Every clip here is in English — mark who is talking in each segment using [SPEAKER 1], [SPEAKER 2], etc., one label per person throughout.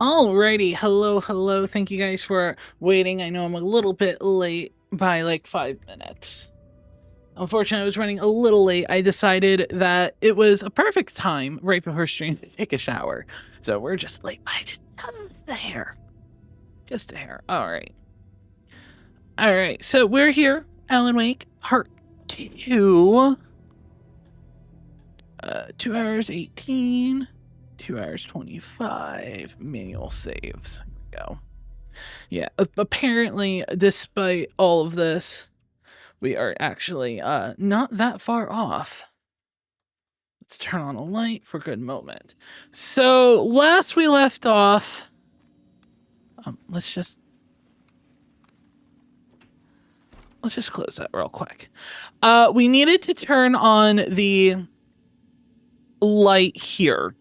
[SPEAKER 1] Alrighty, hello. Thank you guys for waiting. I know I'm a little bit late by like 5 minutes. Unfortunately, I was running a little late. I decided that it was a perfect time right before stream to take a shower. So we're just late by just a hair. Just a hair. Alright. Alright, so we're here. Alan Wake, part 2. 2 hours 18. 2 hours 25. Manual saves. There we go. Yeah, apparently, despite all of this, we are actually not that far off. Let's turn on a light for a good moment. So, last we left off... let's just close that real quick. We needed to turn on the light here.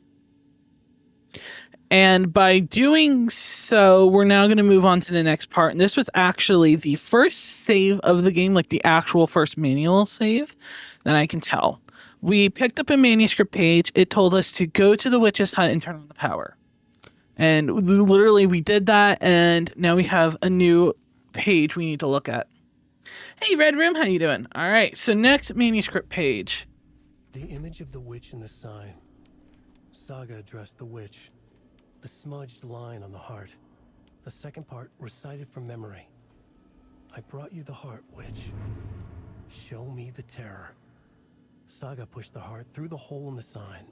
[SPEAKER 1] And by doing so, we're now going to move on to the next part. And this was actually the first save of the game, like the actual first manual save that I can tell. We picked up a manuscript page. It told us to go to the witch's hut and turn on the power. And literally we did that. And now we have a new page we need to look at. Hey, Red Room, how you doing? All right, so next manuscript page.
[SPEAKER 2] The image of the witch in the sign. Saga addressed the witch. The smudged line on the heart. The second part recited from memory. I brought you the heart, witch. Show me the terror. Saga pushed the heart through the hole in the sign.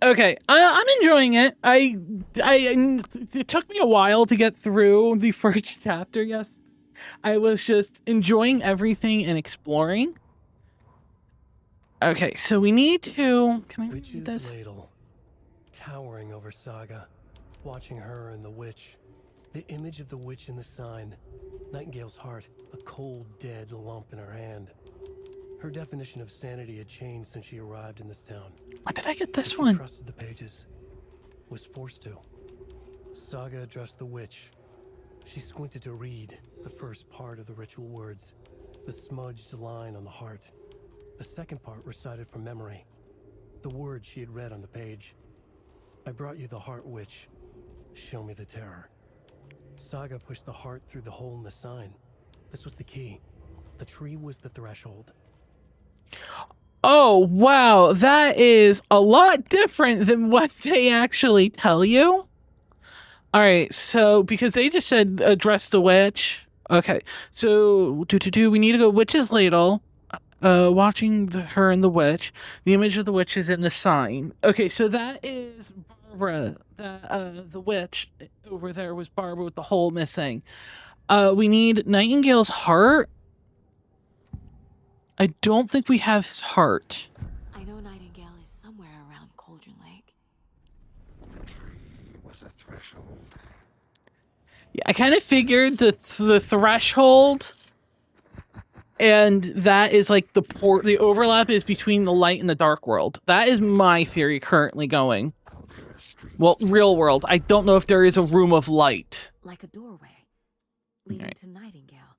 [SPEAKER 1] Okay, I'm enjoying it. It took me a while to get through the first chapter. Yes, I was just enjoying everything and exploring. Okay, so we need to. Can I read this?
[SPEAKER 2] Ladle, towering over Saga, watching her and the witch. The image of the witch in the sign. Nightingale's heart, a cold, dead lump in her hand. Her definition of sanity had changed since she arrived in this town.
[SPEAKER 1] Why did I get this
[SPEAKER 2] she
[SPEAKER 1] one?
[SPEAKER 2] Trusted the pages. Was forced to. Saga addressed the witch. She squinted to read the first part of the ritual words. The smudged line on the heart. The second part recited from memory. The words she had read on the page. I brought you the heart, witch. Show me the terror. Saga pushed the heart through the hole in the sign. This was the key. The tree was the threshold.
[SPEAKER 1] Oh, wow. That is a lot different than what they actually tell you. All right. So, because they just said address the witch. Okay. So, we need to go witch's ladle. Watching her and the witch. The image of the witch is in the sign. Okay. So that is Barbara. The witch over there was Barbara with the hole missing. We need Nightingale's heart. I don't think we have his heart.
[SPEAKER 3] I know Nightingale is somewhere around Cauldron Lake.
[SPEAKER 4] The tree was a threshold.
[SPEAKER 1] Yeah, I kind of figured the threshold, and that is like the overlap is between the light and the dark world. That is my theory currently going. Well, real world. I don't know if there is a room of light.
[SPEAKER 3] Like a doorway leading to Nightingale.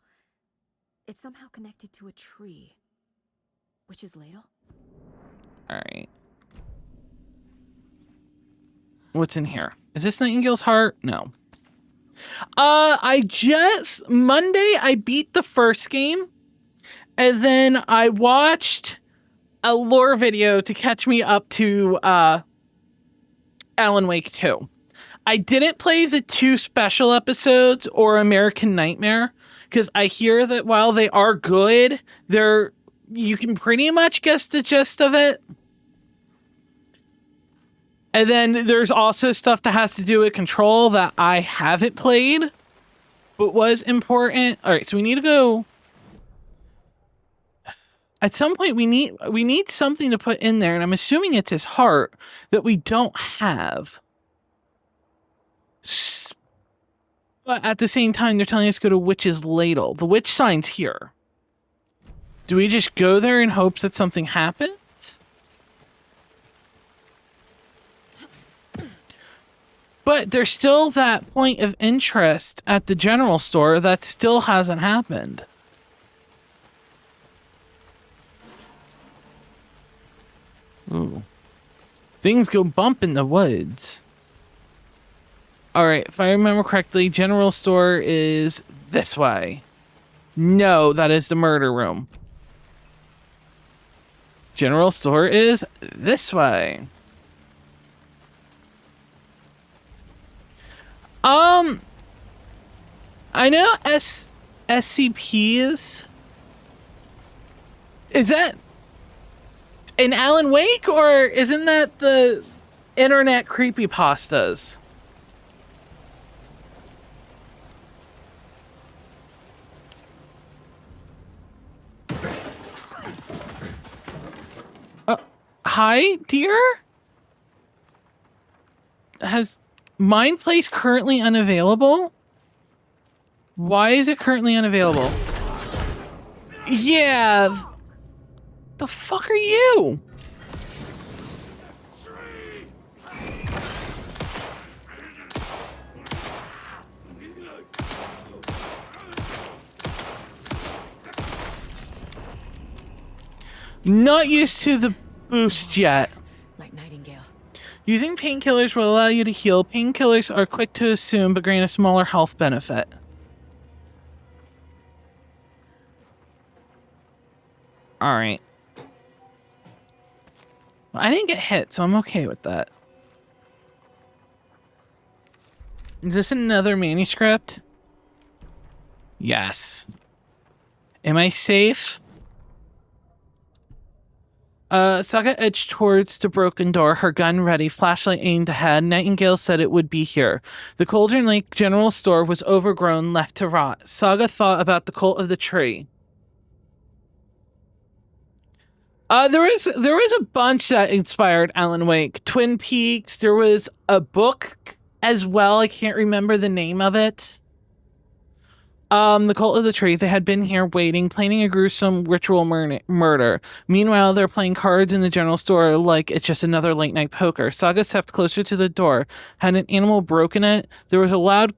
[SPEAKER 3] It's somehow connected to a tree. Witch's ladle?
[SPEAKER 1] Alright. What's in here? Is this Nightingale's heart? No. Monday I beat the first game, and then I watched a lore video to catch me up to Alan Wake 2. I didn't play the 2 special episodes or American Nightmare, because I hear that while they are good, you can pretty much guess the gist of it. And then there's also stuff that has to do with Control that I haven't played, but was important. All right, so we need to go. At some point, we need something to put in there, and I'm assuming it's his heart that we don't have. But at the same time, they're telling us to go to Witch's Ladle. The witch sign's here. Do we just go there in hopes that something happens? But there's still that point of interest at the general store that still hasn't happened. Ooh. Things go bump in the woods. Alright, if I remember correctly, general store is this way. No, that is the murder room. General store is this way. I know SCPs. Is that in Alan Wake, or isn't that the internet creepypastas? Hi, dear? Has Mind Place currently unavailable? Why is it currently unavailable? Yeah. The fuck are you? Not used to the boost yet.
[SPEAKER 3] Like Nightingale.
[SPEAKER 1] Using painkillers will allow you to heal. Painkillers are quick to assume but grant a smaller health benefit. Alright. Well, I didn't get hit, so I'm okay with that. Is this another manuscript? Yes. Am I safe? Saga edged towards the broken door, her gun ready, flashlight aimed ahead. Nightingale said it would be here. The Cauldron Lake General Store was overgrown, left to rot. Saga thought about the cult of the tree. There was a bunch that inspired Alan Wake. Twin Peaks. There was a book as well. I can't remember the name of it. The Cult of the Tree. They had been here waiting, planning a gruesome ritual murder. Meanwhile, they're playing cards in the general store like it's just another late night poker. Saga stepped closer to the door. Had an animal broken it? There was a loud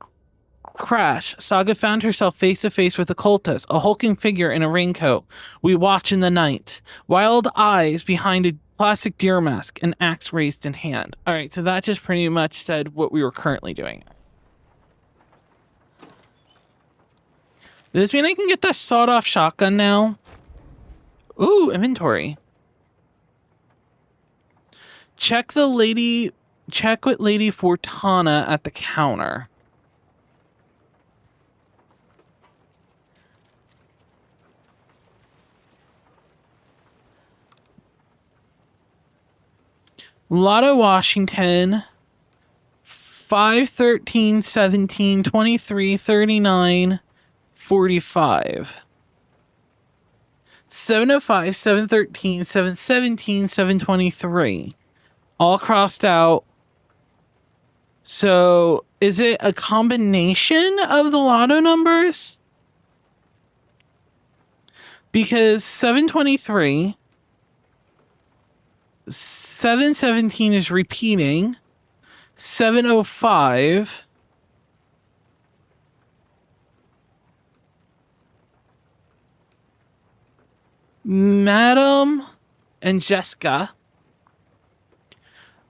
[SPEAKER 1] crash. Saga found herself face to face with a cultist, a hulking figure in a raincoat. We watch in the night. Wild eyes behind a plastic deer mask, an axe raised in hand. All right, so that just pretty much said what we were currently doing. Does this mean I can get that sawed-off shotgun now? Ooh, inventory. Check with Lady Fortana at the counter. Lotto Washington. 5, 13, 17, 23, 39, 45. 705, 713, 717, 723. All crossed out. So, is it a combination of the lotto numbers? Because 723, 717 is repeating. 705. Madam and Jessica.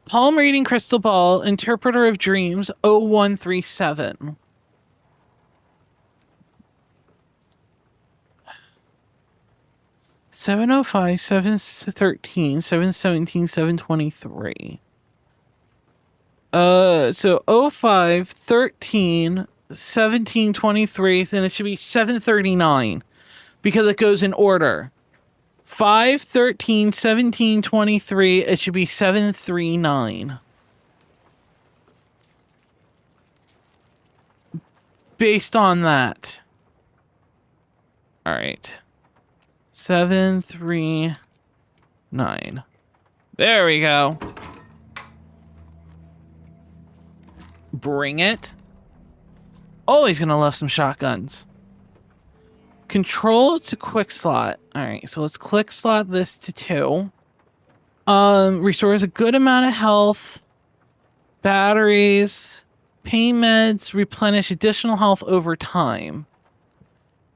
[SPEAKER 1] Palm reading crystal ball, interpreter of dreams, 0137. Seven oh five, 713, 717, 723. So 05, 13, 17, 23, then it should be 739 because it goes in order. 5, 13, 17, 23, it should be 739. Based on that. All right. 739. There we go. Bring it. Oh, he's gonna love some shotguns. Control to quick slot. All right, so let's click slot this to 2. Restores a good amount of health. Batteries. Pain meds replenish additional health over time.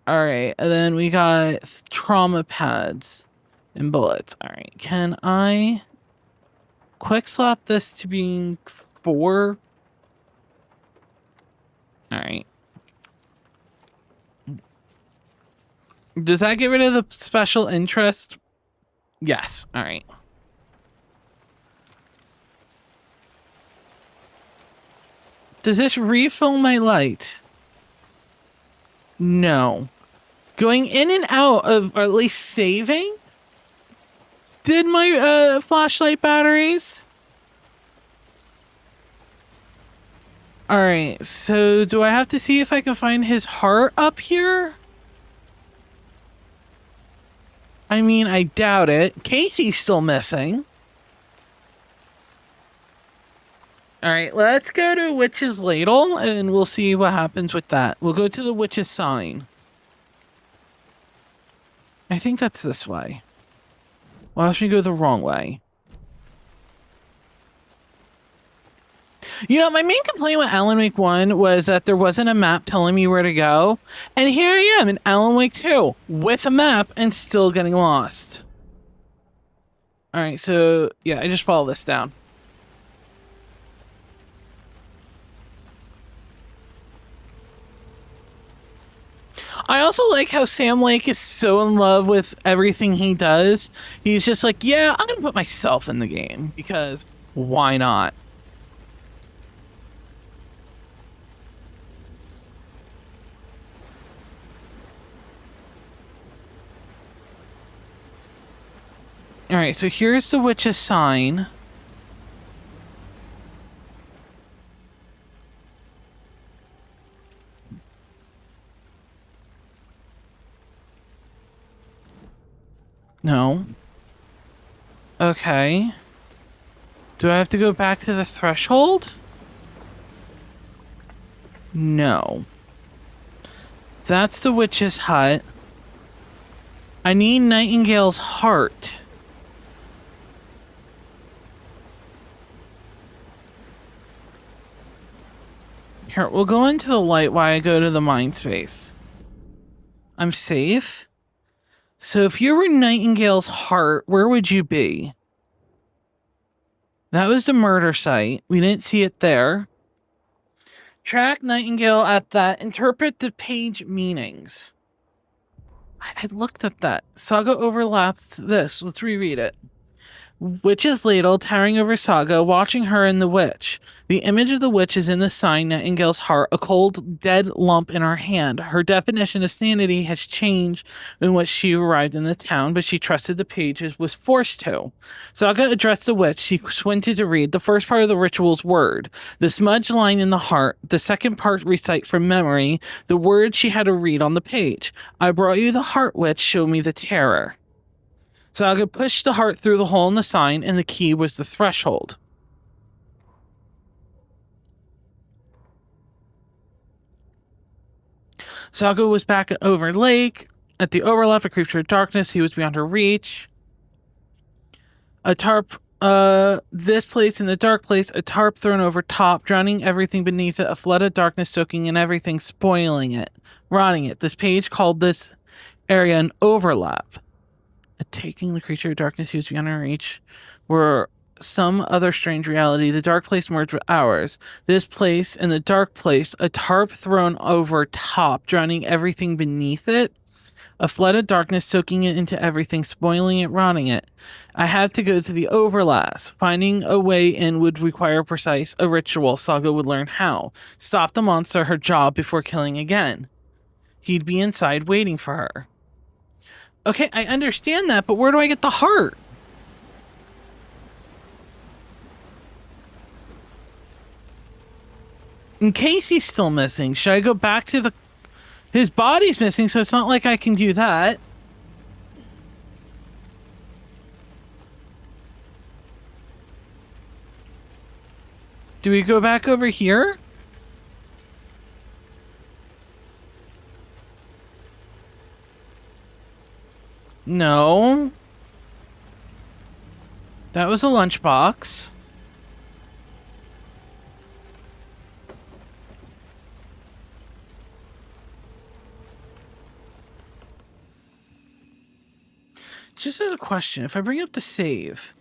[SPEAKER 1] All right, and then we got trauma pads and bullets. All right, can I quick slot this to being 4. All right. Does that get rid of the special interest? Yes. All right. Does this refill my light? No. Going in and out of, or at least saving? Did my flashlight batteries? All right. So do I have to see if I can find his heart up here? I mean, I doubt it. Casey's still missing. All right, let's go to Witch's Ladle, and we'll see what happens with that. We'll go to the Witch's Sign. I think that's this way. Watch me go the wrong way. You know, my main complaint with Alan Wake 1 was that there wasn't a map telling me where to go. And here I am in Alan Wake 2 with a map and still getting lost. All right, so yeah, I just follow this down. I also like how Sam Lake is so in love with everything he does. He's just like, yeah, I'm going to put myself in the game because why not? All right, so here's the witch's sign. No. Okay. Do I have to go back to the threshold? No. That's the witch's hut. I need Nightingale's heart. Here, we'll go into the light while I go to the mind space. I'm safe. So if you were Nightingale's heart, where would you be? That was the murder site. We didn't see it there. Track Nightingale at that. Interpret the page meanings. I looked at that. Saga overlaps this. Let's reread it. Witch's ladle towering over Saga, watching her and the witch. The image of the witch is in the sign Nightingale's heart, a cold, dead lump in her hand. Her definition of sanity has changed in which she arrived in the town, but she trusted the pages, was forced to. Saga addressed the witch. She squinted to read the first part of the ritual's word, the smudge line in the heart. The second part recite from memory the word she had to read on the page. I brought you the heart, witch, show me the terror. Saga pushed the heart through the hole in the sign, and the key was the threshold. Saga was back at Over Lake. At the overlap, a creature of darkness. He was beyond her reach. A tarp, this place in the dark place, a tarp thrown over top, drowning everything beneath it, a flood of darkness soaking in everything, spoiling it, rotting it. This page called this area an overlap. Taking the creature of darkness who's beyond our reach were some other strange reality. The dark place merged with ours. This place and the dark place, a tarp thrown over top, drowning everything beneath it. A flood of darkness soaking it into everything, spoiling it, rotting it. I had to go to the overlaps. Finding a way in would require a ritual. Saga would learn how. Stop the monster, her job, before killing again. He'd be inside waiting for her. Okay, I understand that, but where do I get the heart? In case he's still missing, should I go back to the... His body's missing, so it's not like I can do that. Do we go back over here? No. That was a lunchbox. Just as a question, if I bring up the save,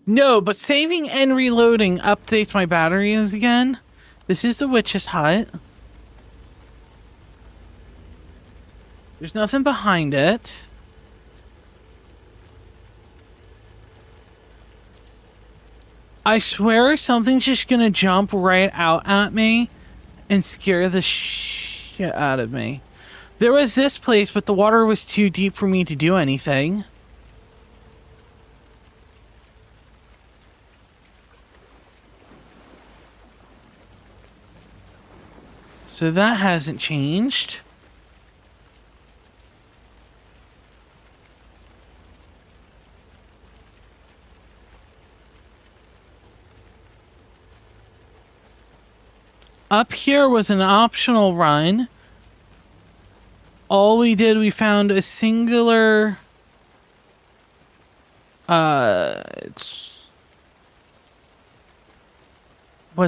[SPEAKER 1] No, but saving and reloading updates my batteries again. This is the witch's hut. There's nothing behind it. I swear something's just gonna jump right out at me and scare the shit out of me. There was this place, but the water was too deep for me to do anything. So that hasn't changed. Up here was an optional run. All we did, we found a singular... what's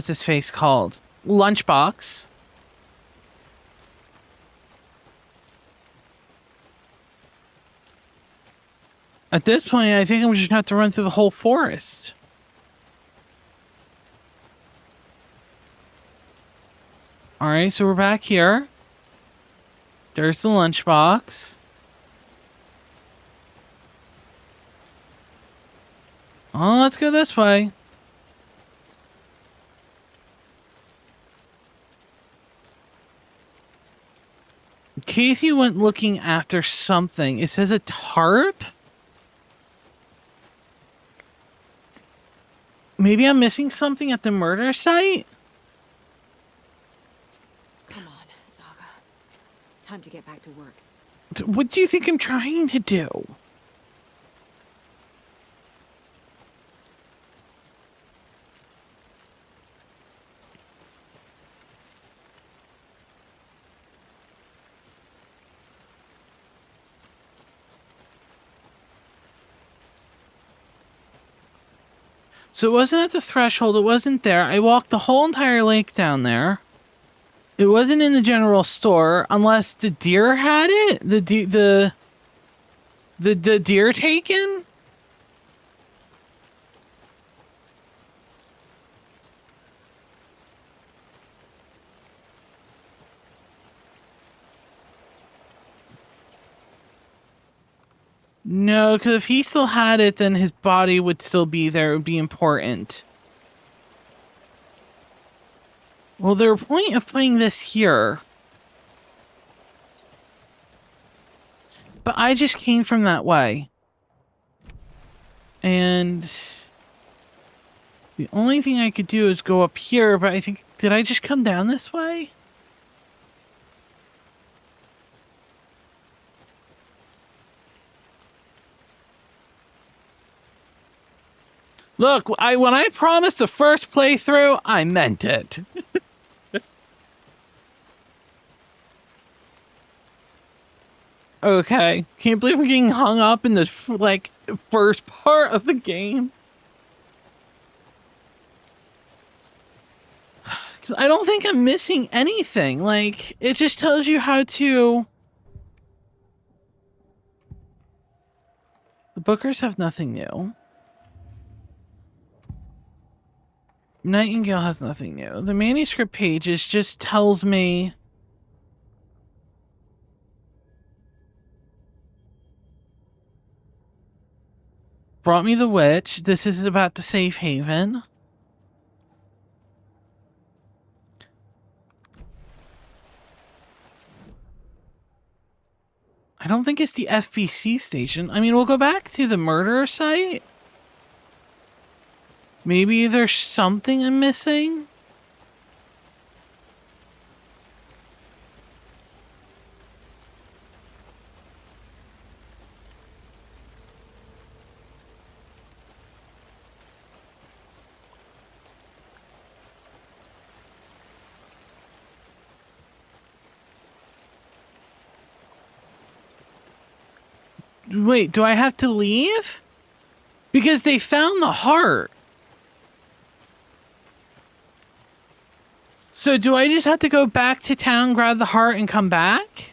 [SPEAKER 1] this face called? Lunchbox. At this point, I think I'm just going to have to run through the whole forest. Alright, so we're back here. There's the lunchbox. Oh, let's go this way. Casey went looking after something. It says a tarp? Maybe I'm missing something at the murder site?
[SPEAKER 3] Come on, Saga. Time to get back to work.
[SPEAKER 1] What do you think I'm trying to do? So it wasn't at the threshold, it wasn't there. I walked the whole entire lake down there. It wasn't in the general store, unless the deer had it? The deer taken? No, because if he still had it, then his body would still be there. It would be important. Well, the point of putting this here. But I just came from that way. And the only thing I could do is go up here, but I think... Did I just come down this way? Look, when I promised the first playthrough, I meant it. Okay. Can't believe we're getting hung up in the, first part of the game. Because I don't think I'm missing anything. Like, it just tells you how to... The bookers have nothing new. Nightingale has nothing new. The manuscript pages just tells me... Brought me the witch. This is about the safe haven. I don't think it's the FBC station. I mean, we'll go back to the murder site. Maybe there's something I'm missing. Wait, do I have to leave? Because they found the heart. So do I just have to go back to town, grab the heart, and come back?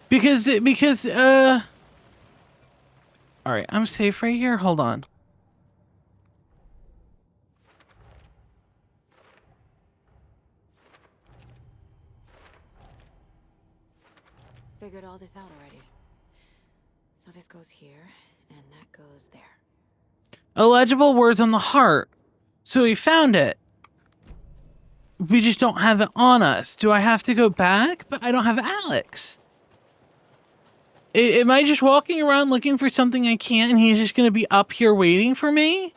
[SPEAKER 1] Because all right, I'm safe right here. Hold on.
[SPEAKER 3] Figured all this out already. So this goes here, and that goes there.
[SPEAKER 1] Illegible words on the heart. So we found it. We just don't have it on us. Do I have to go back? But I don't have Alex. Am I just walking around looking for something I can't and he's just going to be up here waiting for me?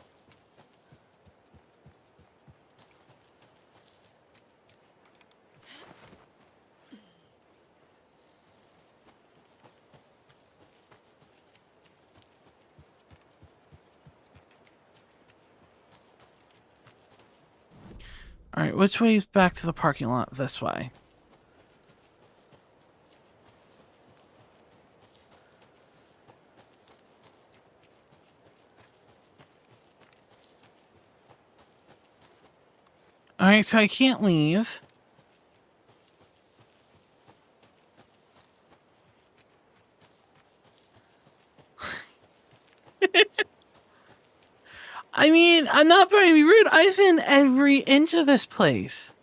[SPEAKER 1] All right, which way is back to the parking lot? This way. All right, so I can't leave. I mean, I'm not trying to be rude. I've been every inch of this place.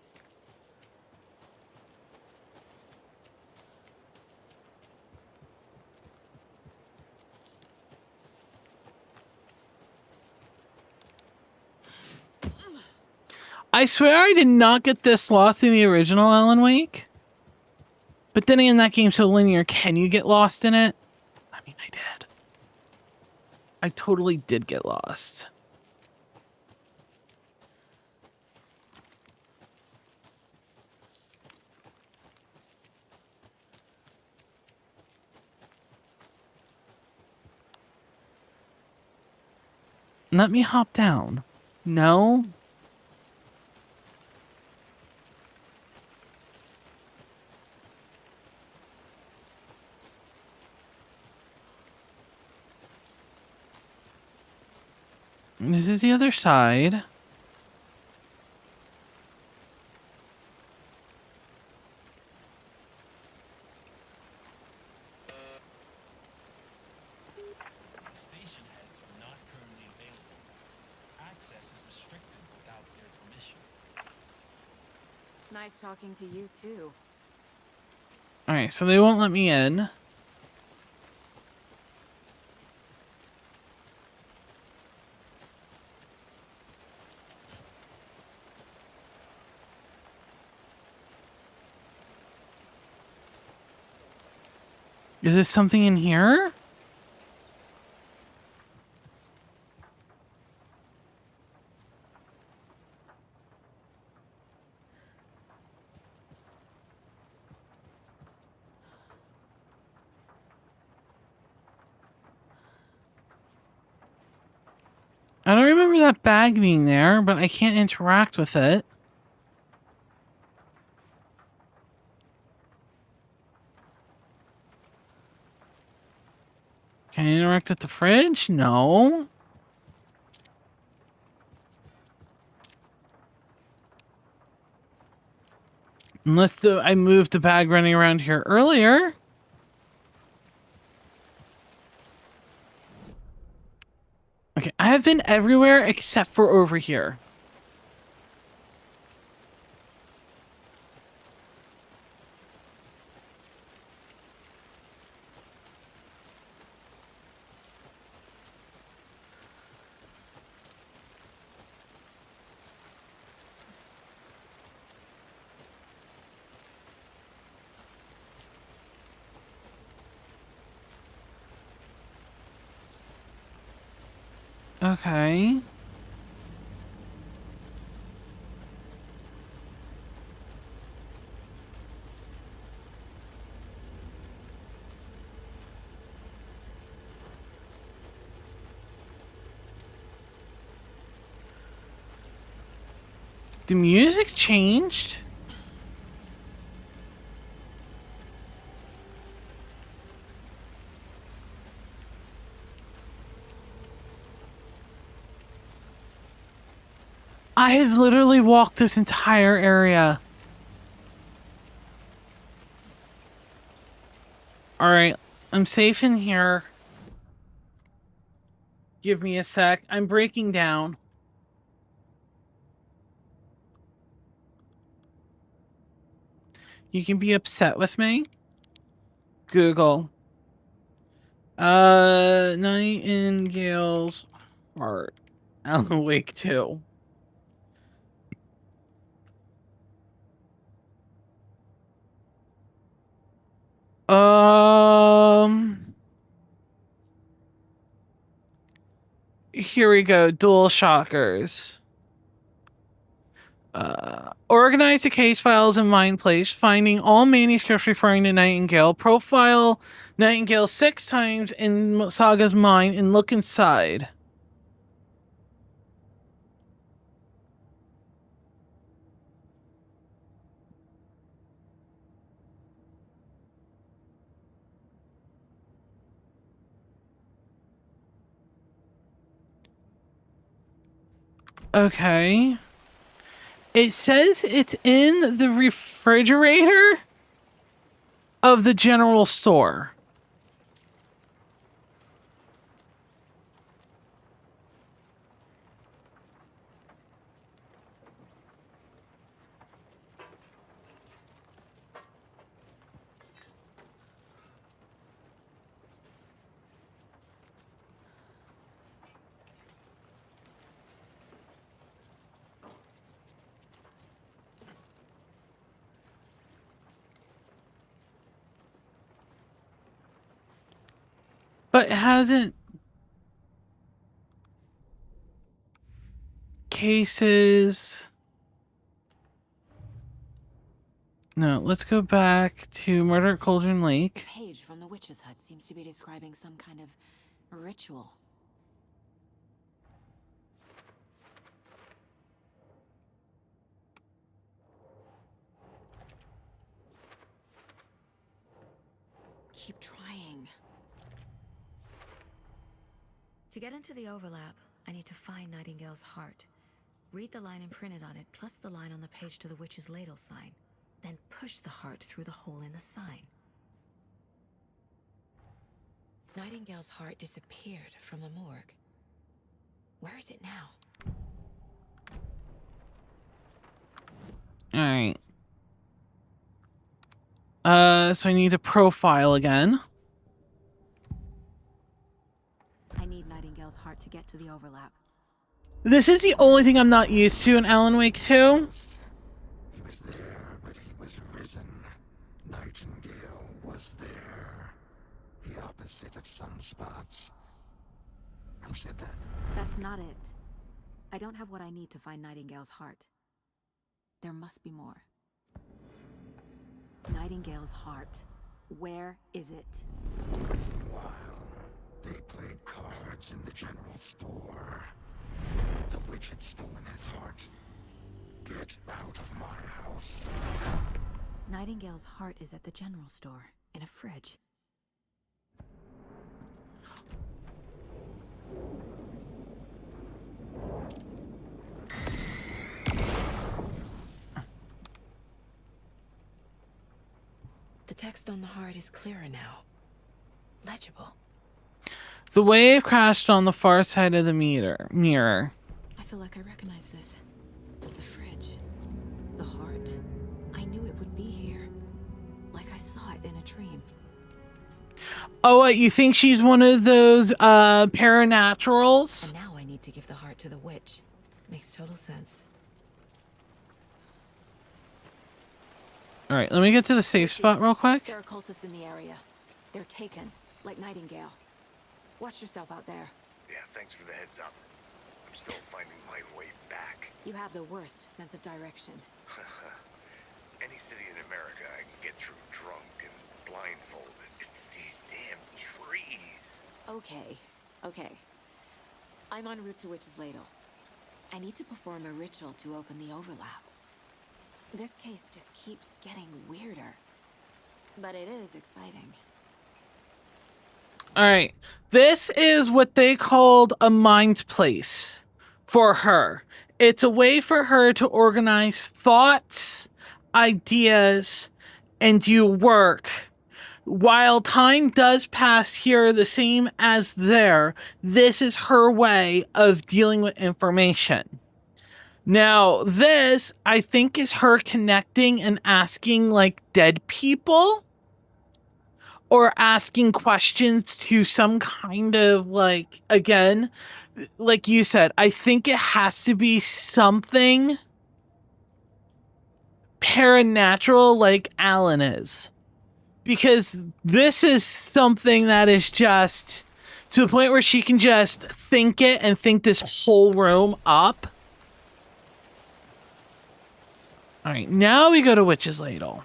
[SPEAKER 1] I swear I did not get this lost in the original Alan Wake. But then again, that game's so linear. Can you get lost in it? I mean, I did. I totally did get lost. Let me hop down. No? This is the other side.
[SPEAKER 5] Station heads are not currently available. Access is restricted without their permission.
[SPEAKER 3] Nice talking to you, too.
[SPEAKER 1] Alright, so they won't let me in. Is there something in here? I don't remember that bag being there, but I can't interact with it. Can I interact with the fridge? No. Unless I moved the bag running around here earlier. Okay, I have been everywhere except for over here. Okay. The music changed. I have literally walked this entire area. All right, I'm safe in here. Give me a sec. I'm breaking down. You can be upset with me. Google. Nightingale's heart. Alan Wake 2. Here we go. Dual shockers. Organize the case files in Mind Place, finding all manuscripts referring to Nightingale. Profile Nightingale 6 times in Saga's mind and look inside. Okay. It says it's in the refrigerator of the general store. But it hasn't. Cases. No, let's go back to Murder at Cauldron Lake.
[SPEAKER 3] The page from the witch's hut seems to be describing some kind of ritual. Keep trying. To get into the overlap, I need to find Nightingale's heart. Read the line imprinted on it, plus the line on the page to the witch's ladle sign. Then push the heart through the hole in the sign. Nightingale's heart disappeared from the morgue. Where is it now?
[SPEAKER 1] Alright. So I need to profile again.
[SPEAKER 3] I need Nightingale's heart to get to the overlap.
[SPEAKER 1] This is the only thing I'm not used to in Alan Wake 2.
[SPEAKER 4] He was there, but he was risen. Nightingale was there. The opposite of sunspots. Who said that?
[SPEAKER 3] That's not it. I don't have what I need to find Nightingale's heart. There must be more. Nightingale's heart. Where is it?
[SPEAKER 4] While they played cards in the general store, the witch had stolen his heart. Get out of my house.
[SPEAKER 3] Nightingale's heart is at the general store, in a fridge. The text on the heart is clearer now. Legible.
[SPEAKER 1] The wave crashed on the far side of the mirror.
[SPEAKER 3] I feel like I recognize this. The fridge. The heart. I knew it would be here. Like I saw it in a dream.
[SPEAKER 1] Oh, what, you think she's one of those paranaturals?
[SPEAKER 3] And now I need to give the heart to the witch. Makes total sense.
[SPEAKER 1] Alright, let me get to the safe spot real quick.
[SPEAKER 3] There are cultists in the area. They're taken, like Nightingale. Watch yourself out there.
[SPEAKER 6] Yeah, thanks for the heads up. I'm still finding my way back.
[SPEAKER 3] You have the worst sense of direction.
[SPEAKER 6] Any city in America I can get through drunk and blindfolded. It's these damn trees.
[SPEAKER 3] Okay. I'm en route to Witch's Ladle. I need to perform a ritual to open the overlap. This case just keeps getting weirder. But it is exciting.
[SPEAKER 1] Alright, this is what they called a mind place for her. It's a way for her to organize thoughts, ideas, and do work while time does pass here the same as there, this is her way of dealing with information. Now, this, I think, is her connecting and asking, like, dead people, or asking questions to some kind of, like, again, like you said, I think it has to be something paranatural like Alan is. Because this is something that is just to the point where she can just think it and think this whole room up. All right, now we go to Witch's Ladle.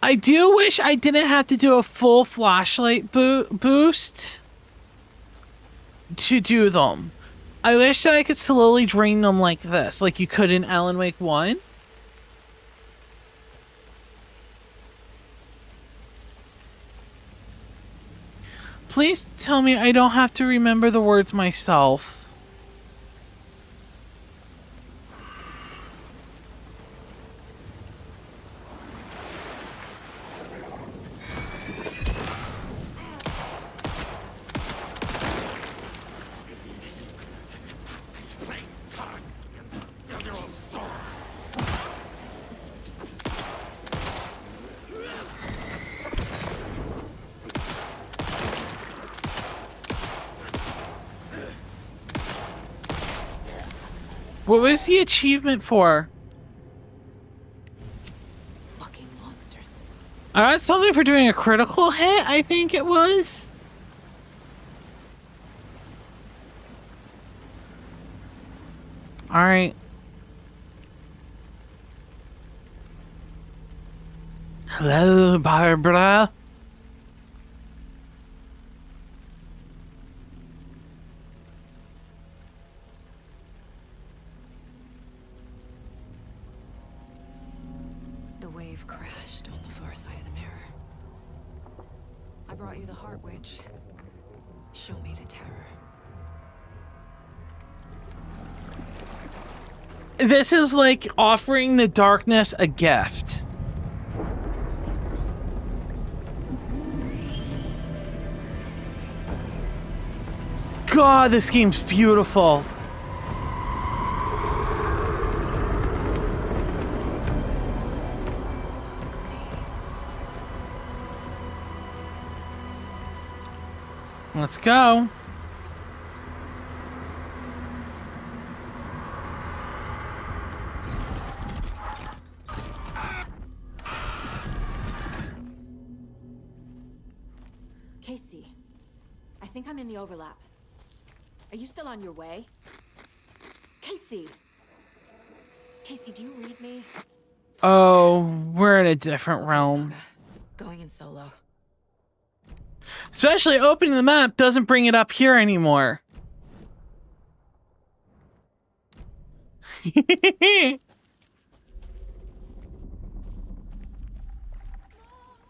[SPEAKER 1] I do wish I didn't have to do a full flashlight boost to do them. I wish that I could slowly drain them like this, like you could in Alan Wake 1. Please tell me I don't have to remember the words myself. What was the achievement for?
[SPEAKER 3] Fucking monsters.
[SPEAKER 1] I got something for doing a critical hit, I think it was. Alright. Hello, Barbara.
[SPEAKER 3] The wave crashed on the far side of the mirror. I brought you the Heart Witch. Show me the terror.
[SPEAKER 1] This is like offering the darkness a gift. God, this game's beautiful. Let's go.
[SPEAKER 3] Casey, I think I'm in the overlap. Are you still on your way? Casey! Casey, do you read me?
[SPEAKER 1] Oh, we're in a different realm.
[SPEAKER 3] Saga, going in solo.
[SPEAKER 1] Especially opening the map doesn't bring it up here anymore.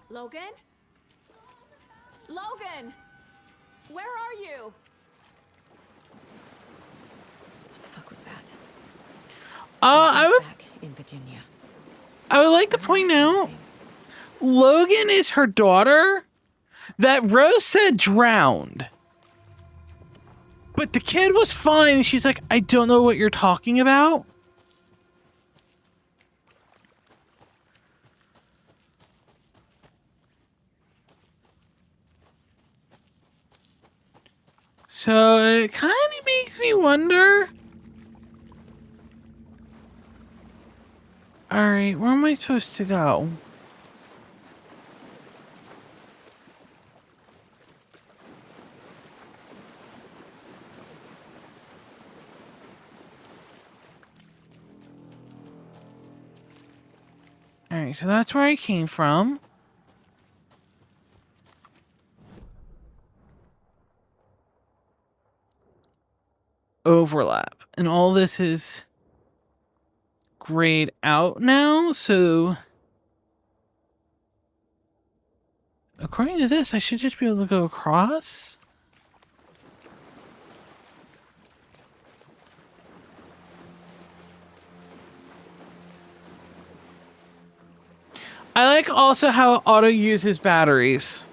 [SPEAKER 3] Logan? Logan! Where are you? What the fuck was that? Back in Virginia.
[SPEAKER 1] I would like to point out, Logan is her daughter that Rose said drowned. But the kid was fine. She's like, I don't know what you're talking about. So it kind of makes me wonder. All right, where am I supposed to go? All right, so that's where I came from. Overlap. And all this is grayed out now, so according to this, I should just be able to go across. I like also how it auto uses batteries.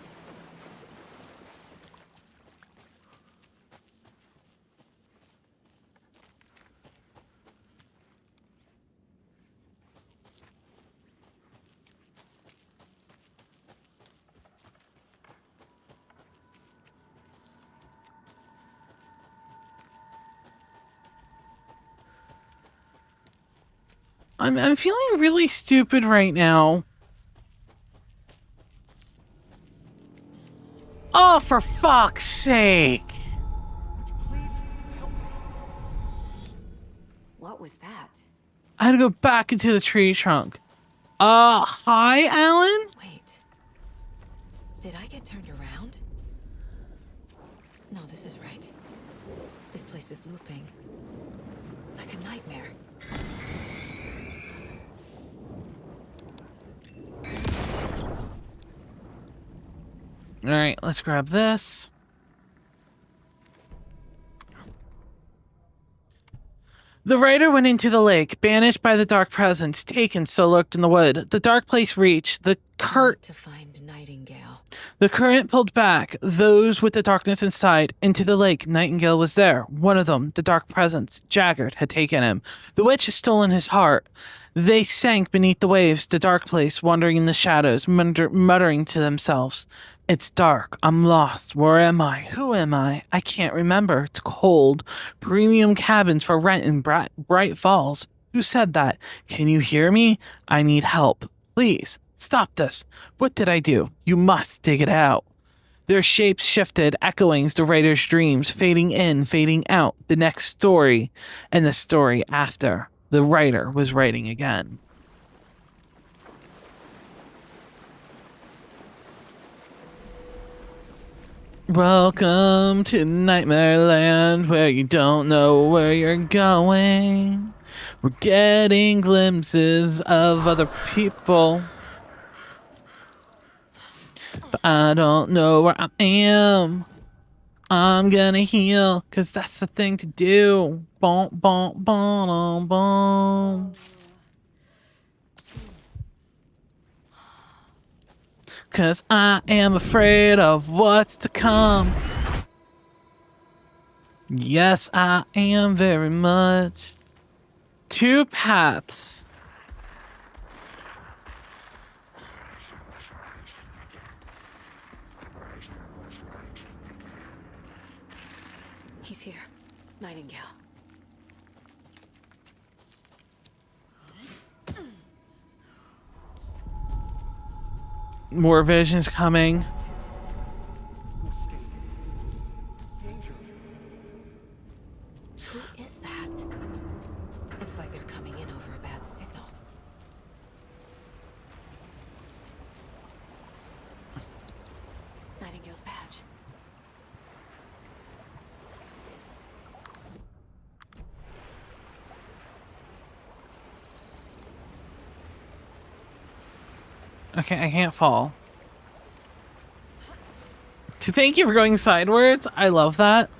[SPEAKER 1] I'm feeling really stupid right now. Oh, for fuck's sake.
[SPEAKER 3] What was that?
[SPEAKER 1] I had to go back into the tree trunk. Hi, Alan?
[SPEAKER 3] Wait. Did I get turned around? No, this is right. This place is looping. Like a nightmare.
[SPEAKER 1] All right, let's grab this. The writer went into the lake, banished by the dark presence, taken so lurked in the wood. The dark place reached.
[SPEAKER 3] To find Nightingale.
[SPEAKER 1] The current pulled back those with the darkness inside into the lake. Nightingale was there. One of them, the dark presence, Jaggard, had taken him. The witch had stolen his heart. They sank beneath the waves, the dark place, wandering in the shadows, muttering to themselves. It's dark. I'm lost. Where am I? Who am I? I can't remember. It's cold. Premium cabins for rent in Bright Falls. Who said that? Can you hear me? I need help. Please, stop this. What did I do? You must dig it out. Their shapes shifted, echoing the writer's dreams, fading in, fading out. The next story, and the story after. The writer was writing again. Welcome to Nightmare Land, where you don't know where you're going. We're getting glimpses of other people, but I don't know where I am. I'm gonna heal, cause that's the thing to do. Boom, boom, boom, boom. Cause I am afraid of what's to come. Yes, I am very much. 2 paths.
[SPEAKER 3] He's here. Nightingale.
[SPEAKER 1] More visions coming.
[SPEAKER 3] Who is that? It's like they're coming in over a bad signal. Nightingale's badge.
[SPEAKER 1] Okay, I can't fall. Thank you for going sideways. I love that.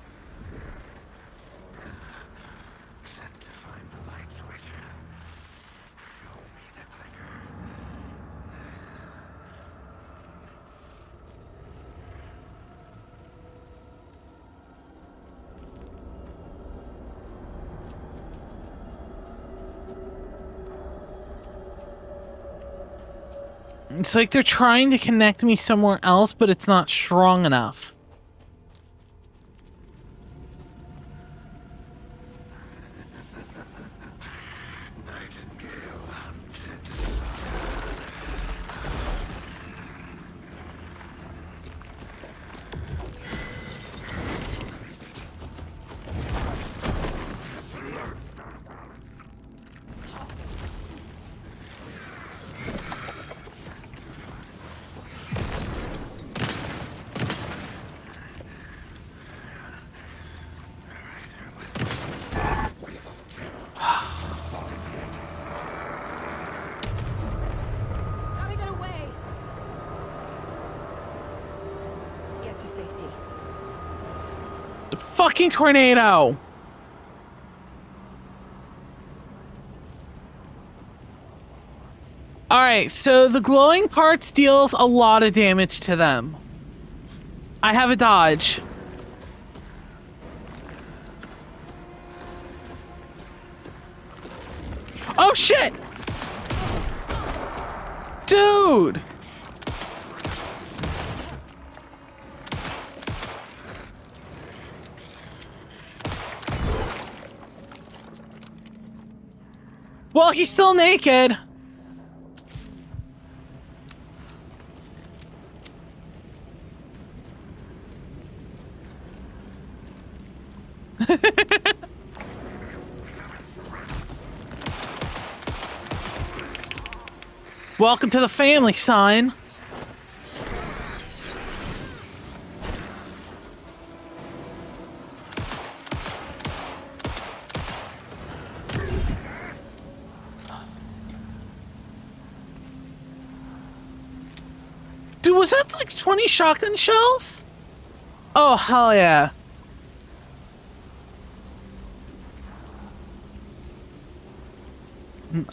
[SPEAKER 4] Sent to find the light switch. Show me the clicker.
[SPEAKER 1] It's like they're trying to connect me somewhere else, but it's not strong enough.
[SPEAKER 4] Nightingale hunted.
[SPEAKER 3] Gotta get away! Get to safety.
[SPEAKER 1] The fucking tornado! Alright. Alright, so the glowing parts deals a lot of damage to them. I have a dodge. Oh shit! Dude! Well, he's still naked. Welcome to the family, son. Dude, was that like 20 shotgun shells? Oh, hell yeah.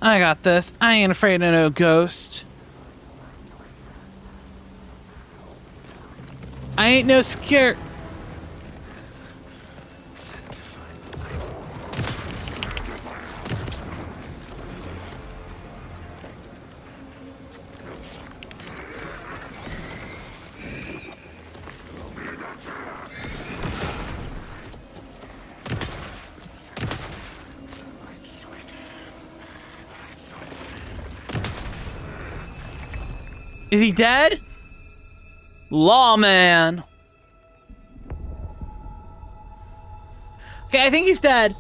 [SPEAKER 1] I got this. I ain't afraid of no ghost. I ain't no scared. Is he dead? Lawman. Okay, I think he's dead.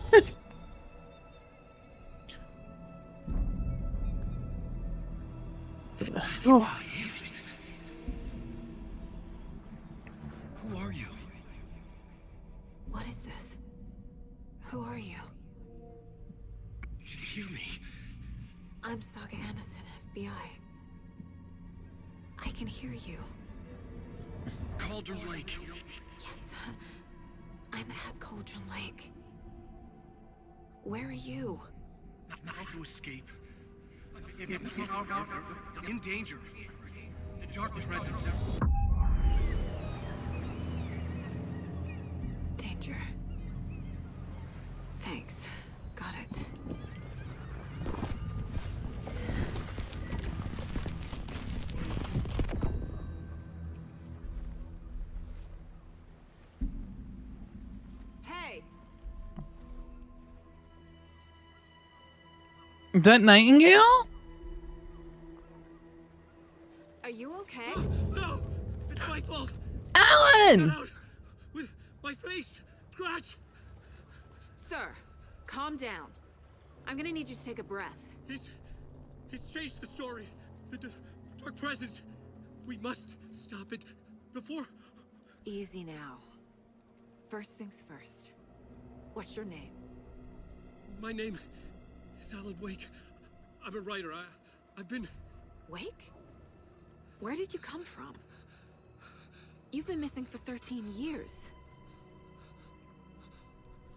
[SPEAKER 1] Oh.
[SPEAKER 2] Who are you?
[SPEAKER 3] What is this? Who are you?
[SPEAKER 2] Hear me.
[SPEAKER 3] I'm Saga Anderson, FBI. I can hear you.
[SPEAKER 2] Cauldron Lake.
[SPEAKER 3] Yes, I'm at Cauldron Lake. Where are you?
[SPEAKER 2] How to escape. In danger. The dark presence.
[SPEAKER 3] Danger. Thanks. Got it. Hey!
[SPEAKER 1] Is that Nightingale?
[SPEAKER 3] Are you okay?
[SPEAKER 2] No! It's my fault!
[SPEAKER 1] Alan!
[SPEAKER 2] Out! With my face! Scratch!
[SPEAKER 3] Sir, calm down. I'm gonna need you to take a breath.
[SPEAKER 2] He's changed the story. The dark presence. We must stop it before...
[SPEAKER 3] Easy now. First things first. What's your name?
[SPEAKER 2] My name is Alan Wake. I'm a writer. I've been...
[SPEAKER 3] Wake? Where did you come from? You've been missing for 13 years.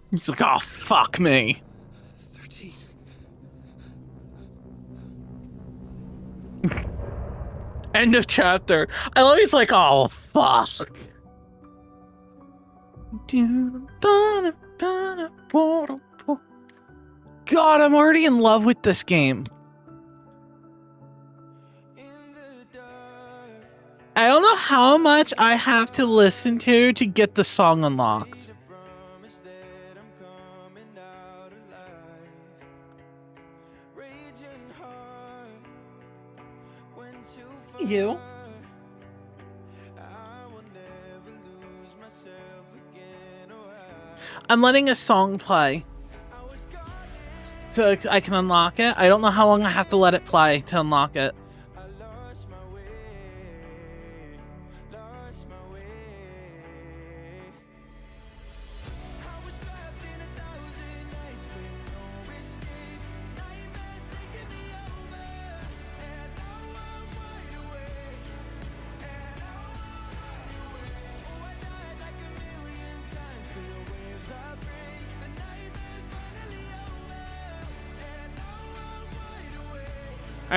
[SPEAKER 1] He's like, oh, fuck me.
[SPEAKER 2] 13.
[SPEAKER 1] End of chapter. I love he's like, oh, fuck. God, I'm already in love with this game. I don't know how much I have to listen to get the song unlocked. You? I'm letting a song play so I can unlock it. I don't know how long I have to let it play to unlock it.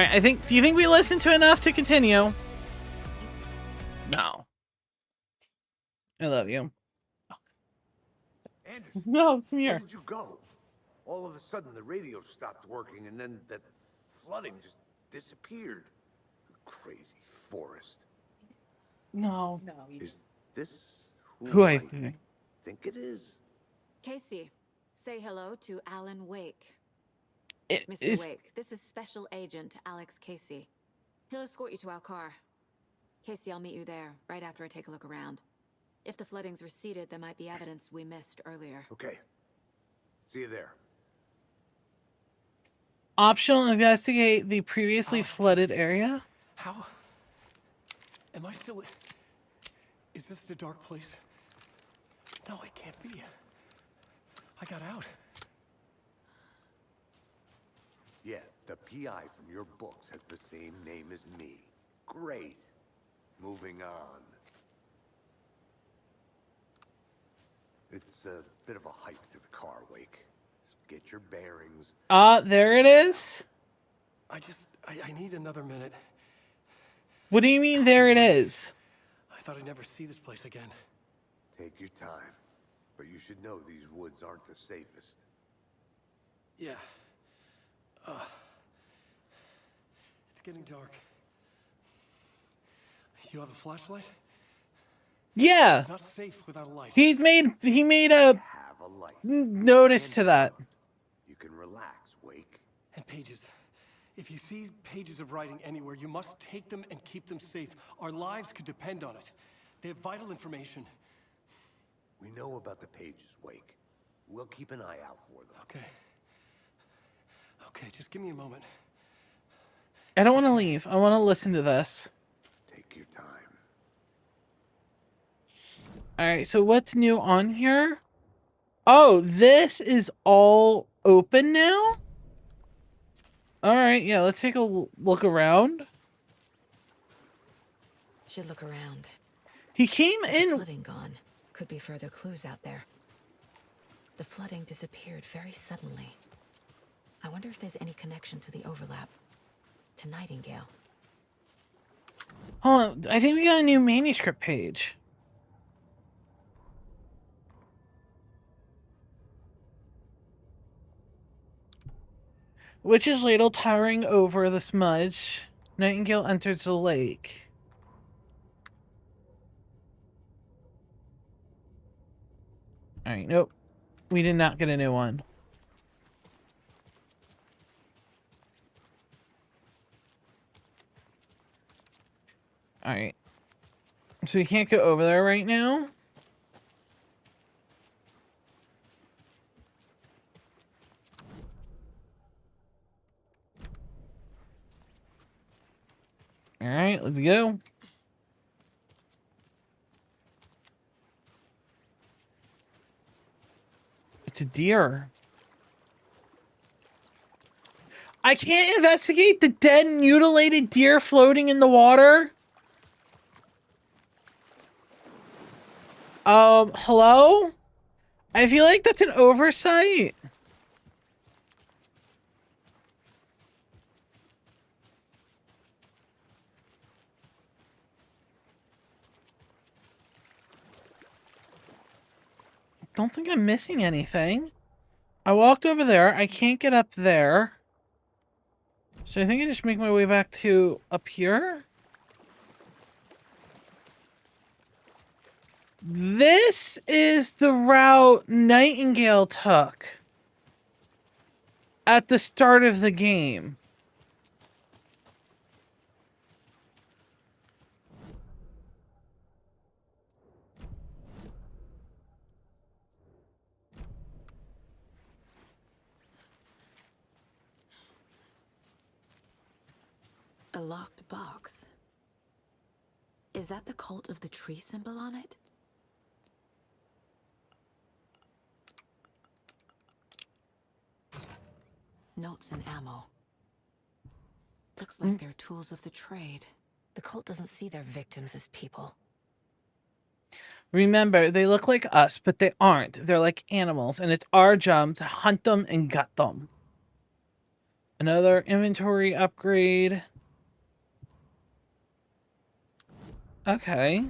[SPEAKER 1] right, do you think we listened to enough to continue? No. I love you.
[SPEAKER 6] Anderson,
[SPEAKER 1] No, come
[SPEAKER 6] where
[SPEAKER 1] here.
[SPEAKER 6] did you go? All of a sudden, the radio stopped working, and then that flooding just disappeared. Crazy forest.
[SPEAKER 1] No.
[SPEAKER 6] Is this
[SPEAKER 1] Who I
[SPEAKER 6] I
[SPEAKER 1] think?
[SPEAKER 6] think it is?
[SPEAKER 3] Casey, say hello to Alan Wake.
[SPEAKER 1] It
[SPEAKER 3] Mr.
[SPEAKER 1] is.
[SPEAKER 3] Wake, this is Special Agent Alex Casey. He'll escort you to our car. Casey, I'll meet you there, right after I take a look around. If the flooding's receded, there might be evidence we missed earlier.
[SPEAKER 6] Okay. See you there.
[SPEAKER 1] Optional investigate the previously flooded area.
[SPEAKER 2] How? Am I still... Is this the dark place? No, it can't be. I got out.
[SPEAKER 6] Yeah, the PI from your books has the same name as me. Great. Moving on. It's a bit of a hike to the car, Wake. Just get your bearings.
[SPEAKER 1] There it is.
[SPEAKER 2] I need another minute.
[SPEAKER 1] What do you mean there it is?
[SPEAKER 2] I thought I'd never see this place again.
[SPEAKER 6] Take your time. But you should know these woods aren't the safest.
[SPEAKER 2] Yeah. It's getting dark. You have a flashlight?
[SPEAKER 1] Yeah.
[SPEAKER 2] It's not safe without a light.
[SPEAKER 1] He made a
[SPEAKER 6] Have a light.
[SPEAKER 1] notice to that.
[SPEAKER 6] You can relax, Wake.
[SPEAKER 2] And pages. If you see pages of writing anywhere, you must take them and keep them safe. Our lives could depend on it. They have vital information.
[SPEAKER 6] We know about the pages, Wake. We'll keep an eye out for them.
[SPEAKER 2] Okay. Okay, just give me a moment.
[SPEAKER 1] I don't want to leave. I want to listen to this.
[SPEAKER 6] Take your time.
[SPEAKER 1] All right, so what's new on here? Oh, this is all open now? All right, yeah, let's take a look around.
[SPEAKER 3] Should look around.
[SPEAKER 1] He came in.
[SPEAKER 3] Flooding gone. Could be further clues out there. The flooding disappeared very suddenly. I wonder if there's any connection to the overlap. To Nightingale.
[SPEAKER 1] Hold on, I think we got a new manuscript page. Witch's ladle towering over the smudge. Nightingale enters the lake. Alright, nope. We did not get a new one. Alright. So we can't go over there right now. Alright, let's go. It's a deer. I can't investigate the dead, mutilated deer floating in the water? Hello? I feel like that's an oversight. Don't think I'm missing anything. I walked over there. I can't get up there. So I think I just make my way back to up here. This is the route Nightingale took at the start of the game.
[SPEAKER 3] A locked box. Is that the cult of the tree symbol on it? Notes and ammo. Looks like they're tools of the trade. The cult doesn't see their victims as people.
[SPEAKER 1] Remember, they look like us, but they aren't. They're like animals, and it's our job to hunt them and gut them. Another inventory upgrade. Okay.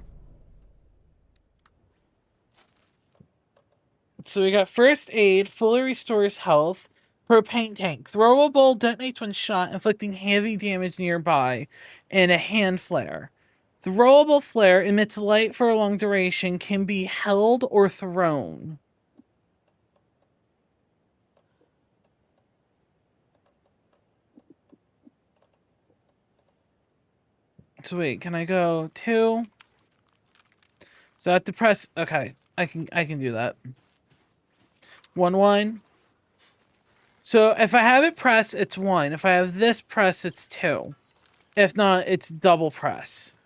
[SPEAKER 1] So we got first aid, fully restores health. Propane tank. Throwable, detonates when shot, inflicting heavy damage nearby. And a hand flare. Throwable flare emits light for a long duration, can be held or thrown. So wait, can I go 2? So I have to press. Okay, I can do that. 1 1. So if I have it press, it's 1. If I have this press, it's 2. If not, it's double press.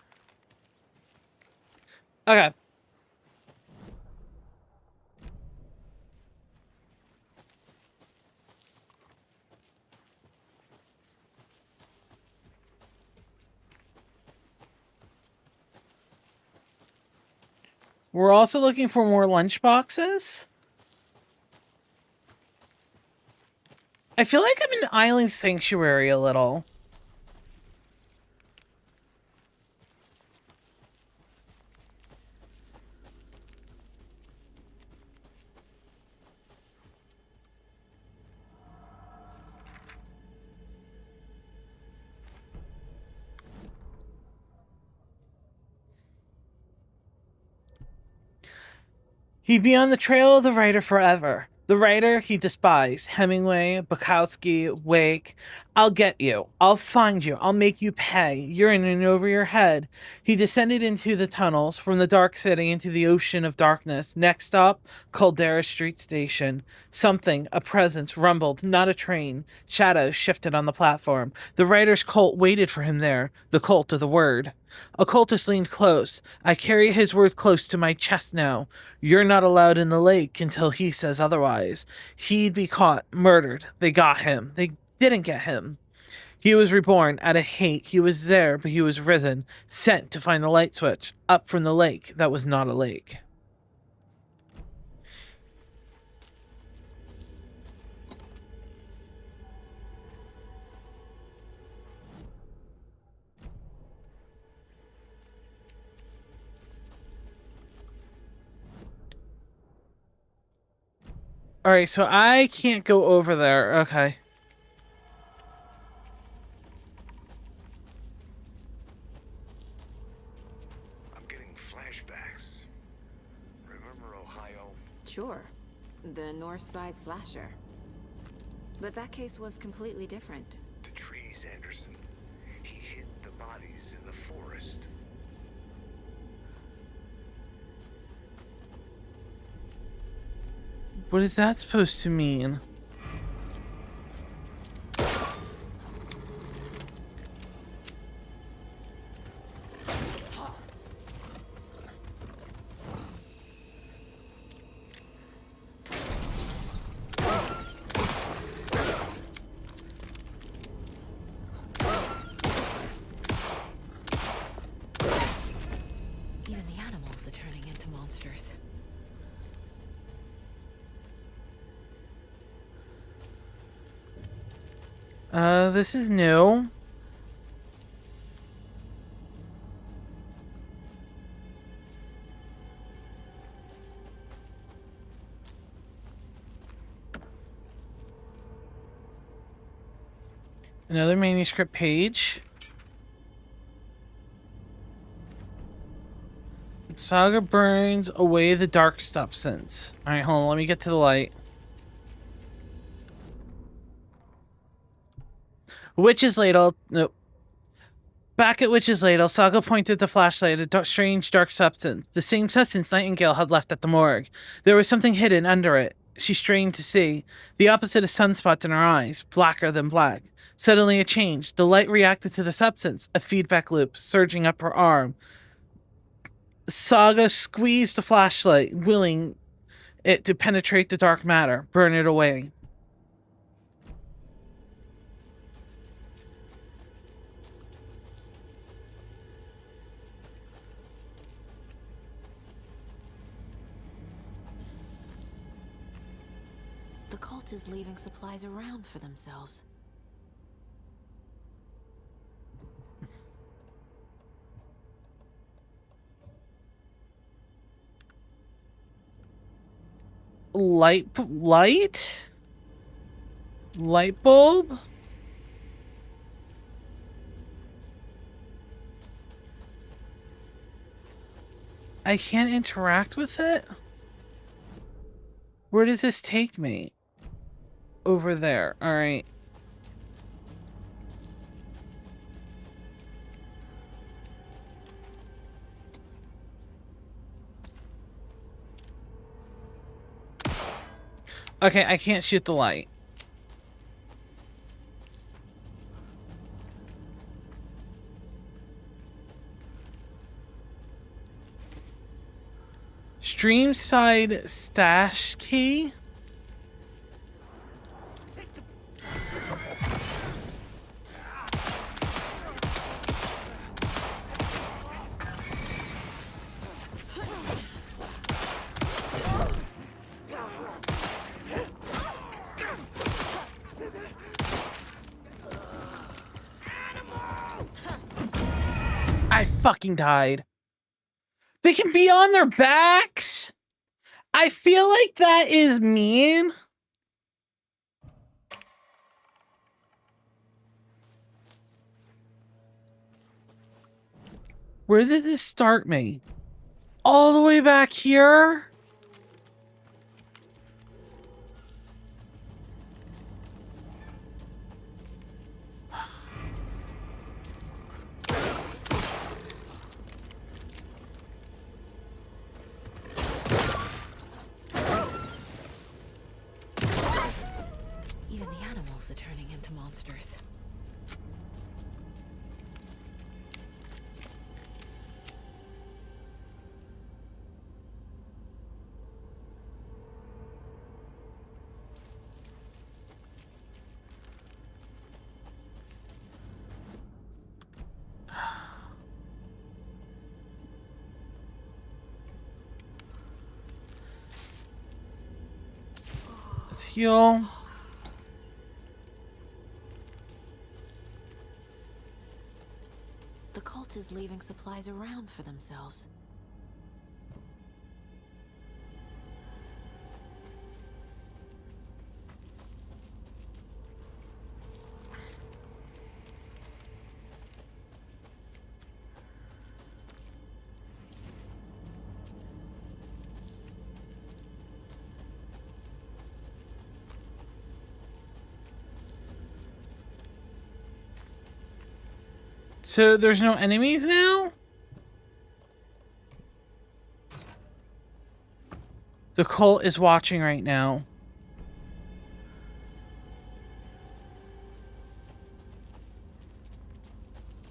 [SPEAKER 1] Okay. We're also looking for more lunch boxes. I feel like I'm in Island Sanctuary a little. He'd be on the trail of the writer forever. The writer he despised. Hemingway, Bukowski, Wake. I'll get you. I'll find you. I'll make you pay. You're in and over your head. He descended into the tunnels, from the dark city into the ocean of darkness. Next stop, Caldera Street Station. Something, a presence, rumbled, not a train. Shadows shifted on the platform. The writer's cult waited for him there. The cult of the word. A cultist leaned close. I carry his words close to my chest now. You're not allowed in the lake until he says otherwise. He'd be caught, murdered. They got him. They didn't get him. He was reborn out of hate. He was there, but he was risen, sent to find the light switch, up from the lake that was not a lake. Alright, so I can't go over there. Okay.
[SPEAKER 6] I'm getting flashbacks. Remember Ohio?
[SPEAKER 3] Sure. The North Side slasher. But that case was completely different.
[SPEAKER 6] The trees, Anderson. He hid the bodies in the forest.
[SPEAKER 1] What is that supposed to mean?
[SPEAKER 3] Even the animals are turning into monsters.
[SPEAKER 1] This is new. Another manuscript page. Saga burns away the dark substance. Alright, hold on, let me get to the light. Witch's ladle. Nope. Back at Witch's ladle, Saga pointed the flashlight at a strange dark substance. The same substance Nightingale had left at the morgue. There was something hidden under it. She strained to see. The opposite of sunspots in her eyes, blacker than black. Suddenly it changed. The light reacted to the substance, a feedback loop surging up her arm. Saga squeezed the flashlight, willing it to penetrate the dark matter, burn it away.
[SPEAKER 3] The cult is leaving supplies around for themselves.
[SPEAKER 1] Light bulb. I can't interact with it. Where does this take me? Over there. All right. Okay, I can't shoot the light. Stream side stash key. I fucking died. They can be on their backs? I feel like that is mean. Where did this start me? All the way back here?
[SPEAKER 3] Even the animals are turning into monsters.
[SPEAKER 1] Let's heal.
[SPEAKER 3] The cult is leaving supplies around for themselves.
[SPEAKER 1] So there's no enemies now? The cult is watching right now.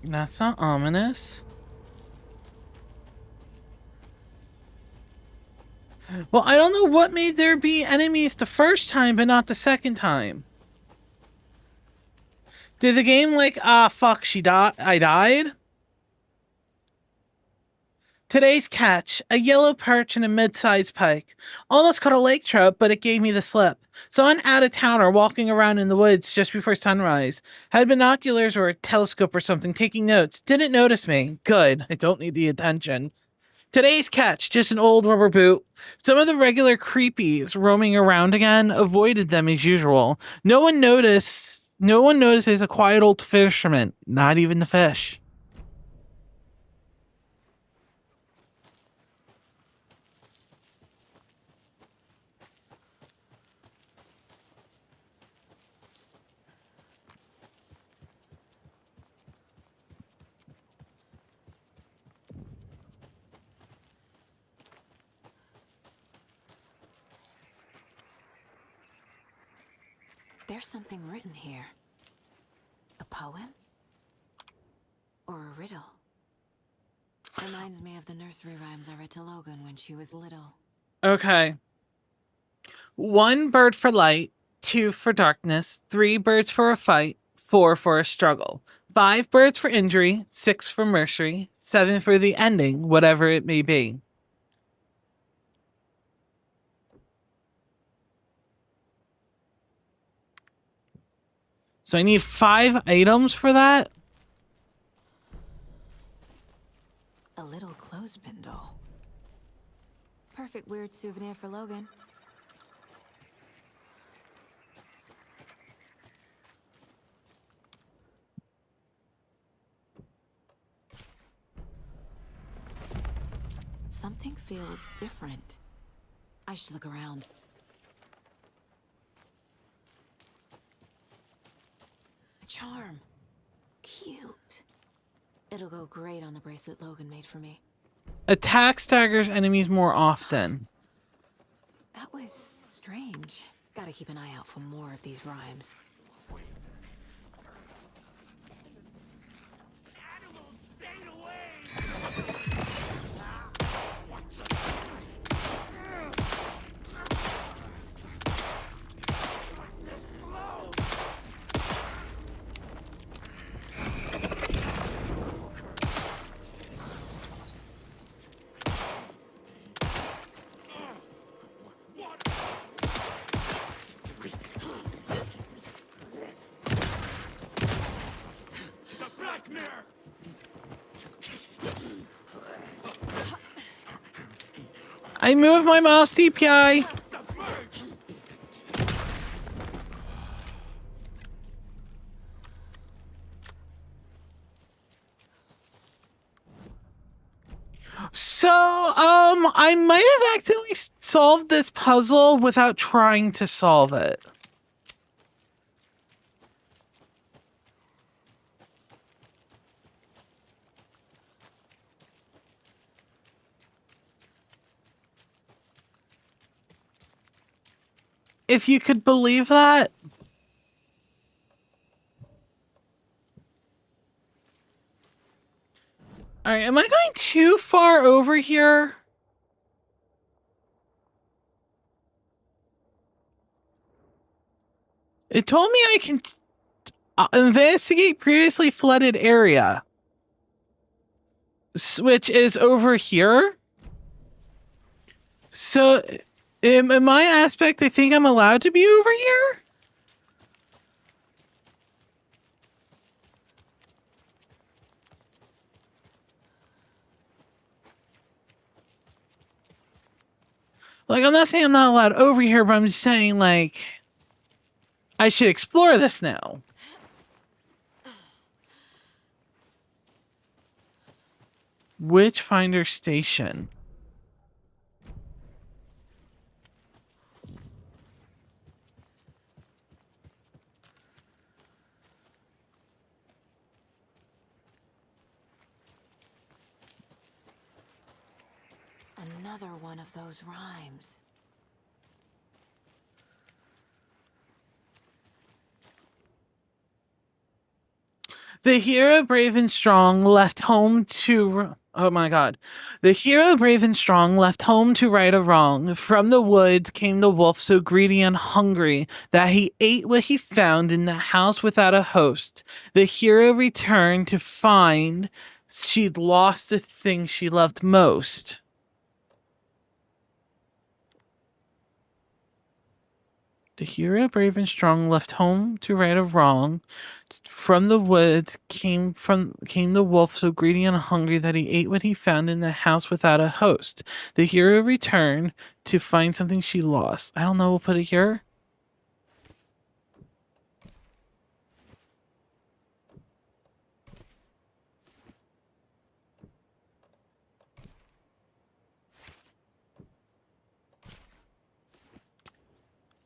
[SPEAKER 1] That's not ominous. Well, I don't know what made there be enemies the first time, but not the second time. Did the game like, fuck, I died? Today's catch, a yellow perch and a mid-sized pike. Almost caught a lake trout, but it gave me the slip. Saw an out-of-towner walking around in the woods just before sunrise. Had binoculars or a telescope or something taking notes. Didn't notice me. Good. I don't need the attention. Today's catch, just an old rubber boot. Some of the regular creepies roaming around again avoided them as usual. No one notices a quiet old fisherman, not even the fish.
[SPEAKER 3] There's something written here. A poem? Or a riddle? Reminds me of the nursery rhymes I read to Logan when she was little.
[SPEAKER 1] Okay. 1 bird for light, 2 for darkness, 3 birds for a fight, 4 for a struggle, 5 birds for injury, 6 for mercy, 7 for the ending, whatever it may be. So I need 5 items for that?
[SPEAKER 3] A little clothespin doll. Perfect weird souvenir for Logan. something feels different. I should look around. A charm. Cute. It'll go great on the bracelet Logan made for me.
[SPEAKER 1] Attack staggers enemies more often.
[SPEAKER 3] That was strange. Gotta keep an eye out for more of these rhymes.
[SPEAKER 1] I moved my mouse DPI. So, I might have accidentally solved this puzzle without trying to solve it. If you could believe that. All right, am I going too far over here? It told me I can investigate previously flooded area, which is over here. So, in my aspect, I think I'm allowed to be over here? Like, I'm not saying I'm not allowed over here, but I'm just saying, like, I should explore this now. Witchfinder Station.
[SPEAKER 3] Another one of those rhymes.
[SPEAKER 1] The hero brave and strong left home to... Oh my god. The hero brave and strong left home to right a wrong. From the woods came the wolf so greedy and hungry that he ate what he found in the house without a host. The hero returned to find she'd lost the thing she loved most. The hero, brave and strong, left home to right a wrong. From the woods came the wolf, so greedy and hungry that he ate what he found in the house without a host. The hero returned to find something she lost. I don't know. We'll put it here.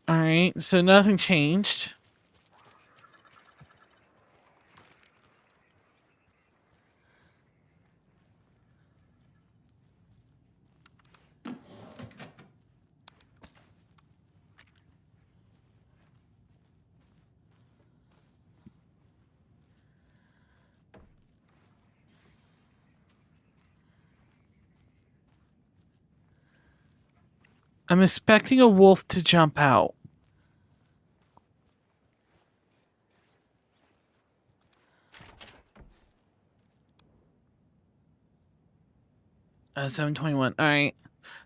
[SPEAKER 1] All right. So nothing changed. I'm expecting a wolf to jump out. Uh, 7:21. All right.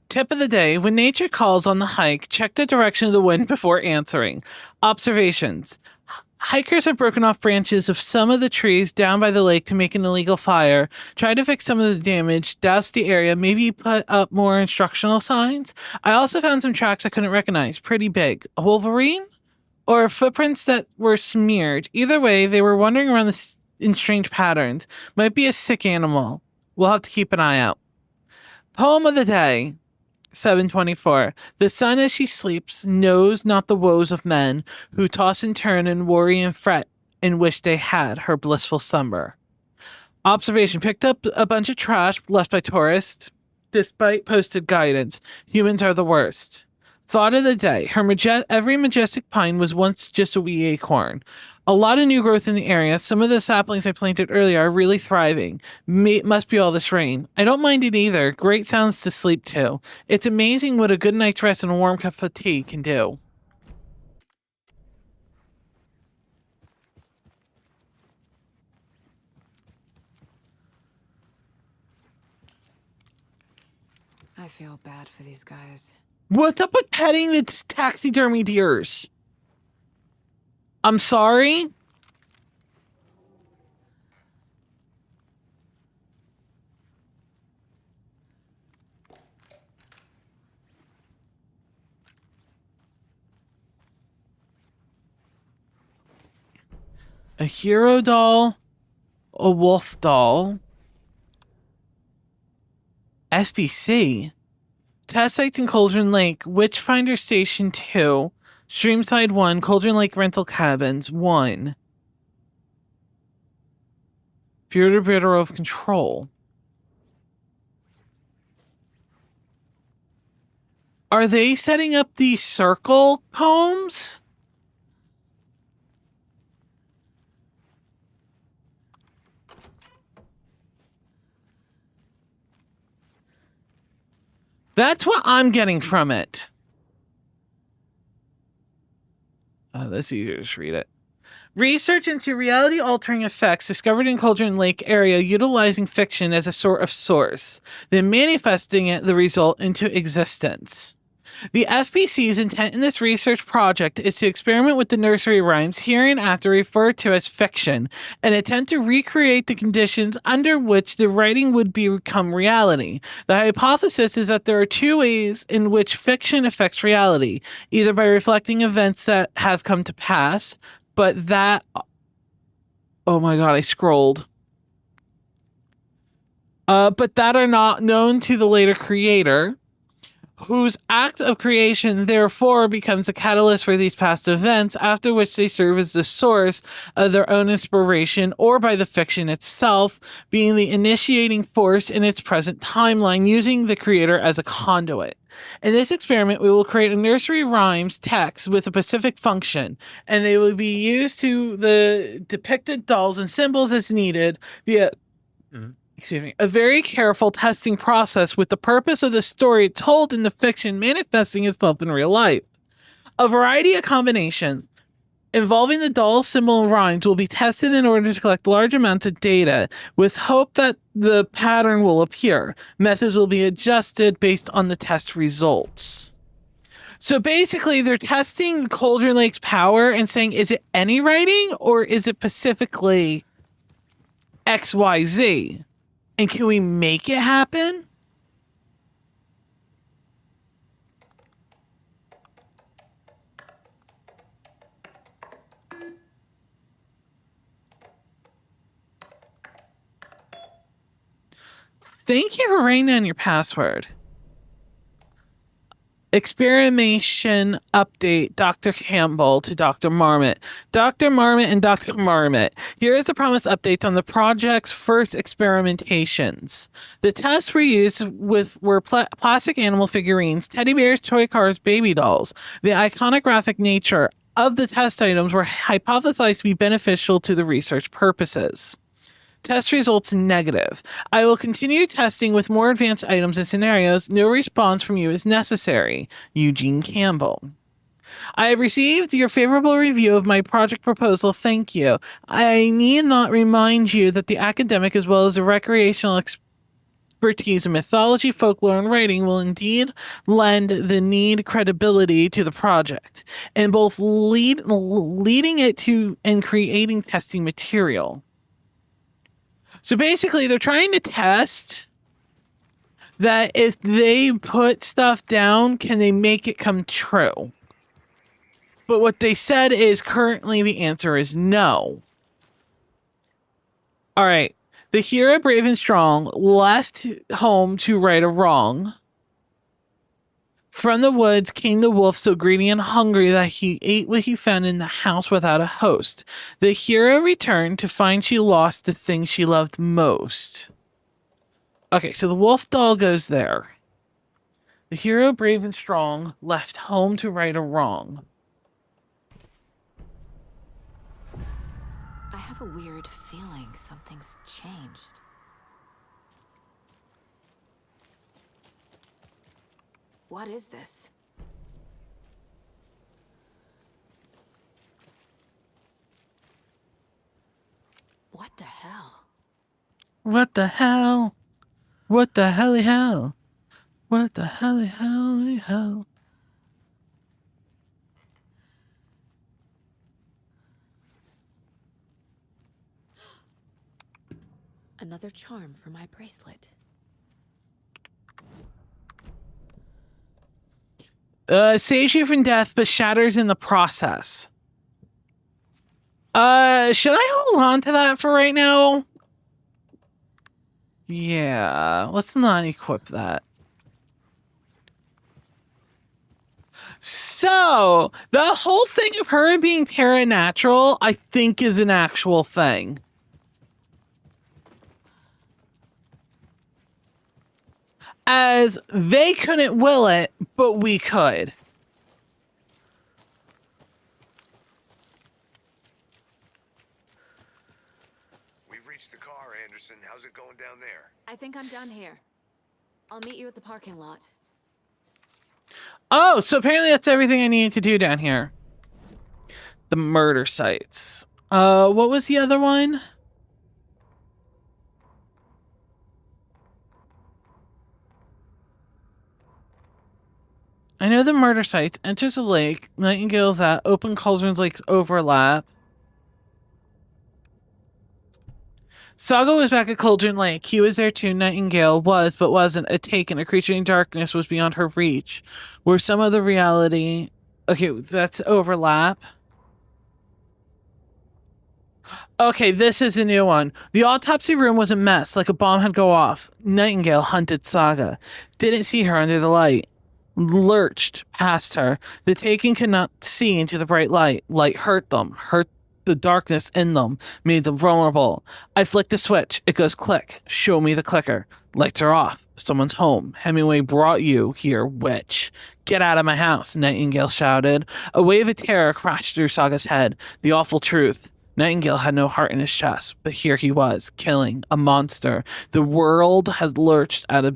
[SPEAKER 1] Tip of the day. When nature calls on the hike, check the direction of the wind before answering. Observations. Hikers have broken off branches of some of the trees down by the lake to make an illegal fire. Try to fix some of the damage, douse the area, maybe put up more instructional signs. I also found some tracks I couldn't recognize. Pretty big. A wolverine? Or footprints that were smeared. Either way, they were wandering around in strange patterns. Might be a sick animal. We'll have to keep an eye out. Poem of the day. 724. The sun as she sleeps knows not the woes of men who toss and turn and worry and fret and wish they had her blissful slumber. Observation. Picked up a bunch of trash left by tourists. Despite posted guidance, humans are the worst. Thought of the day. Every majestic pine was once just a wee acorn. A lot of new growth in the area. Some of the saplings I planted earlier are really thriving. Must be all this rain. I don't mind it either. Great sounds to sleep to. It's amazing what a good night's rest and a warm cup of tea can do.
[SPEAKER 3] I feel bad for these guys.
[SPEAKER 1] What's up with petting the taxidermy deers? I'm sorry? A hero doll, a wolf doll, FBC, test sites in Cauldron Lake, Witchfinder Station 2, Streamside 1, Cauldron Lake Rental Cabins 1, Bureau of Control. Are they setting up these circle poems? That's what I'm getting from it. That's easier to just read it. Research into reality-altering effects discovered in Cauldron Lake area utilizing fiction as a sort of source, then manifesting the result into existence. The FBC's intent in this research project is to experiment with the nursery rhymes hereinafter referred to as fiction and attempt to recreate the conditions under which the writing would become reality. The hypothesis is that there are two ways in which fiction affects reality, either by reflecting events that have come to pass, but that... Oh my god, I scrolled. But that are not known to the later creator, whose act of creation therefore becomes a catalyst for these past events, after which they serve as the source of their own inspiration, or by the fiction itself being the initiating force in its present timeline, using the creator as a conduit. In this experiment, we will create a nursery rhymes text with a specific function, and they will be used to the depicted dolls and symbols as needed via a very careful testing process with the purpose of the story told in the fiction manifesting itself in real life. A variety of combinations involving the doll, symbol, and rhymes will be tested in order to collect large amounts of data with hope that the pattern will appear. Methods will be adjusted based on the test results. So basically, they're testing Cauldron Lake's power and saying, is it any writing or is it specifically XYZ? And can we make it happen? Thank you for writing down your password. Experimentation update Dr. Campbell to Dr. Marmot. Dr. Marmot and Dr. Marmot. Here is the promised updates on the project's first experimentations. The tests were used were plastic animal figurines, teddy bears, toy cars, baby dolls. The iconographic nature of the test items were hypothesized to be beneficial to the research purposes. Test results negative. I will continue testing with more advanced items and scenarios. No response from you is necessary. Eugene Campbell. I have received your favorable review of my project proposal. Thank you. I need not remind you that the academic as well as the recreational expertise in mythology, folklore, and writing will indeed lend the need credibility to the project, and both leading it to and creating testing material. So basically, they're trying to test that if they put stuff down, can they make it come true? But what they said is currently the answer is no. All right. The hero, brave and strong, left home to right a wrong. From the woods came the wolf, so greedy and hungry that he ate what he found in the house without a host. The hero returned to find she lost the thing she loved most. Okay, so the wolf doll goes there. The hero, brave and strong, left home to right a wrong.
[SPEAKER 3] I have a weird feeling something's changed. What is this? What the hell?
[SPEAKER 1] What the hell? What the helly hell? What the helly helly hell?
[SPEAKER 3] Another charm for my bracelet.
[SPEAKER 1] Saves you from death, but shatters in the process. Should I hold on to that for right now? Yeah, let's not equip that. So, the whole thing of her being paranatural, I think, is an actual thing. As they couldn't will it, but we could.
[SPEAKER 6] We've reached the car, Anderson. How's it going down there?
[SPEAKER 3] I think I'm done here. I'll meet you at the parking lot.
[SPEAKER 1] Oh, so apparently that's everything I needed to do down here. The murder sites. What was the other one? I know the murder sites. Enters a lake. Nightingale's at. Open cauldrons lakes overlap. Saga was back at Cauldron Lake. He was there too. Nightingale was, but wasn't. A taken. A creature in darkness was beyond her reach. Where some of the reality... Okay, that's overlap. Okay, this is a new one. The autopsy room was a mess, like a bomb had go off. Nightingale hunted Saga. Didn't see her under the light. Lurched past her. The taken could not see into the bright light. Light hurt them. Hurt the darkness in them. Made them vulnerable. I flicked a switch. It goes click. Show me the clicker. Lights are off. Someone's home. Hemingway brought you here, witch. Get out of my house, Nightingale shouted. A wave of terror crashed through Saga's head. The awful truth. Nightingale had no heart in his chest, but here he was, killing a monster. The world had lurched out of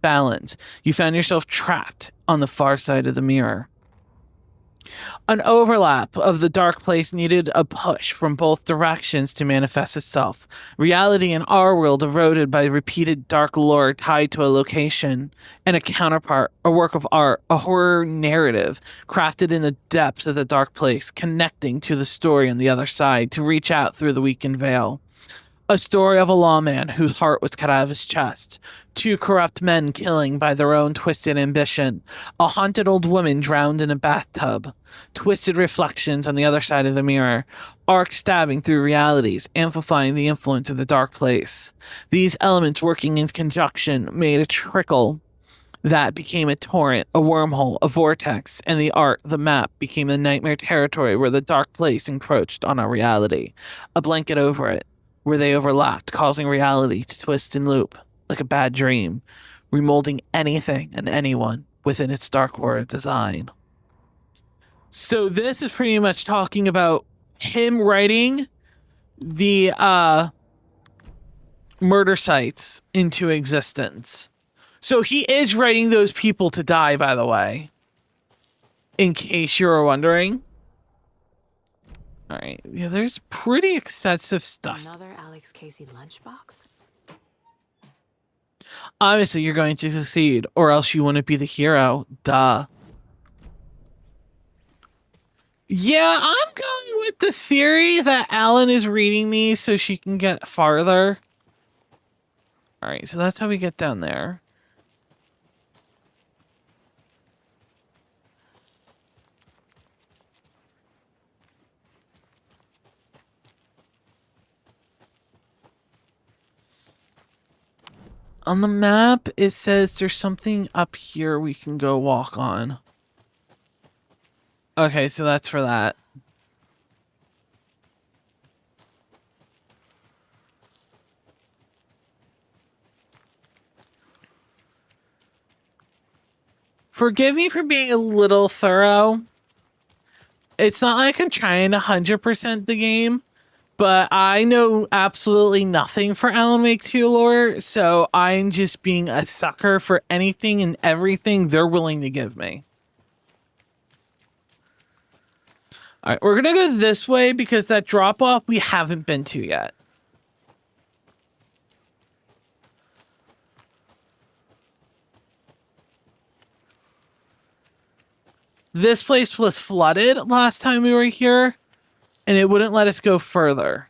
[SPEAKER 1] balance. You found yourself trapped on the far side of the mirror. An overlap of the dark place needed a push from both directions to manifest itself. Reality in our world eroded by repeated dark lore tied to a location, and a counterpart, a work of art, a horror narrative crafted in the depths of the dark place, connecting to the story on the other side to reach out through the weakened veil. A story of a lawman whose heart was cut out of his chest. Two corrupt men killing by their own twisted ambition. A haunted old woman drowned in a bathtub. Twisted reflections on the other side of the mirror. Arcs stabbing through realities, amplifying the influence of the dark place. These elements working in conjunction made a trickle that became a torrent, a wormhole, a vortex, and the art, the map, became the nightmare territory where the dark place encroached on our reality. A blanket over it, where they overlapped, causing reality to twist and loop like a bad dream, remolding anything and anyone within its dark horror design. So this is pretty much talking about him writing the murder sites into existence. So he is writing those people to die, by the way, in case you were wondering. All right. Yeah, there's pretty excessive stuff.
[SPEAKER 3] Another Alex Casey lunchbox?
[SPEAKER 1] Obviously, you're going to succeed, or else you wouldn't be the hero. Duh. Yeah, I'm going with the theory that Alan is reading these so she can get farther. All right, so that's how we get down there. On the map, it says there's something up here we can go walk on. Okay, so that's for that. Forgive me for being a little thorough. It's not like I'm trying to 100% the game, but I know absolutely nothing for Alan Wake 2 lore, so I'm just being a sucker for anything and everything they're willing to give me. All right, we're gonna go this way because that drop off we haven't been to yet. This place was flooded last time we were here, and it wouldn't let us go further.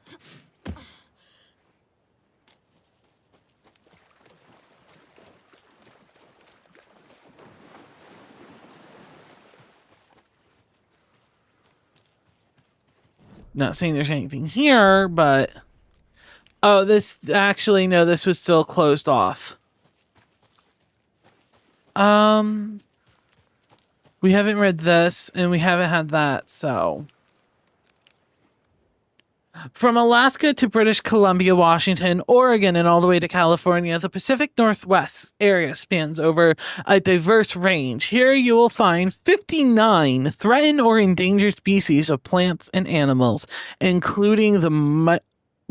[SPEAKER 1] Not saying there's anything here, but... Oh, this... Actually, no, this was still closed off. We haven't read this, and we haven't had that, so... From Alaska to British Columbia, Washington, Oregon, and all the way to California, the Pacific Northwest area spans over a diverse range. Here you will find 59 threatened or endangered species of plants and animals, including the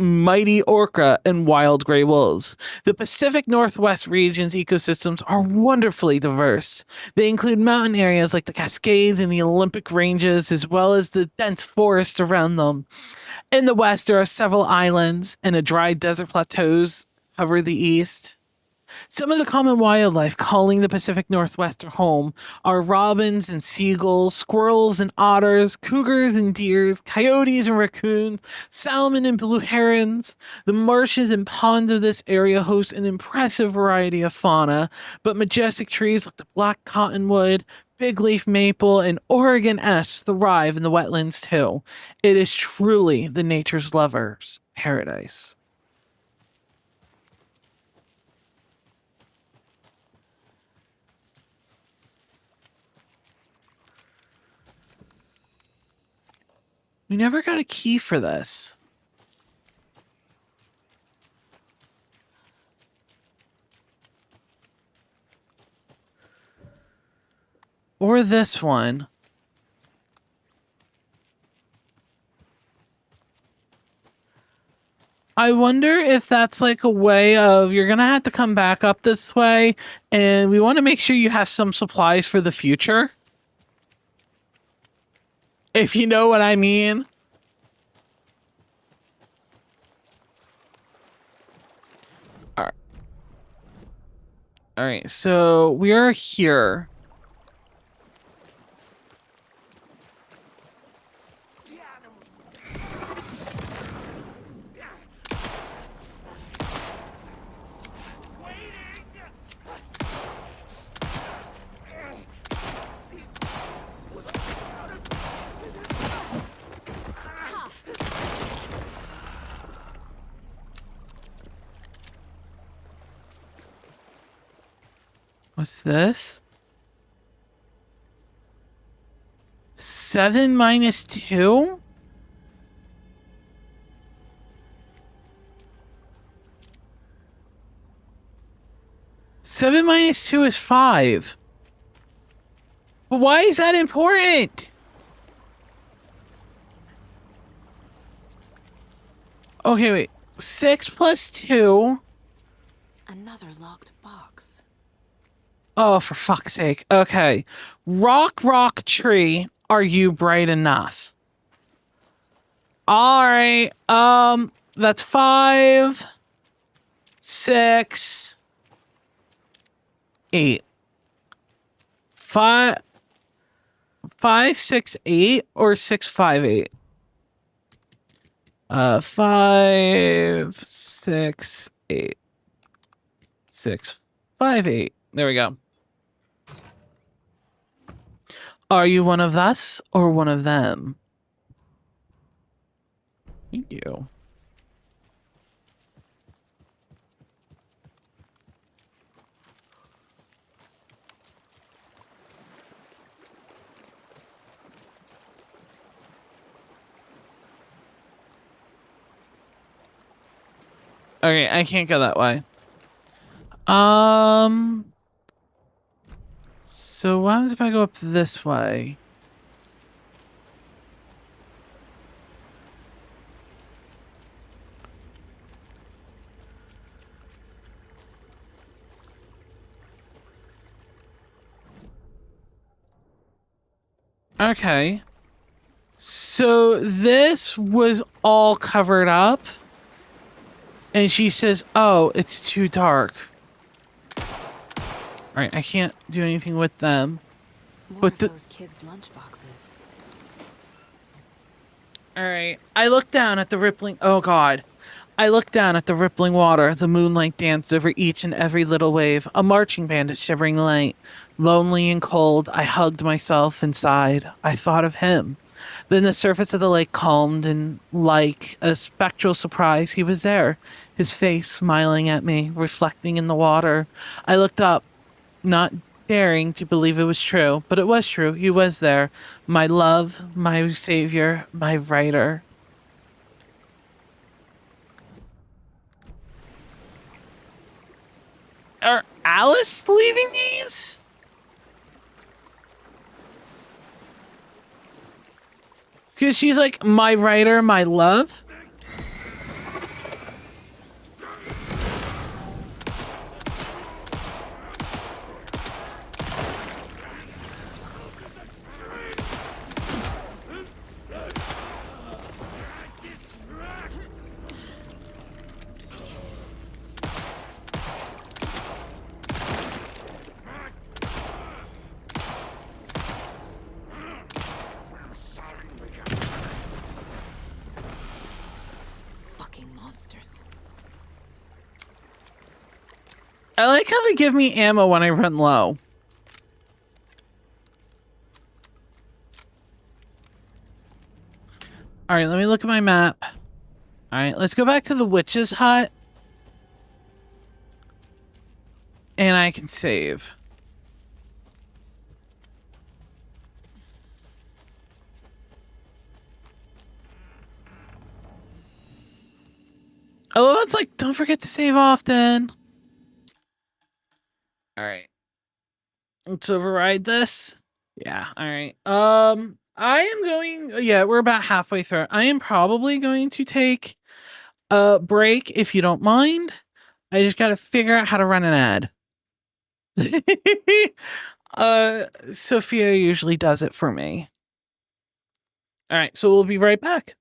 [SPEAKER 1] mighty orca and wild gray wolves. The Pacific Northwest region's ecosystems are wonderfully diverse. They include mountain areas like the Cascades and the Olympic Ranges, as well as the dense forest around them. In the west, there are several islands, and a dry desert plateaus cover the east. Some of the common wildlife calling the Pacific Northwest their home are robins and seagulls, squirrels and otters, cougars and deer, coyotes and raccoons, salmon and blue herons. The marshes and ponds of this area host an impressive variety of fauna, but majestic trees like the black cottonwood, big leaf maple, and Oregon ash thrive in the wetlands too. It is truly the nature's lover's paradise. We never got a key for this. Or this one. I wonder if that's like a way of you're gonna have to come back up this way, and we want to make sure you have some supplies for the future. If you know what I mean. All right, so we are here. What's this? 7 minus 2? Seven minus 2 is 5. But why is that important? Okay, wait. 6 plus 2.
[SPEAKER 3] Another locked box.
[SPEAKER 1] Oh, for fuck's sake. Okay. Rock, tree. Are you bright enough? All right. That's 5, 6, 8. 5, 6, 8, or 6, 5, 8. 5, 6, 8. 6, 5, 8. There we go. Are you one of us or one of them? Thank you. Okay, I can't go that way. Um. So what happens if I go up this way? Okay. So this was all covered up. And she says, oh, it's too dark. Alright, I can't do anything with them.
[SPEAKER 3] More
[SPEAKER 1] But
[SPEAKER 3] of
[SPEAKER 1] the...
[SPEAKER 3] those kids' lunchboxes.
[SPEAKER 1] Alright, I look down at the rippling... Oh, God. I look down at the rippling water. The moonlight danced over each and every little wave. A marching band of shivering light. Lonely and cold, I hugged myself and sighed. I thought of him. Then the surface of the lake calmed, and like a spectral surprise, he was there, his face smiling at me, reflecting in the water. I looked up, not daring to believe it was true, but it was true. He was there. My love, my savior, my writer. Are Alice leaving these? Because she's like, my writer, my love.
[SPEAKER 3] Fucking monsters.
[SPEAKER 1] I like how they give me ammo when I run low. All right, let me look at my map. All right, let's go back to the witch's hut. And I can save. Oh, it's like, don't forget to save often. All right. Let's override this. Yeah, all right. I am going, yeah, we're about halfway through. I am probably going to take a break if you don't mind. I just got to figure out how to run an ad. Sophia usually does it for me. All right, so we'll be right back.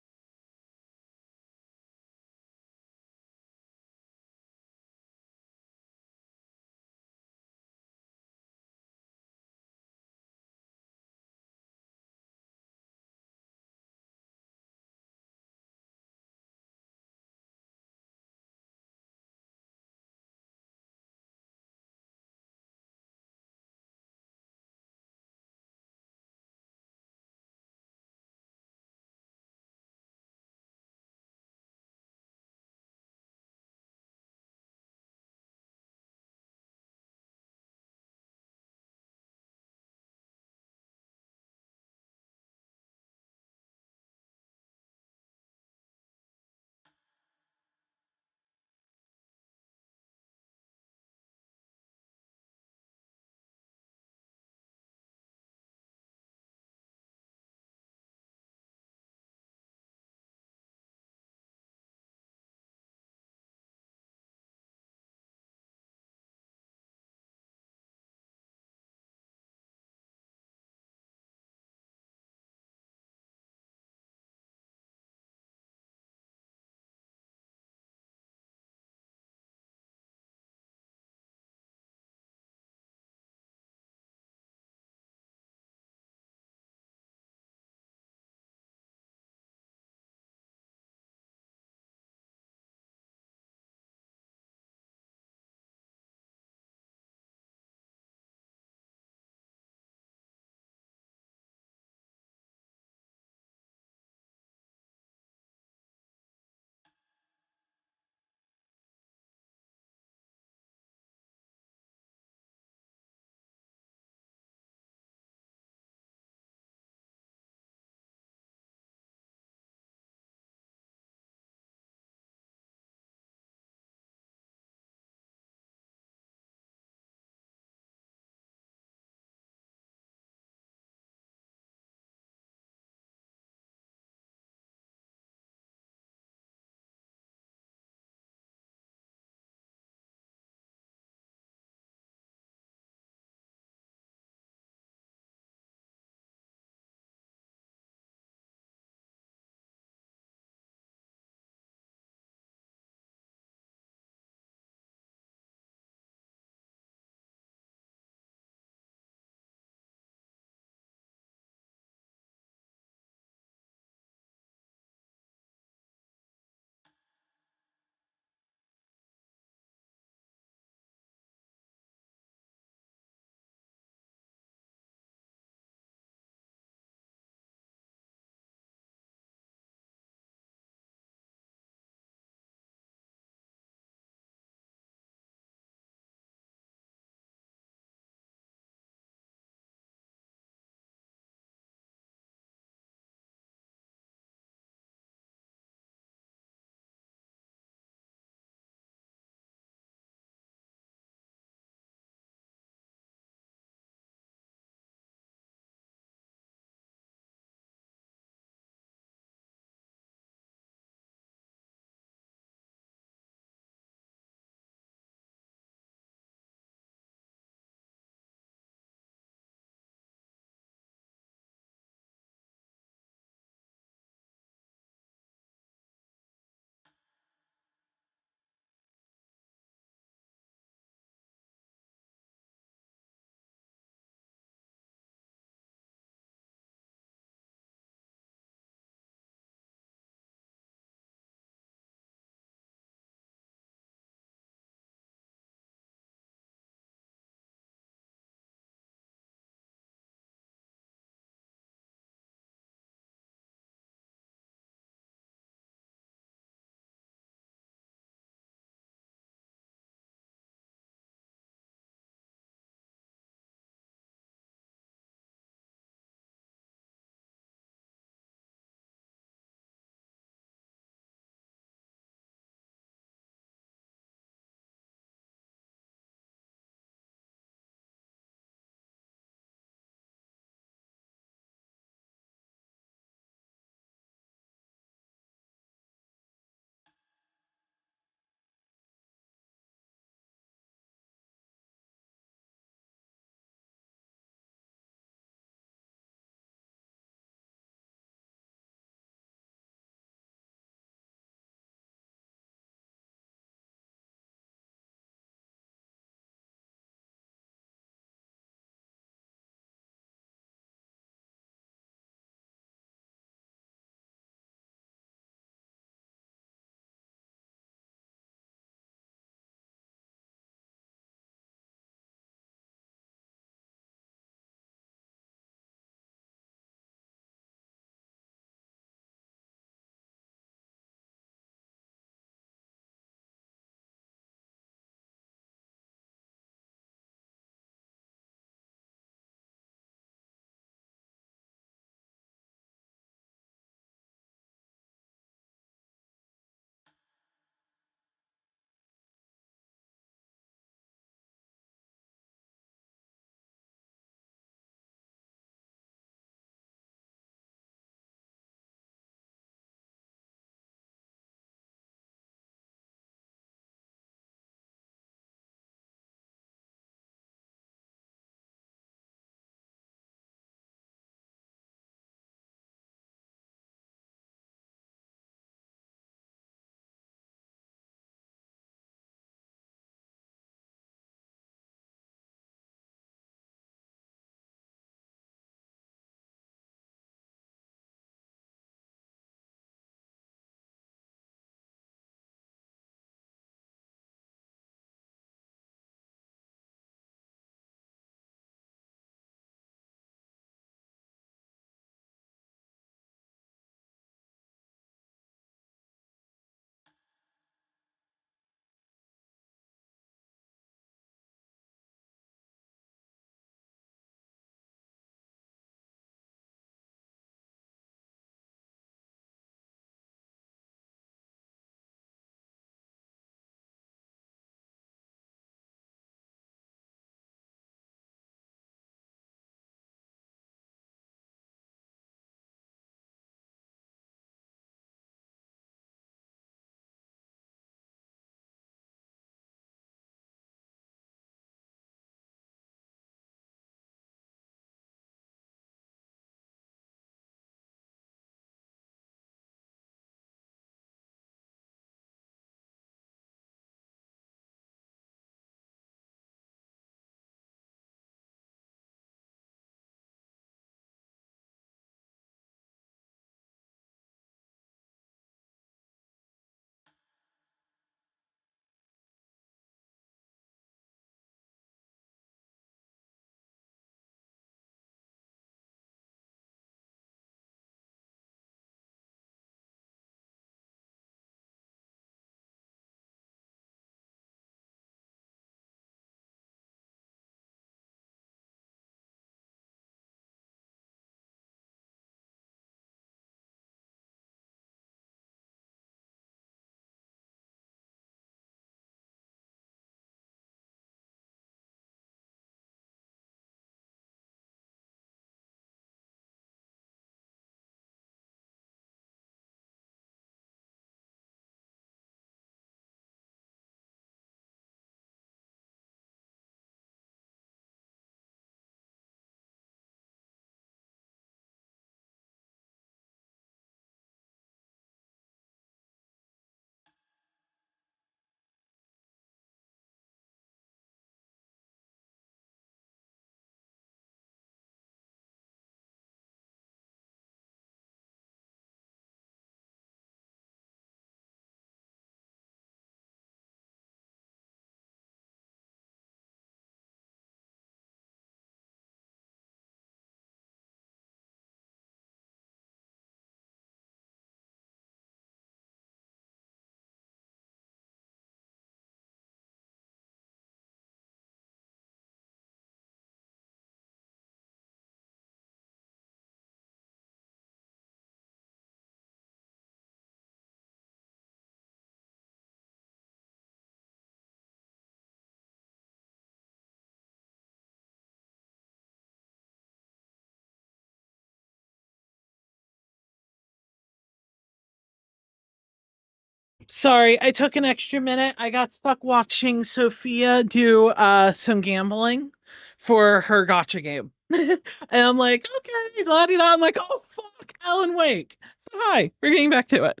[SPEAKER 1] Sorry, I took an extra minute. I got stuck watching Sophia do some gambling for her gotcha game. And I'm like, okay, la di da. I'm like, oh fuck, Alan Wake. Hi, we're getting back to it.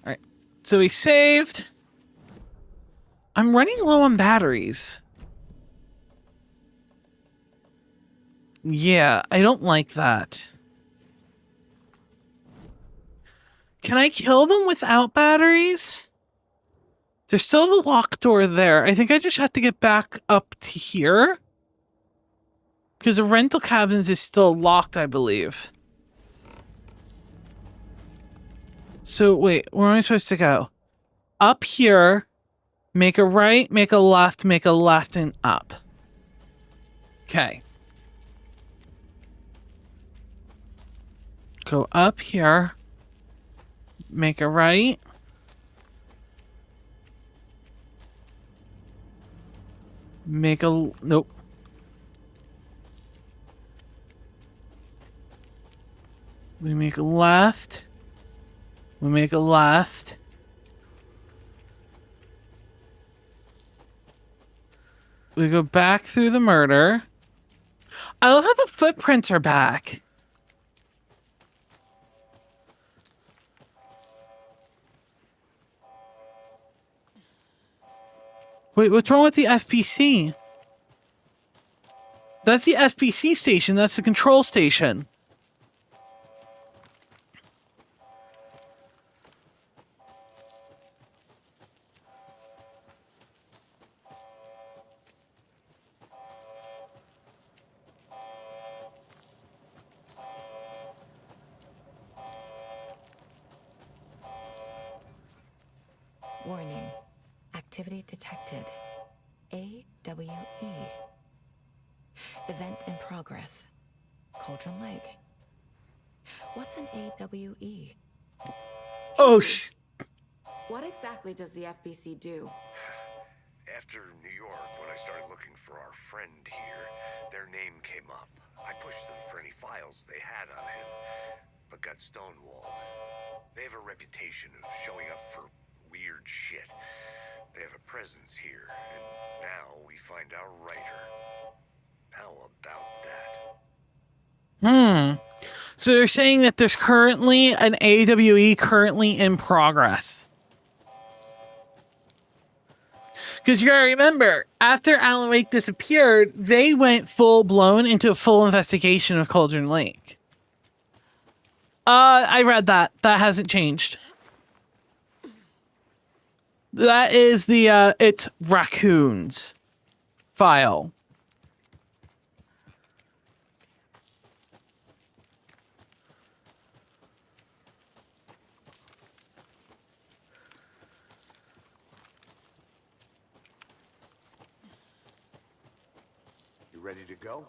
[SPEAKER 1] Alright. So we saved. I'm running low on batteries. Yeah, I don't like that. Can I kill them without batteries? There's still the lock door there. I think I just have to get back up to here. Because the rental cabins is still locked, I believe. So, wait, where am I supposed to go? Up here, make a right, make a left, and up. Okay. Go up here, make a right. Make a... Nope. We make a left. We make a left. We go back through the murder. I love how the footprints are back. Wait, what's wrong with the FPC? That's the FPC station. That's the control station.
[SPEAKER 3] Warning. Activity detected. AWE. Event in progress. Cauldron Lake. What's an AWE?
[SPEAKER 1] Oh,
[SPEAKER 3] What exactly does the FBC do?
[SPEAKER 7] After New York, when I started looking for our friend here, their name came up. I pushed them for any files they had on him, but got stonewalled. They have a reputation of showing up for weird shit. They have a presence here, and now we find our writer. How about that?
[SPEAKER 1] So they're saying that there's currently an AWE currently in progress. Because you gotta remember, after Alan Wake disappeared, they went full blown into a full investigation of Cauldron Lake. I read that. That hasn't changed. That is the it's raccoons file.
[SPEAKER 6] You ready to go?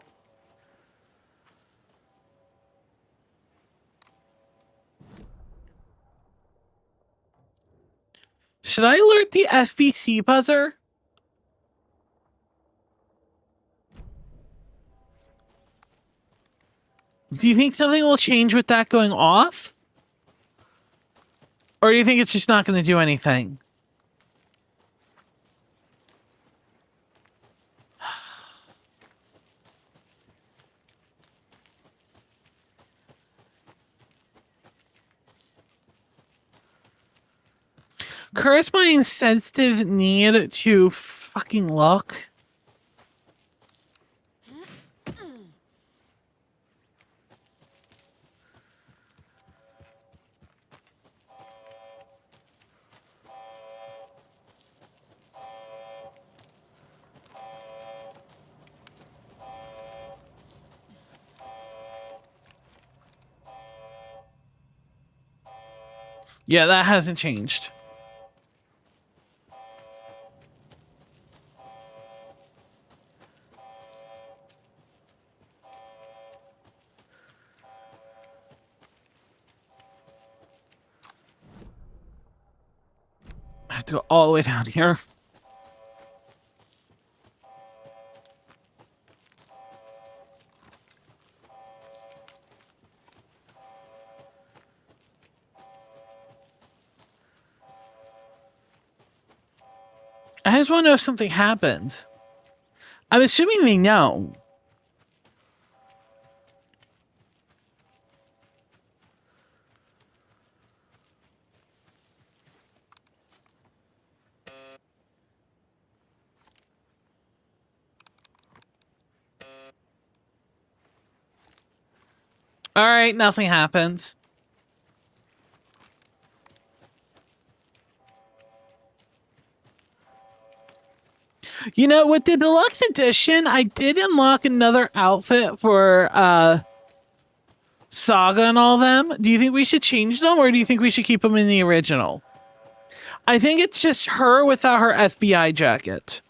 [SPEAKER 1] Should I alert the FBC buzzer? Do you think something will change with that going off? Or do you think it's just not going to do anything? Curse my insensitive need to fucking look. Yeah, that hasn't changed. I have to go all the way down here. I just want to know if something happens. I'm assuming they know. All right, nothing happens. You know, with the deluxe edition, I did unlock another outfit for Saga and all them. Do you think we should change them, or do you think we should keep them in the original? I think it's just her without her FBI jacket.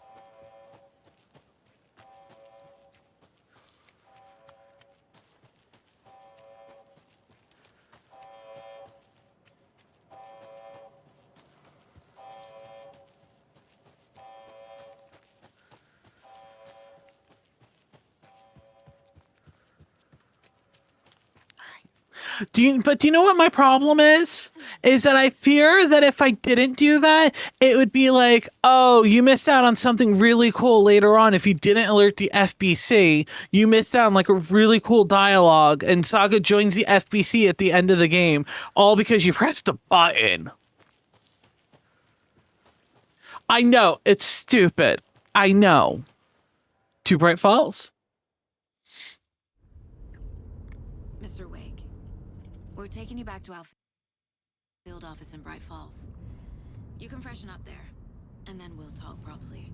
[SPEAKER 1] But do you know what my problem is? Is that I fear that if I didn't do that, it would be like, oh, you missed out on something really cool later on. If you didn't alert the FBC, you missed out on like a really cool dialogue, and Saga joins the FBC at the end of the game, all because you pressed a button. I know, it's stupid. I know. Two Bright Falls.
[SPEAKER 3] Mr. Wake, we're taking you back to our field office in Bright Falls. You can freshen up there, and then we'll talk properly.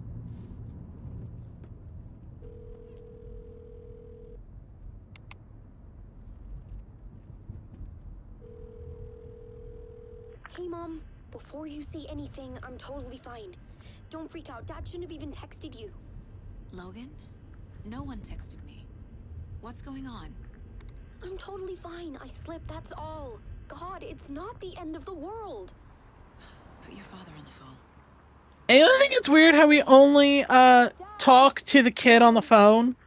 [SPEAKER 8] Hey, Mom. Before you say anything, I'm totally fine. Don't freak out. Dad shouldn't have even texted you.
[SPEAKER 3] Logan? No one texted me. What's going on?
[SPEAKER 8] I'm totally fine. I slipped, that's all. God, it's not the end of the world.
[SPEAKER 3] Put your father on the phone.
[SPEAKER 1] And I think it's weird how we only talk to the kid on the phone.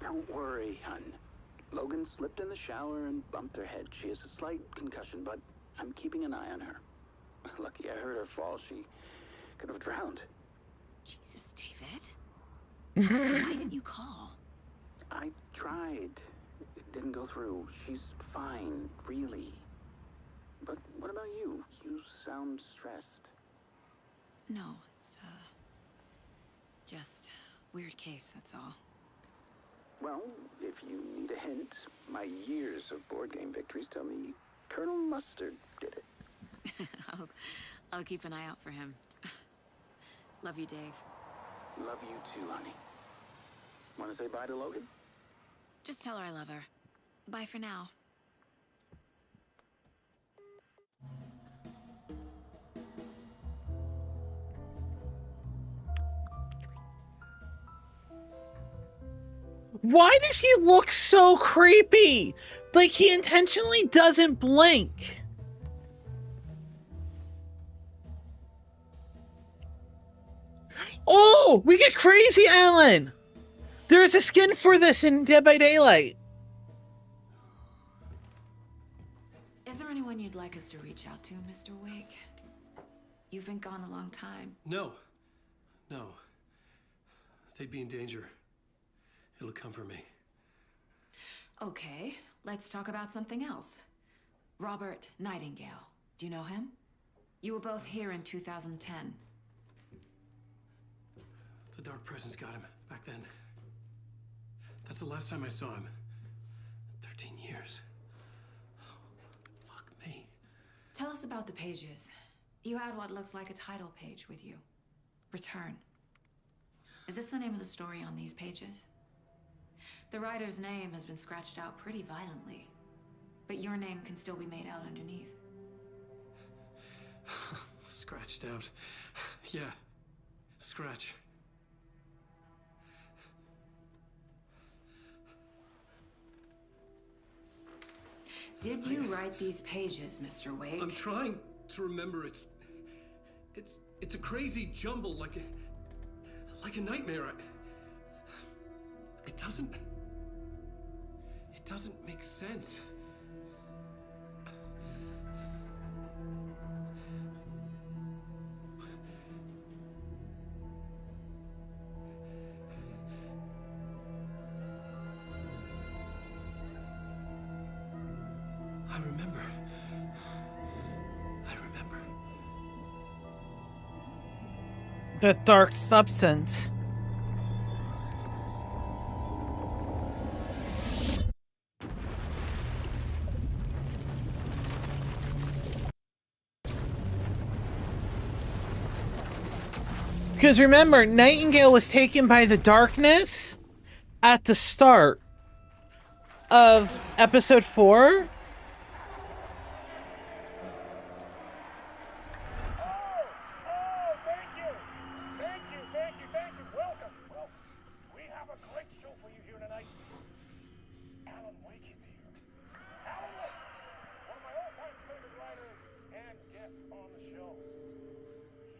[SPEAKER 9] Don't worry, hun. Logan slipped in the shower and bumped her head. She has a slight concussion, but I'm keeping an eye on her. Lucky I heard her fall. She could have drowned.
[SPEAKER 3] Jesus, David. Why didn't you call?
[SPEAKER 9] I tried. It didn't go through. She's fine, really. But what about you? You sound stressed.
[SPEAKER 3] No, it's, just weird case, that's all.
[SPEAKER 9] Well, if you need a hint, my years of board game victories tell me Colonel Mustard did it.
[SPEAKER 3] I'll keep an eye out for him. Love you, Dave.
[SPEAKER 9] Love you too, honey. Want to say bye to Logan?
[SPEAKER 3] Just tell her I love her. Bye for now.
[SPEAKER 1] Why does he look so creepy? Like he intentionally doesn't blink. Oh, we get Crazy Alan. There is a skin for this in Dead by Daylight.
[SPEAKER 3] Is there anyone you'd like us to reach out to, Mr. Wake? You've been gone a long time.
[SPEAKER 2] No. They'd be in danger. It'll come for me.
[SPEAKER 3] Okay, let's talk about something else. Robert Nightingale. Do you know him? You were both here in 2010.
[SPEAKER 2] The Dark Presence got him back then. That's the last time I saw him. 13 years. Oh, fuck me.
[SPEAKER 3] Tell us about the pages. You had what looks like a title page with you. Return. Is this the name of the story on these pages? The writer's name has been scratched out pretty violently, but your name can still be made out underneath.
[SPEAKER 2] Scratched out. Yeah. Scratch.
[SPEAKER 3] Did you write these pages, Mr. Wake?
[SPEAKER 2] I'm trying to remember. It's a crazy jumble, like a nightmare. It doesn't make sense. I remember. I remember.
[SPEAKER 1] That dark substance. Because remember, Nightingale was taken by the darkness at the start of episode 4.
[SPEAKER 10] Thank you. Welcome. Well, we have a great show for you here tonight. Alan Wake is here. Alan Wake, one of my all-time favorite writers and guests on the show.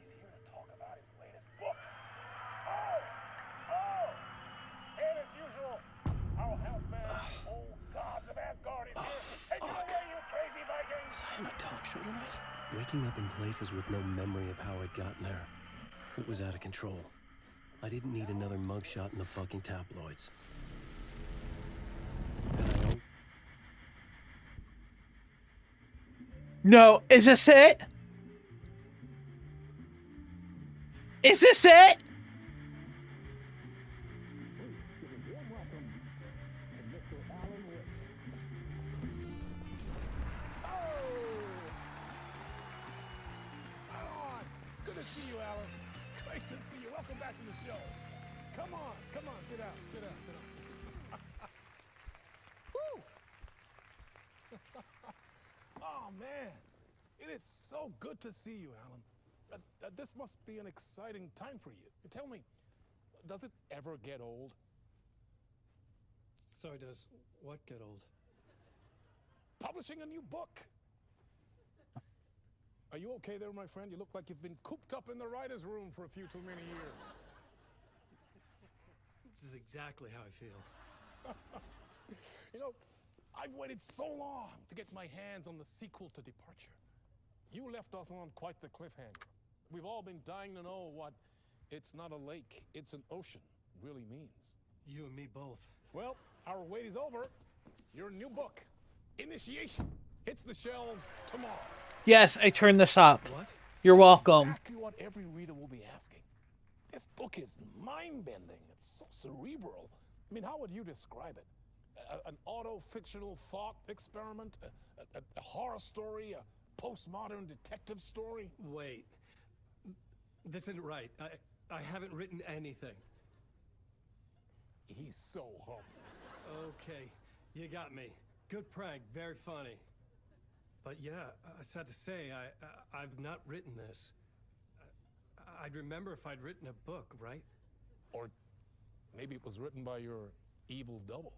[SPEAKER 10] He's here to talk about his latest book. And as usual, our house band, Old Gods of Asgard, is here. Take it away, you crazy Vikings!
[SPEAKER 2] I'm a talk show tonight. Waking up in places with no memory of how I'd gotten there. It was out of control. I didn't need another mugshot in the fucking tabloids. And I don't...
[SPEAKER 1] No, is this it? Is this it?
[SPEAKER 10] Good to see you, Alan. Great to see you. Welcome back to the show. Come on, sit down. Woo! Oh, man. It is so good to see you, Alan. This must be an exciting time for you. Tell me, does it ever get old?
[SPEAKER 2] Sorry, does what get old?
[SPEAKER 10] Publishing a new book. Are you okay there, my friend? You look like you've been cooped up in the writer's room for a few too many years.
[SPEAKER 2] This is exactly how I feel.
[SPEAKER 10] You know, I've waited so long to get my hands on the sequel to Departure. You left us on quite the cliffhanger. We've all been dying to know what "it's not a lake, it's an ocean" really means.
[SPEAKER 2] You and me both.
[SPEAKER 10] Well, our wait is over. Your new book, Initiation, hits the shelves tomorrow.
[SPEAKER 1] Yes, I turned this up.
[SPEAKER 2] What?
[SPEAKER 1] You're welcome.
[SPEAKER 10] Exactly what every reader will be asking. This book is mind-bending. It's so cerebral. I mean, how would you describe it? An auto-fictional thought experiment? A horror story? A postmodern detective story?
[SPEAKER 2] Wait. This isn't right. I haven't written anything.
[SPEAKER 10] He's so humble.
[SPEAKER 2] Okay, you got me. Good prank, very funny. But yeah, sad to say, I've not written this. I'd remember if I'd written a book, right?
[SPEAKER 10] Or maybe it was written by your evil double.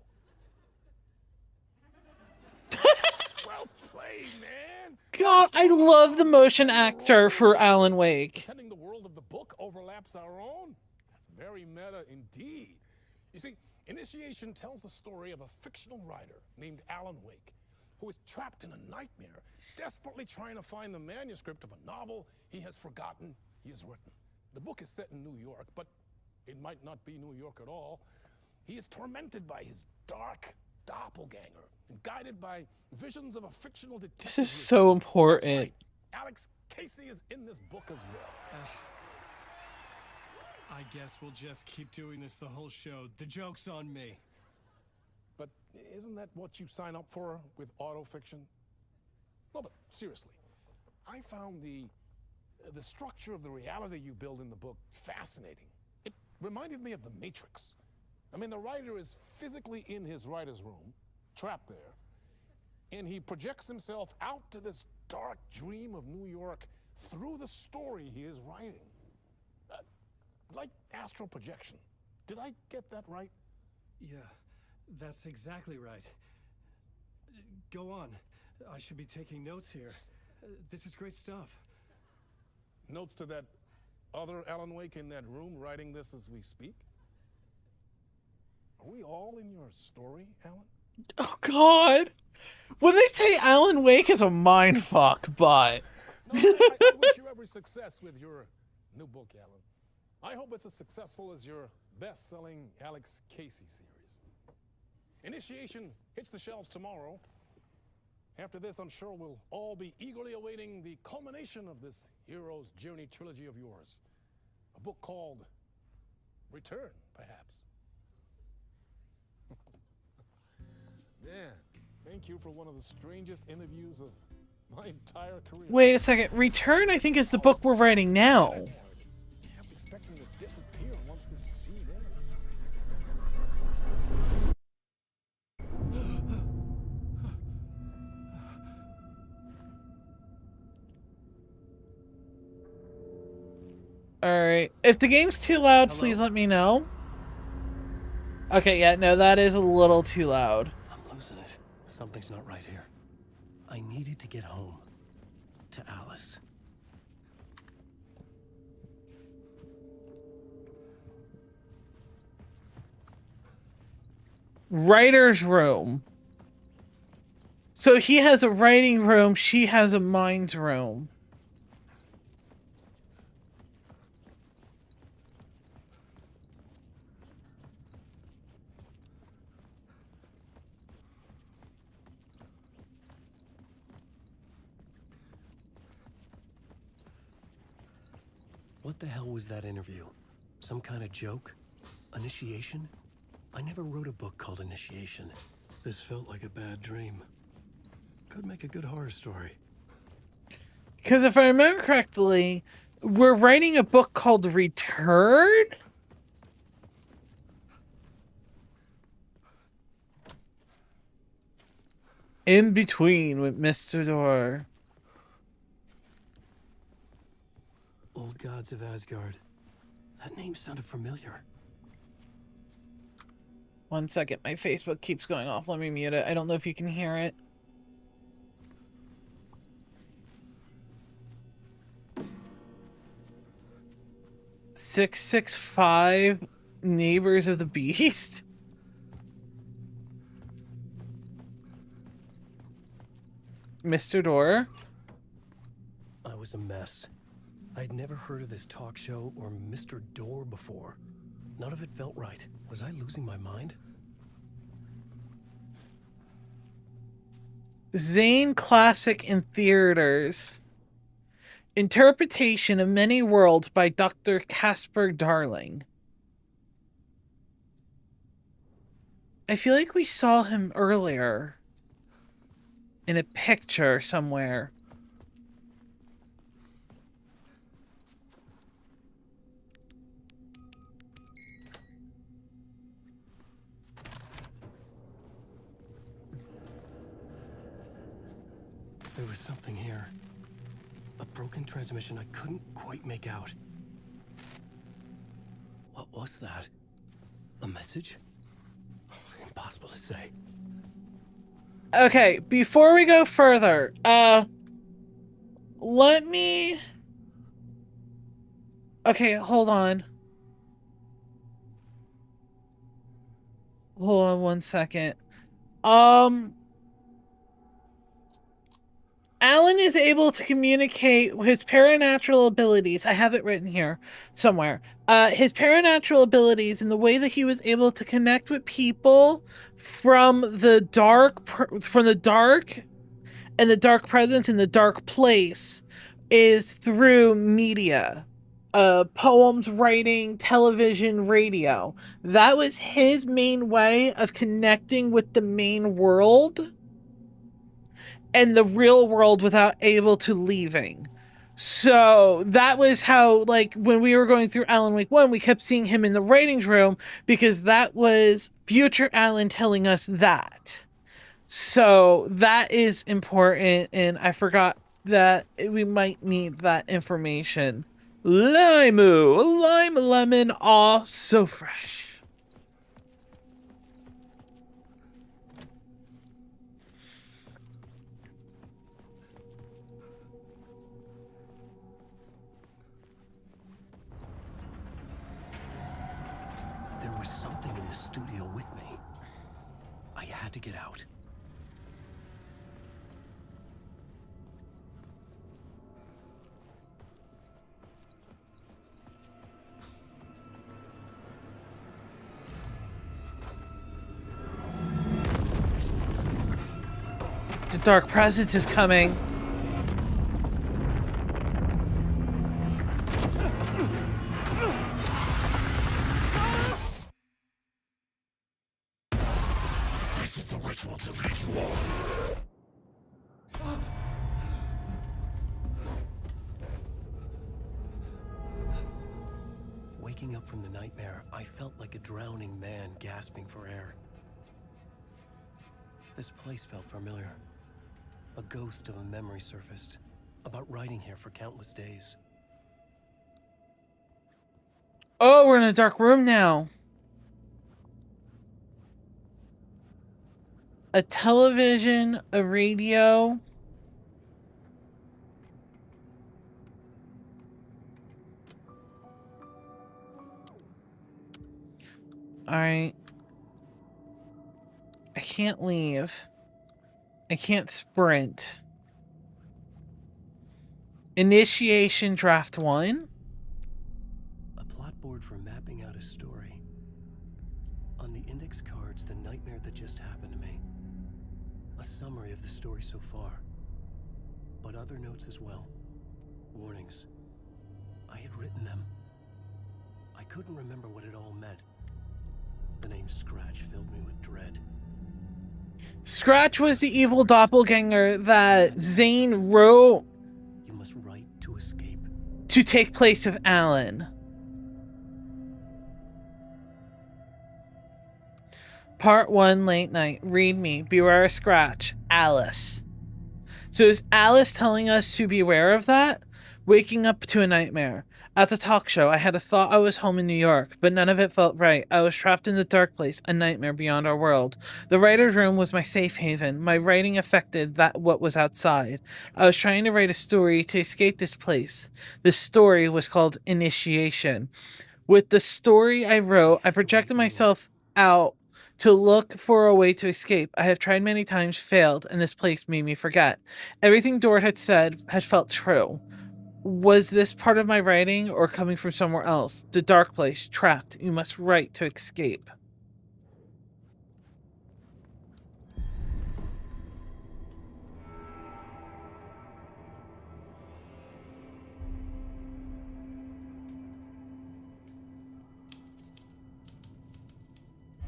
[SPEAKER 10] Well played, man!
[SPEAKER 1] God, I love the motion actor for Alan Wake.
[SPEAKER 10] Pretending the world of the book overlaps our own? That's very meta indeed. You see, Initiation tells the story of a fictional writer named Alan Wake, who is trapped in a nightmare, desperately trying to find the manuscript of a novel he has forgotten he has written. The book is set in New York, but it might not be New York at all. He is tormented by his dark doppelganger and guided by visions of a fictional detective.
[SPEAKER 1] This is so important.
[SPEAKER 10] Right. Alex Casey is in this book as well.
[SPEAKER 2] I guess we'll just keep doing this the whole show. The joke's on me.
[SPEAKER 10] But isn't that what you sign up for with autofiction? No, but seriously, I found the structure of the reality you build in the book fascinating. It reminded me of The Matrix. I mean, the writer is physically in his writer's room, trapped there, and he projects himself out to this dark dream of New York through the story he is writing. Like astral projection. Did I get that right?
[SPEAKER 2] Yeah, that's exactly right. Go on. I should be taking notes here. This is great stuff.
[SPEAKER 10] Notes to that other Alan Wake in that room writing this as we speak? Are we all in your story, Alan?
[SPEAKER 1] Oh, God. When they say Alan Wake is a mindfuck, but...
[SPEAKER 10] No, I wish you every success with your new book, Alan. I hope it's as successful as your best-selling Alex Casey series. Initiation hits the shelves tomorrow. After this, I'm sure we'll all be eagerly awaiting the culmination of this hero's journey trilogy of yours. A book called Return, perhaps. Man, thank you for one of the strangest interviews of my entire career.
[SPEAKER 1] Wait a second. Return, I think, is the book we're writing now.
[SPEAKER 10] I'm expecting to disappear once this scene ends.
[SPEAKER 1] Alright. If the game's too loud, please let me know. Okay, yeah, no, that is a little too loud.
[SPEAKER 2] I'm losing it. Something's not right here. I needed to get home. To Alice.
[SPEAKER 1] Writer's room. So he has a writing room, she has a mind's room.
[SPEAKER 2] What the hell was that interview? Some kind of joke? Initiation? I never wrote a book called Initiation. This felt like a bad dream. Could make a good horror story.
[SPEAKER 1] Because if I remember correctly, we're writing a book called Return? In Between with Mr. Door.
[SPEAKER 2] Old Gods of Asgard. That name sounded familiar.
[SPEAKER 1] 1 second, my Facebook keeps going off. Let me mute it. I don't know if you can hear it. "665 Neighbors of the Beast." Mr. Door.
[SPEAKER 2] I was a mess. I'd never heard of this talk show or Mr. Door before. None of it felt right. Was I losing my mind?
[SPEAKER 1] Zane Classic in theaters. Interpretation of Many Worlds by Dr. Casper Darling. I feel like we saw him earlier. In a picture somewhere.
[SPEAKER 2] There was something here. A broken transmission I couldn't quite make out. What was that? A message? Impossible to say.
[SPEAKER 1] Okay, before we go further, let me... Okay, hold on. Hold on 1 second. Alan is able to communicate his paranatural abilities. I have it written here somewhere. His paranatural abilities and the way that he was able to connect with people from the dark and the dark presence in the dark place is through media. Poems, writing, television, radio. That was his main way of connecting with the main world and the real world without able to leaving. So that was how, like, when we were going through Alan Wake 1, we kept seeing him in the writings room because that was future Alan telling us that. So that is important, and I forgot that we might need that information. Limu, lime, lemon, aw, so fresh.
[SPEAKER 2] There was something in the studio with me. I had to get out.
[SPEAKER 1] dark presence is coming.
[SPEAKER 4] This is the ritual to ritual.
[SPEAKER 2] Waking up from the nightmare, I felt like a drowning man gasping for air. This place felt familiar. A ghost of a memory surfaced, about writing here for countless days.
[SPEAKER 1] Oh, we're in a dark room now. A television, a radio. All right. I can't leave. I can't sprint. Initiation draft 1.
[SPEAKER 2] A plot board for mapping out a story. On the index cards, the nightmare that just happened to me. A summary of the story so far. But other notes as well. Warnings. I had written them. I couldn't remember what it all meant. The name Scratch filled me with dread.
[SPEAKER 1] Scratch was the evil doppelganger that Zane wrote
[SPEAKER 2] You must write to escape.
[SPEAKER 1] to take place of Alan. Part 1, late night. Read me. Beware of Scratch. Alice. So is Alice telling us to beware of that? Waking up to a nightmare. At the talk show, I had a thought I was home in New York, but none of it felt right. I was trapped in the dark place, a nightmare beyond our world. The writer's room was my safe haven. My writing affected what was outside. I was trying to write a story to escape this place. This story was called Initiation. With the story I wrote, I projected myself out to look for a way to escape. I have tried many times, failed, and this place made me forget. Everything Dort had said had felt true. Was this part of my writing or coming from somewhere else? The dark place, trapped. You must write to escape.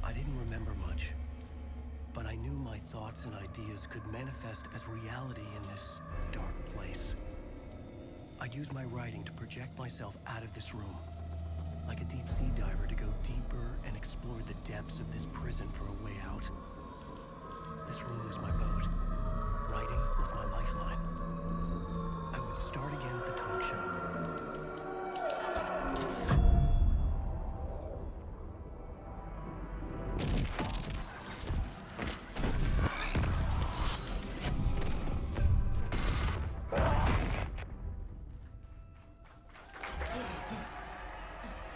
[SPEAKER 2] I didn't remember much, but I knew my thoughts and ideas could manifest as reality in this dark place. I'd use my writing to project myself out of this room, like a deep sea diver to go deeper and explore the depths of this prison for a way out. This room was my boat. Writing was my lifeline. I would start again at the talk show.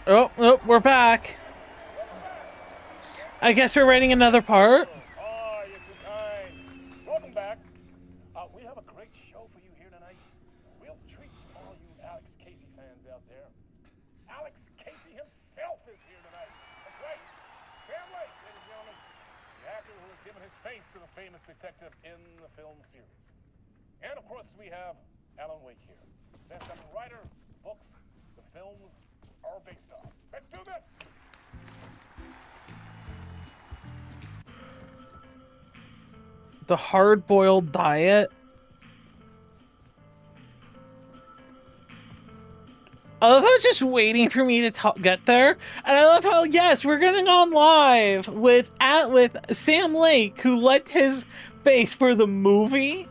[SPEAKER 1] Oh, we're back. I guess we're writing another part.
[SPEAKER 10] Oh, you're too kind. Welcome back. We have a great show for you here tonight. We'll treat all you Alex Casey fans out there. Alex Casey himself is here tonight. That's right. Sam Lake, ladies and gentlemen. The actor who has given his face to the famous detective in the film series. And of course, we have Alan Wake here. Best-selling writer, books, the films are based on. Let's do this!
[SPEAKER 1] The hard-boiled diet. I love how it's just waiting for me to get there. And I love how, yes, we're getting on live with Sam Lake, who lent his face for the movie.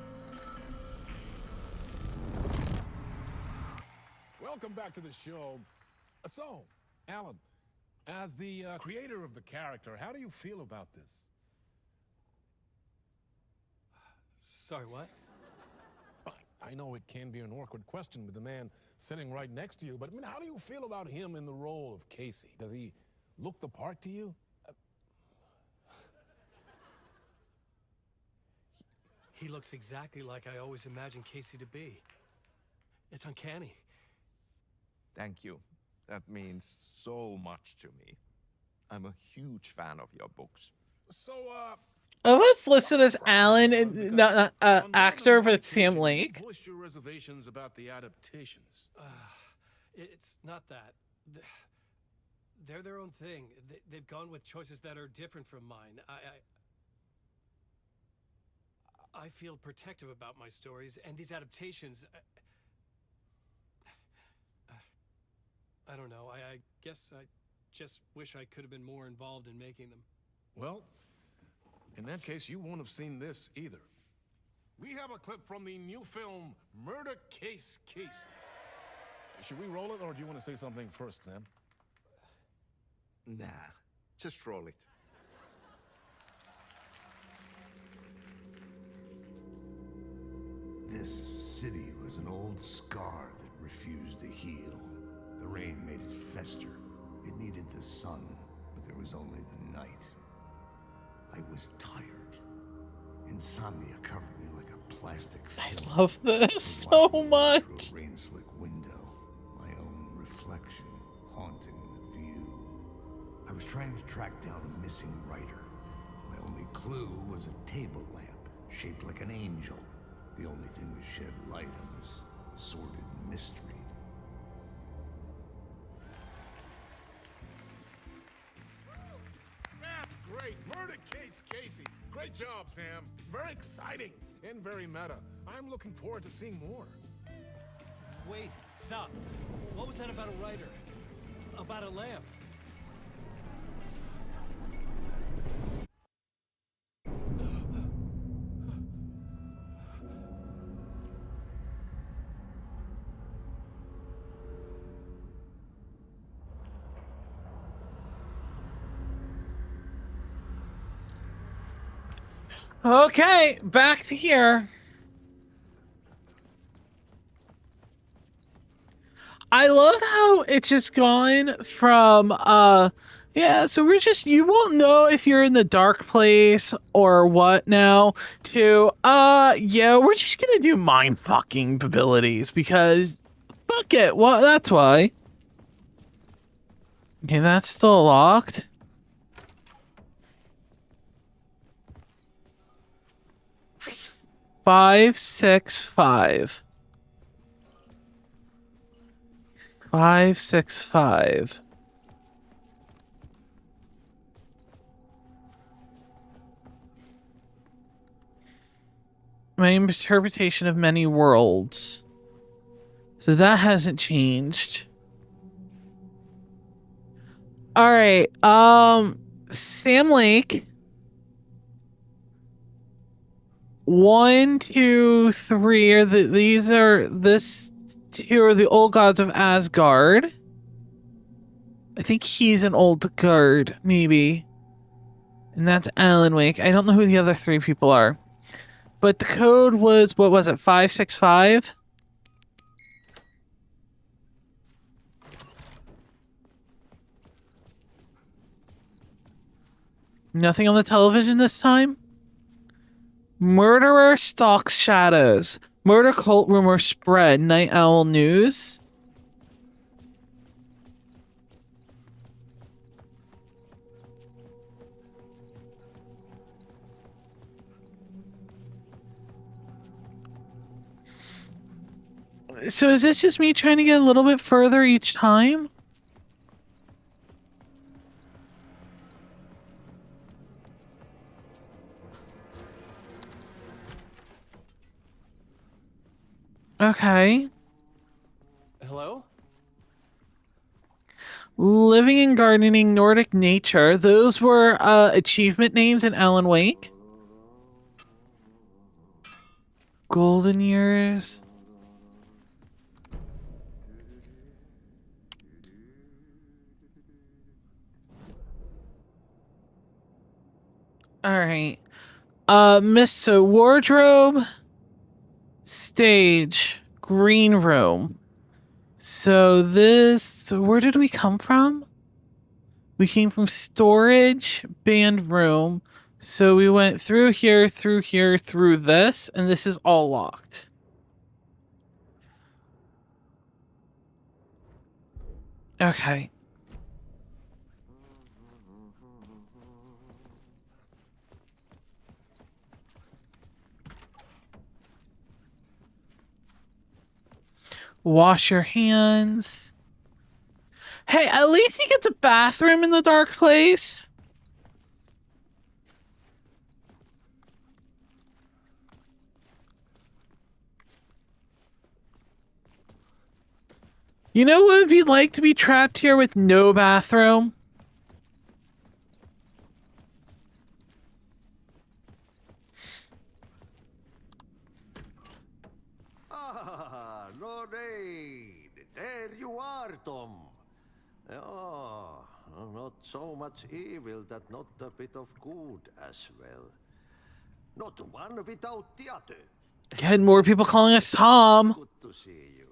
[SPEAKER 10] Welcome back to the show. So, Alan, as the creator of the character, how do you feel about this?
[SPEAKER 2] Sorry, what?
[SPEAKER 10] I know it can be an awkward question with the man sitting right next to you, but I mean, how do you feel about him in the role of Casey? Does he look the part to you?
[SPEAKER 2] He looks exactly like I always imagined Casey to be. It's uncanny.
[SPEAKER 11] Thank you. That means so much to me. I'm a huge fan of your books.
[SPEAKER 10] So,
[SPEAKER 1] of us listed as Alan, and not actor, but it's Sam Lake.
[SPEAKER 10] Voiced your reservations about the adaptations.
[SPEAKER 2] It's not that. They're their own thing. They've gone with choices that are different from mine. I feel protective about my stories, and these adaptations. I don't know. I guess I just wish I could have been more involved in making them.
[SPEAKER 10] Well, in that case, you won't have seen this either. We have a clip from the new film, Murder Case Casey. Should we roll it, or do you want to say something first, Sam?
[SPEAKER 11] Nah, just roll it.
[SPEAKER 6] This city was an old scar that refused to heal. The rain made it fester. It needed the sun, but there was only the night. I was tired. Insomnia covered me like a plastic film.
[SPEAKER 1] I love this so much.
[SPEAKER 6] Through a rain-slick window, my own reflection haunting the view. I was trying to track down a missing writer. My only clue was a table lamp shaped like an angel. The only thing to shed light on this sordid mystery.
[SPEAKER 10] That's great! Murder Case Casey! Great job, Sam. Very exciting and very meta. I'm looking forward to seeing more.
[SPEAKER 2] Wait, stop. What was that about a writer? About a lamp?
[SPEAKER 1] Okay, back to here. I love how it's just gone from yeah, so you won't know if you're in the dark place or what now, to yeah, we're just gonna do mind fucking abilities because fuck it. Well, that's why. Okay, that's still locked. Five, 6, 5. 5, 6, 5. My interpretation of many worlds. So that hasn't changed. All right. Sam Lake. 1, 2, 3 are this 2 are the old gods of Asgard. I think he's an old guard, maybe. And that's Alan Wake. I don't know who the other 3 people are. But the code was, what was it, 565? Nothing on the television this time? Murderer stalks shadows. Murder cult rumor spread. Night Owl News. So is this just me trying to get a little bit further each time? Okay.
[SPEAKER 2] Hello?
[SPEAKER 1] Living and gardening, Nordic nature. Those were achievement names in Alan Wake. Golden years. All right. Mr. Wardrobe. Stage. Green room. So this, where did we come from? We came from storage, band room. So we went through here, through this, and this is all locked. Okay. Wash your hands. Hey, at least he gets a bathroom in the dark place. You know what would be like to be trapped here with no bathroom?
[SPEAKER 11] Ah, Lorraine! There you are, Tom. Oh, not so much evil that not a bit of good as well. Not one without the other.
[SPEAKER 1] Had more people calling us Tom.
[SPEAKER 11] Good to see you.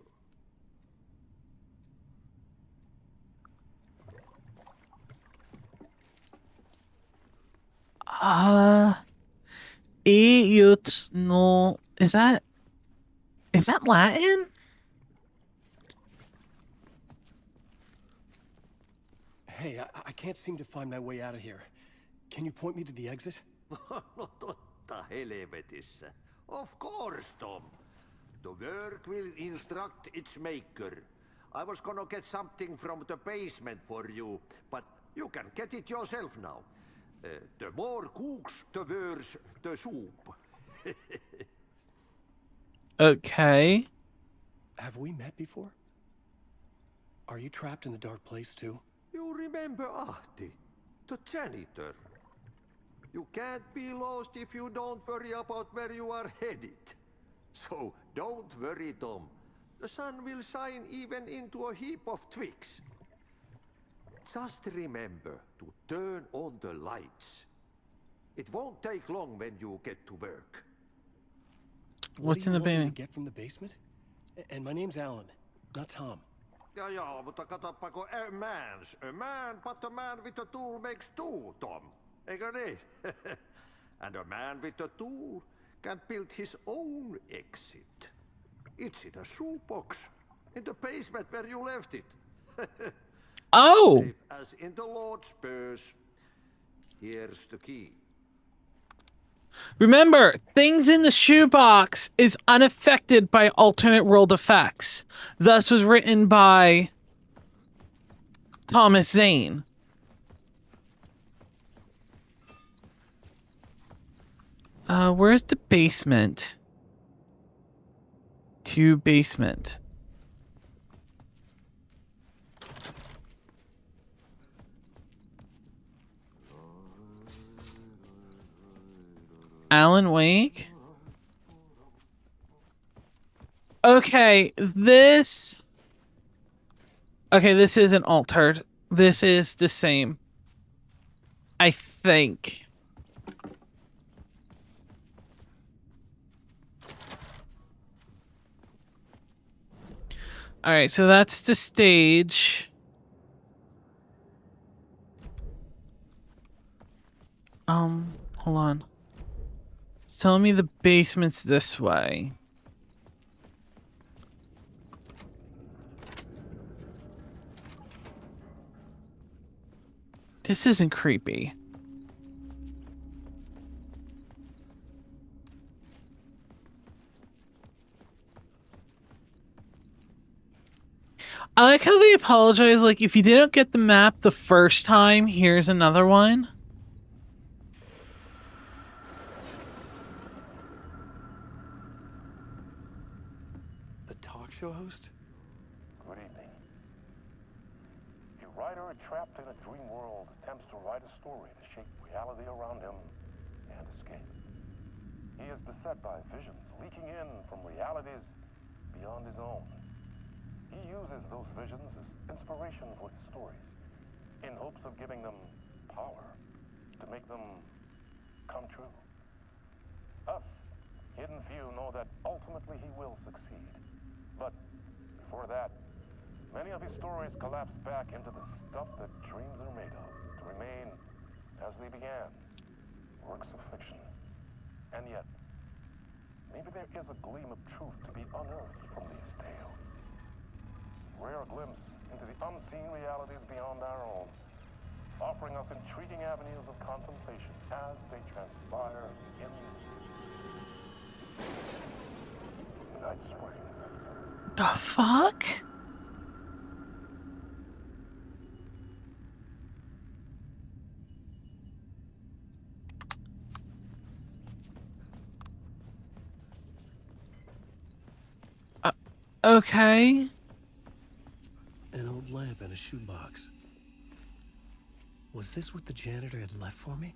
[SPEAKER 1] No. Is that Latin?
[SPEAKER 2] Hey, I can't seem to find my way out of here. Can you point me to the exit?
[SPEAKER 11] No totta helvetissä. Of course, Tom. The work will instruct its maker. I was gonna get something from the basement for you, but you can get it yourself now. The more cooks, the worse the soup.
[SPEAKER 1] Okay.
[SPEAKER 2] Have we met before? Are you trapped in the dark place too?
[SPEAKER 11] You remember Ahti, the janitor. You can't be lost if you don't worry about where you are headed. So don't worry, Tom. The sun will shine even into a heap of twigs. Just remember to turn on the lights. It won't take long when you get to work.
[SPEAKER 1] What's in the
[SPEAKER 2] What do you want me
[SPEAKER 1] basement?
[SPEAKER 2] to get from the basement? And my name's Alan, not Tom.
[SPEAKER 11] Ja, mutta katsopako a man, but a man with a tool makes two, Tom. Eikö niin? And a man with a tool can build his own exit. It's in a shoebox, in the basement where you left it.
[SPEAKER 1] Oh!
[SPEAKER 11] Safe as in the Lord's purse. Here's the key.
[SPEAKER 1] Remember, things in the shoebox is unaffected by alternate world effects. Thus was written by Thomas Zane. Where's the basement? To basement. Alan Wake? Okay, this isn't altered. This is the same. I think. Alright, so that's the stage. Hold on. It's telling me the basement's this way. This isn't creepy. I like how they apologize, like, if you didn't get the map the first time, here's another one.
[SPEAKER 2] The talk show host?
[SPEAKER 12] Good evening. A writer trapped in a dream world attempts to write a story to shape reality around him and escape. He is beset by visions leaking in from realities beyond his own. He uses those visions as inspiration for his stories, in hopes of giving them power to make them come true. Us, hidden few, know that ultimately he will succeed. But before that, many of his stories collapse back into the stuff that dreams are made of, to remain as they began, works of fiction. And yet, maybe there is a gleam of truth to be unearthed from these tales. Rare glimpse into the unseen realities beyond our own, offering us intriguing avenues of contemplation as they transpire in Night Springs.
[SPEAKER 1] The fuck? Okay.
[SPEAKER 2] An old lamp and a shoebox. Was this what the janitor had left for me?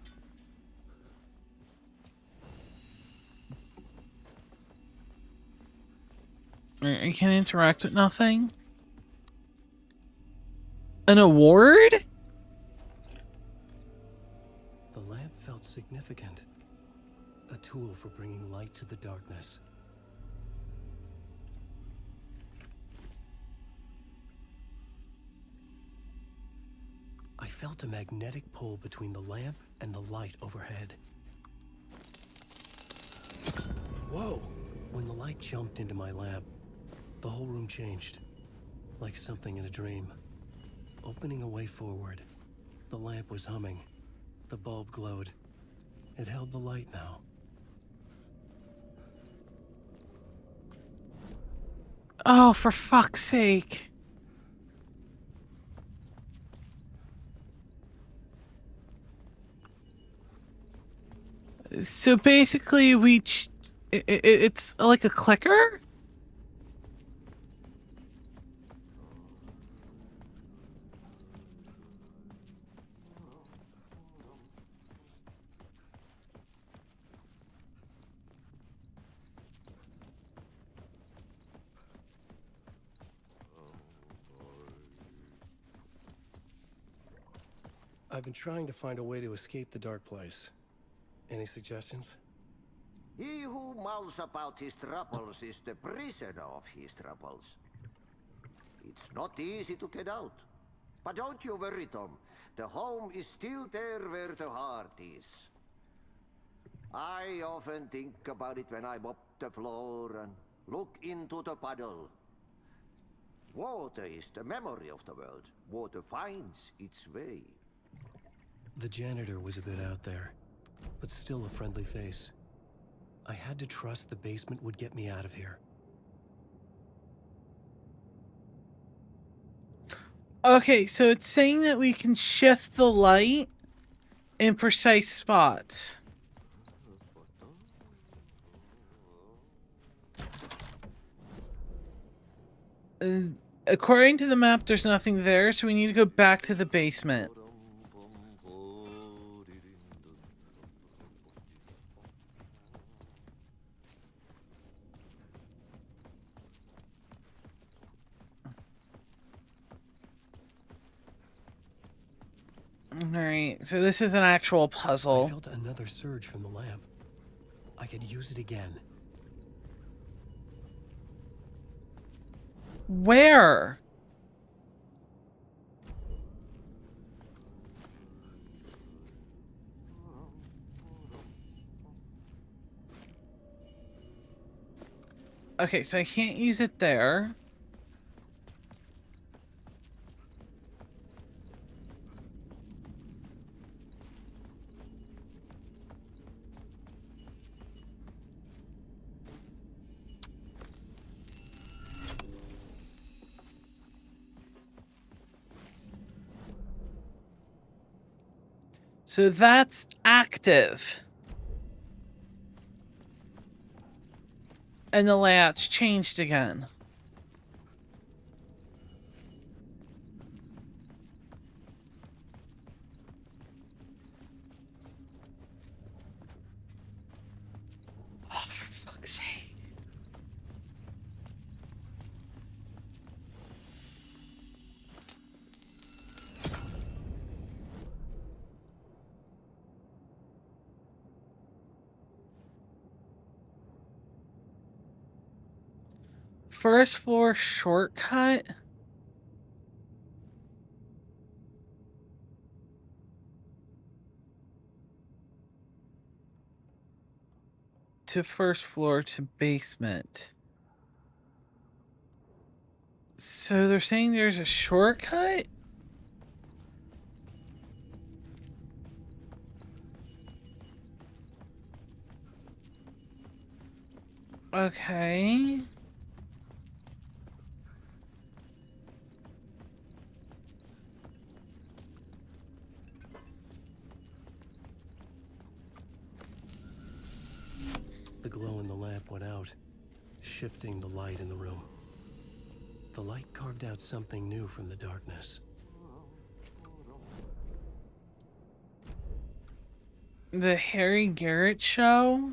[SPEAKER 1] I can interact with nothing. An award?
[SPEAKER 2] The lamp felt significant. A tool for bringing light to the darkness. I felt a magnetic pull between the lamp and the light overhead. Whoa! When the light jumped into my lamp, the whole room changed. Like something in a dream. Opening a way forward. The lamp was humming. The bulb glowed. It held the light now.
[SPEAKER 1] Oh, for fuck's sake. So basically, it's like a clicker?
[SPEAKER 2] I've been trying to find a way to escape the dark place. Any suggestions?
[SPEAKER 11] He who mouths about his troubles is the prisoner of his troubles. It's not easy to get out. But don't you worry, Tom. The home is still there where the heart is. I often think about it when I mop the floor and look into the puddle. Water is the memory of the world. Water finds its way.
[SPEAKER 2] The janitor was a bit out there, but still a friendly face. I had to trust the basement would get me out of here.
[SPEAKER 1] Okay, so it's saying that we can shift the light in precise spots. According to the map, there's nothing there, so we need to go back to the basement. Alright, so this is an actual puzzle.
[SPEAKER 2] I felt another surge from the lamp. I could use it again.
[SPEAKER 1] Where? Okay, so I can't use it there. So that's active. And the layout's changed again. Oh, for fuck's sake. First floor shortcut? To first floor to basement. So they're saying there's a shortcut? Okay.
[SPEAKER 2] glow in the lamp went out, shifting the light in the room. The light carved out something new from the darkness.
[SPEAKER 1] The Harry Garrett show?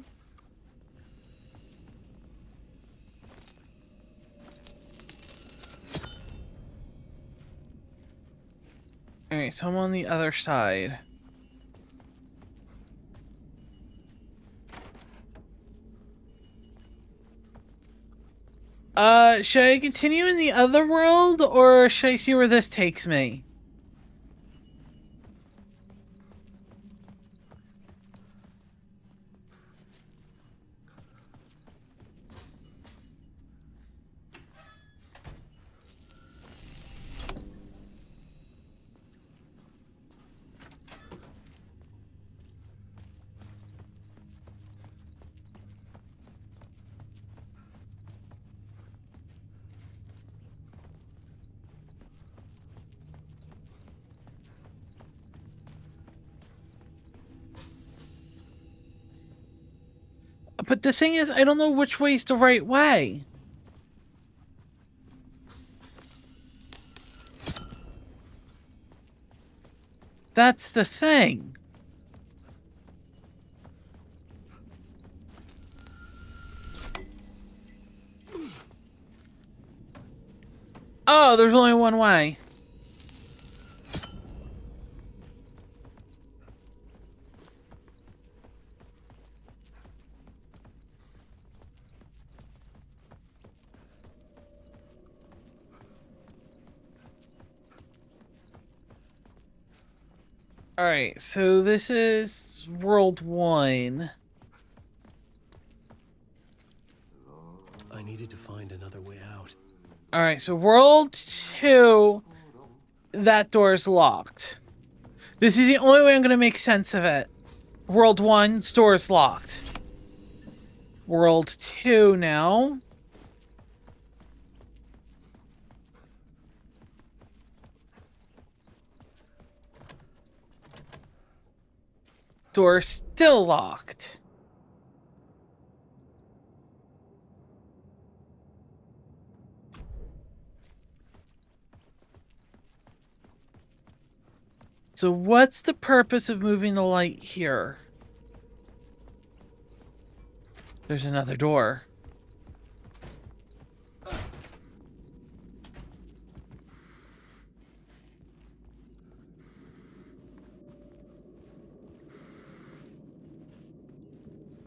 [SPEAKER 1] Alright, so I'm on the other side. Should I continue in the other world, or should I see where this takes me? But the thing is, I don't know which way's the right way. That's the thing. Oh, there's only one way. Alright, so this is World 1.
[SPEAKER 2] I needed to find another way out.
[SPEAKER 1] Alright, so World 2, that door is locked. This is the only way I'm going to make sense of it. World 1, door is locked. World 2 now. Door still locked. So what's the purpose of moving the light here? There's another door.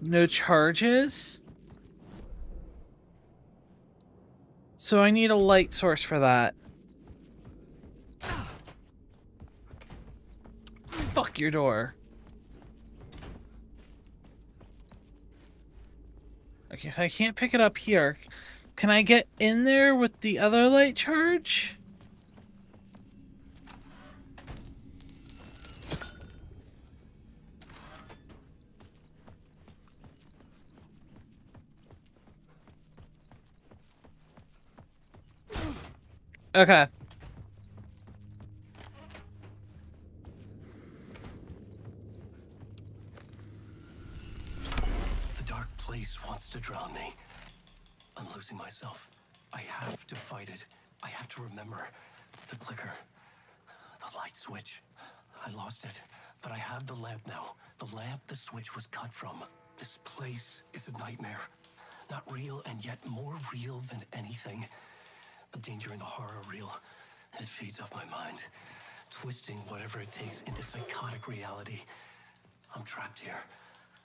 [SPEAKER 1] No charges? So I need a light source for that. Fuck your door. Okay, so I can't pick it up here. Can I get in there with the other light charge? Okay.
[SPEAKER 2] The dark place wants to drown me. I'm losing myself. I have to fight it. I have to remember. The clicker. The light switch. I lost it. But I have the lamp now. The lamp the switch was cut from. This place is a nightmare. Not real, and yet more real than anything. The danger and the horror real. It feeds off my mind. Twisting whatever it takes into psychotic reality. I'm trapped here.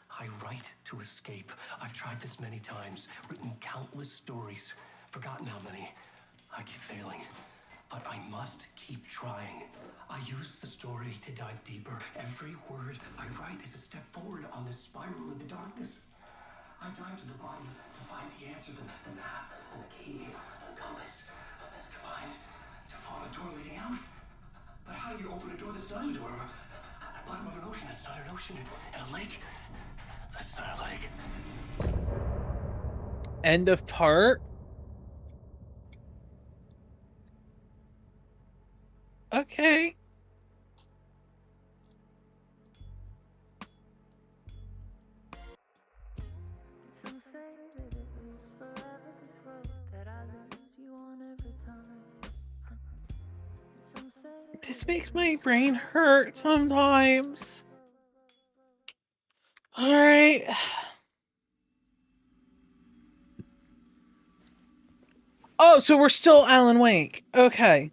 [SPEAKER 2] I write to escape. I've tried this many times, written countless stories, forgotten how many. I keep failing, but I must keep trying. I use the story to dive deeper. Every word I write is a step forward on this spiral in the darkness. I dive to the body to find the answer, the map, and the key, the compass. It's combined to form a door leading out. But how do you open a door that's not a door? At the bottom of an ocean, it's not an ocean. And a lake, that's not a lake.
[SPEAKER 1] End of part. Okay. This makes my brain hurt sometimes. Alright. Oh, so we're still Alan Wake. Okay.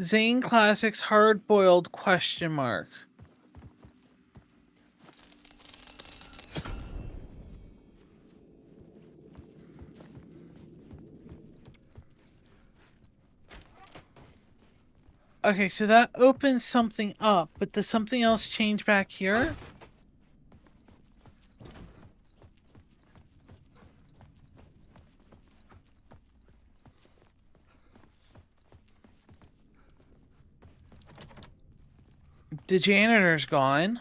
[SPEAKER 1] Zane Classics Hard Boiled ? Okay, so that opens something up, but does something else change back here? The janitor's gone.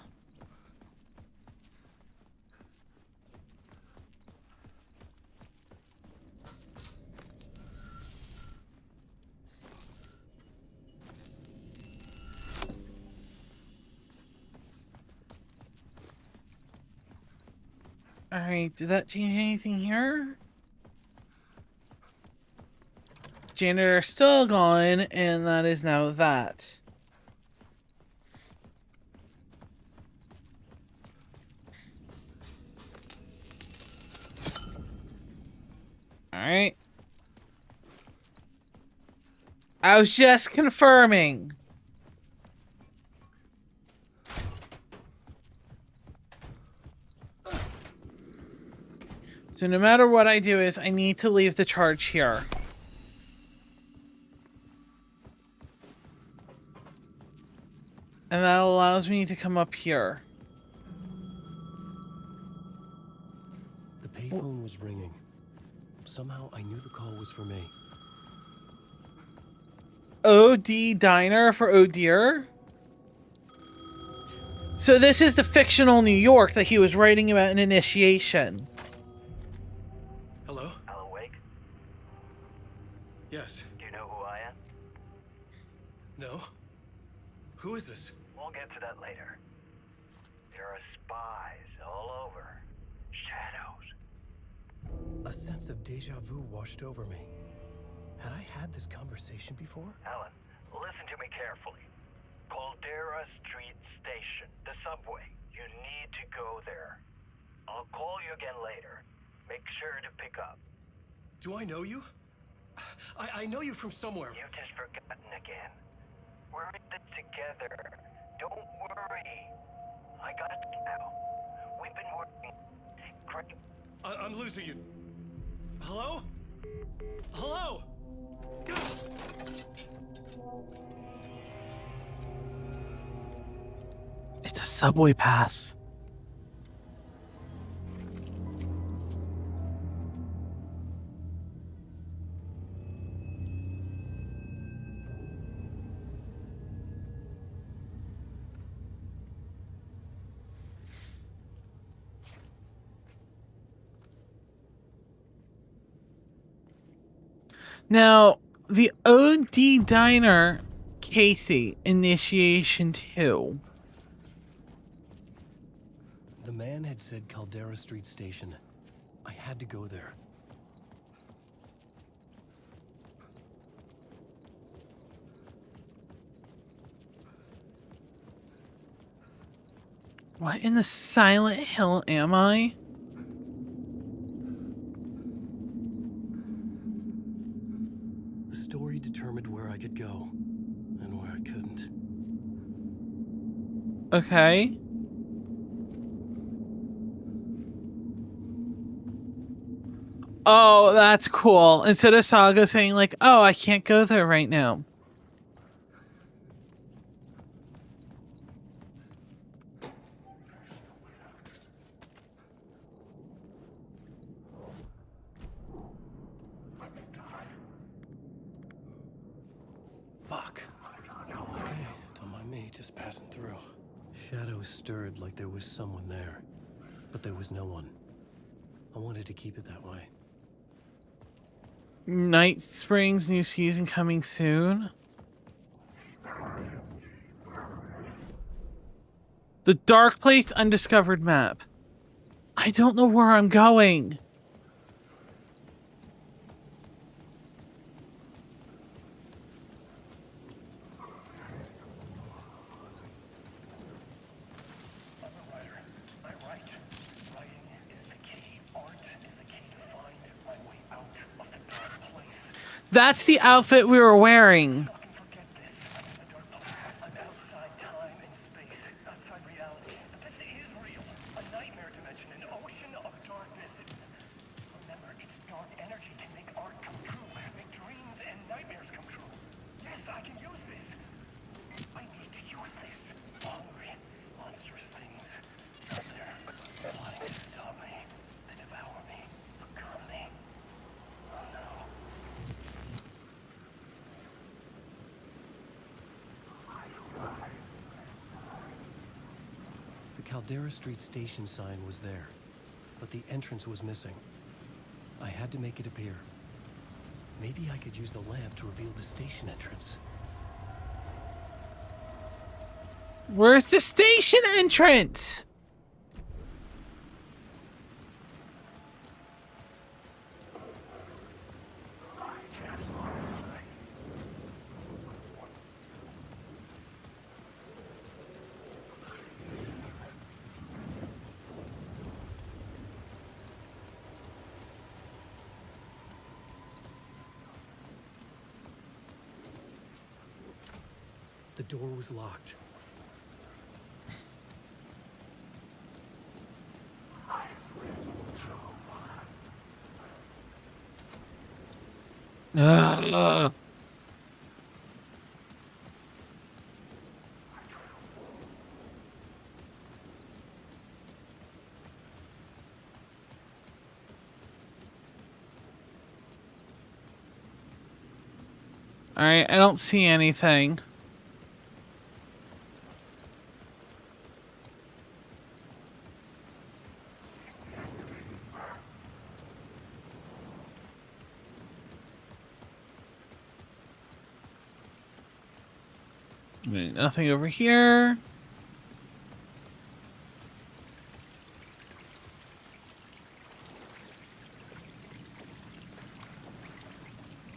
[SPEAKER 1] Alright, did that change anything here? Janitor still gone, and that is now that. Alright. I was just confirming. So no matter what I do is I need to leave the charge here. And that allows me to come up here.
[SPEAKER 2] The payphone was ringing. Somehow I knew the call was for me.
[SPEAKER 1] OD Diner for Oh Dear? So this is the fictional New York that he was writing about in Initiation.
[SPEAKER 2] Hello?
[SPEAKER 13] Alan Wake?
[SPEAKER 2] Yes.
[SPEAKER 13] Do you know who I am?
[SPEAKER 2] No? Who is this?
[SPEAKER 13] We'll get to that later. There are spies all over. Shadows.
[SPEAKER 2] A sense of deja vu washed over me. Had I had this conversation before?
[SPEAKER 13] Alan, listen to me carefully. Caldera Street Station, the subway. You need to go there. I'll call you again later. Make sure to pick up.
[SPEAKER 2] Do I know you? I know you from somewhere.
[SPEAKER 13] You've just forgotten again. We're in this together. Don't worry. I got you now. We've been working. Great.
[SPEAKER 2] I'm losing you. Hello? Hello?
[SPEAKER 1] It's a subway pass. Now, the OD Diner, Casey, Initiation 2.
[SPEAKER 2] The man had said Caldera Street Station. I had to go there.
[SPEAKER 1] What in the Silent Hill am I?
[SPEAKER 2] The story determined where I could go and where I couldn't.
[SPEAKER 1] Okay. Oh, that's cool. Instead of Saga saying like, oh, I can't go there right now.
[SPEAKER 2] Fuck. Okay, don't mind me, just passing through. Shadows stirred like there was someone there, but there was no one. I wanted to keep it that way.
[SPEAKER 1] Night Springs new season coming soon. The Dark Place Undiscovered map. I don't know where I'm going. That's the outfit we were wearing.
[SPEAKER 12] I'm outside time and space, outside reality. This is real. A nightmare dimension, an ocean of darkness. Remember, its dark energy can make art come true, make dreams and nightmares come true. Yes, I can use this. I need to use this. Hungry, monstrous things out there, plotting to stop me, to devour me, become me. Oh no.
[SPEAKER 2] The Caldera Street station sign was there, but the entrance was missing. I had to make it appear. Maybe I could use the lamp to reveal the station entrance.
[SPEAKER 1] Where's the station entrance?
[SPEAKER 2] The door was locked.
[SPEAKER 1] Ugh. All right, I don't see anything. Wait, nothing over here.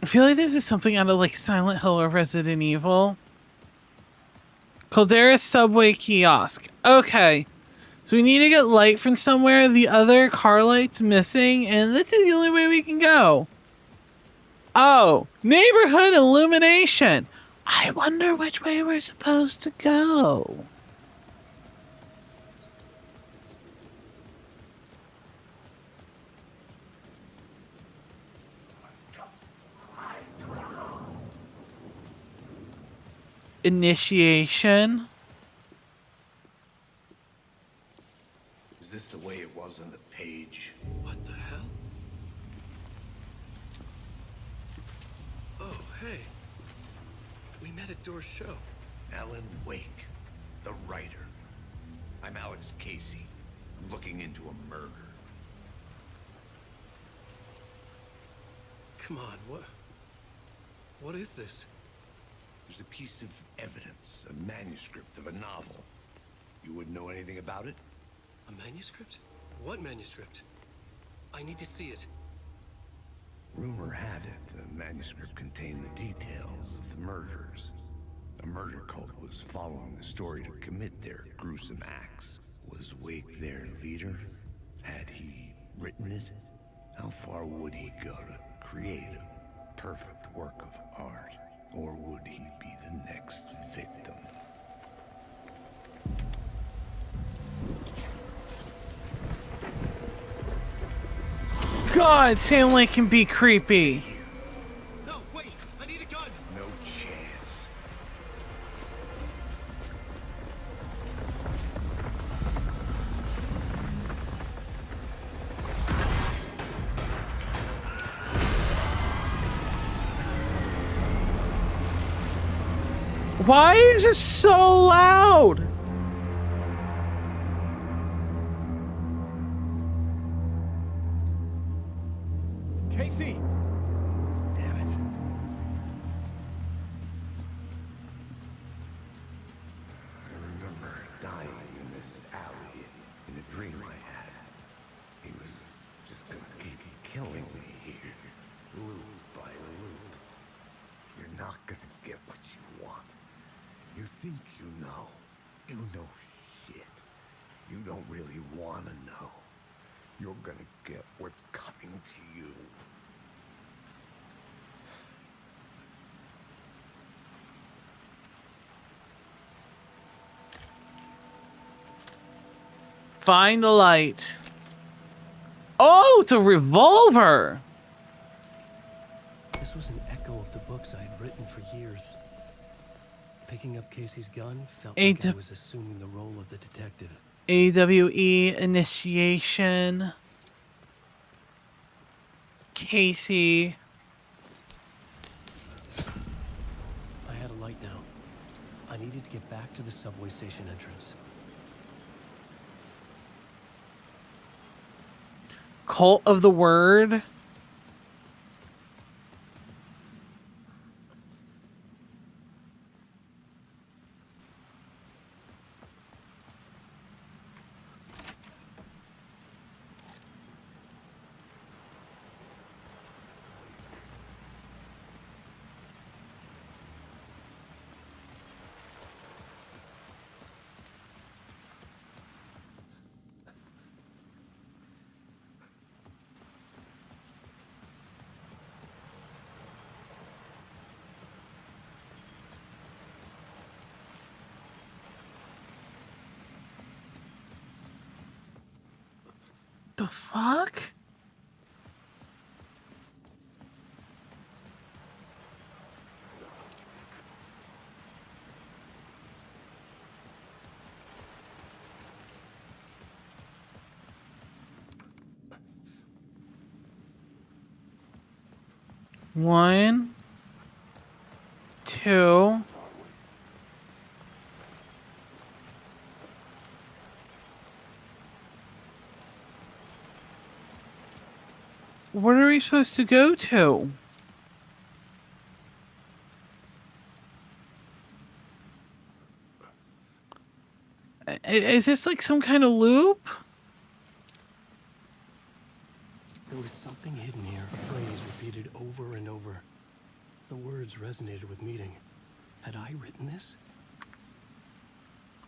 [SPEAKER 1] I feel like this is something out of like Silent Hill or Resident Evil. Caldera subway kiosk. Okay. So we need to get light from somewhere. The other car light's missing, and this is the only way we can go. Oh, neighborhood illumination. I wonder which way we're supposed to go. Initiation.
[SPEAKER 6] Is this the way it was on the page?
[SPEAKER 2] What the hell? Oh, hey. We met at Door's show.
[SPEAKER 6] Alan Wake, the writer. I'm Alex Casey. I'm looking into a murder.
[SPEAKER 2] Come on, what is this?
[SPEAKER 6] There's a piece of evidence, a manuscript of a novel. You wouldn't know anything about it?
[SPEAKER 2] A manuscript? What manuscript? I need to see it.
[SPEAKER 6] Rumor had it the manuscript contained the details of the murders. A murder cult was following the story to commit their gruesome acts. Was Wake their leader? Had he written it? How far would he go to create a perfect work of art? Or would he be the next victim?
[SPEAKER 1] God, Sam Lake can be creepy.
[SPEAKER 2] No, wait! I need a gun!
[SPEAKER 6] No chance.
[SPEAKER 1] Why is it so loud?
[SPEAKER 10] Casey!
[SPEAKER 6] Damn it. I remember dying in this alley in a dream I had. He was just gonna keep killing me here, loop by loop. You're not gonna get what you want. You think you know. You know shit. You don't really wanna know. You're gonna get what's coming to you.
[SPEAKER 1] Find the light. Oh, it's a revolver.
[SPEAKER 2] This was an echo of the books I had written for years. Picking up Casey's gun felt like I was assuming the role of the detective.
[SPEAKER 1] AWE initiation. Casey.
[SPEAKER 2] I had a light now. I needed to get back to the subway station entrance.
[SPEAKER 1] Cult of the Word. The fuck? One, two. What are we supposed to go to? Is this like some kind of loop?
[SPEAKER 2] There was something hidden here, a phrase repeated over and over. The words resonated with meaning. Had I written this?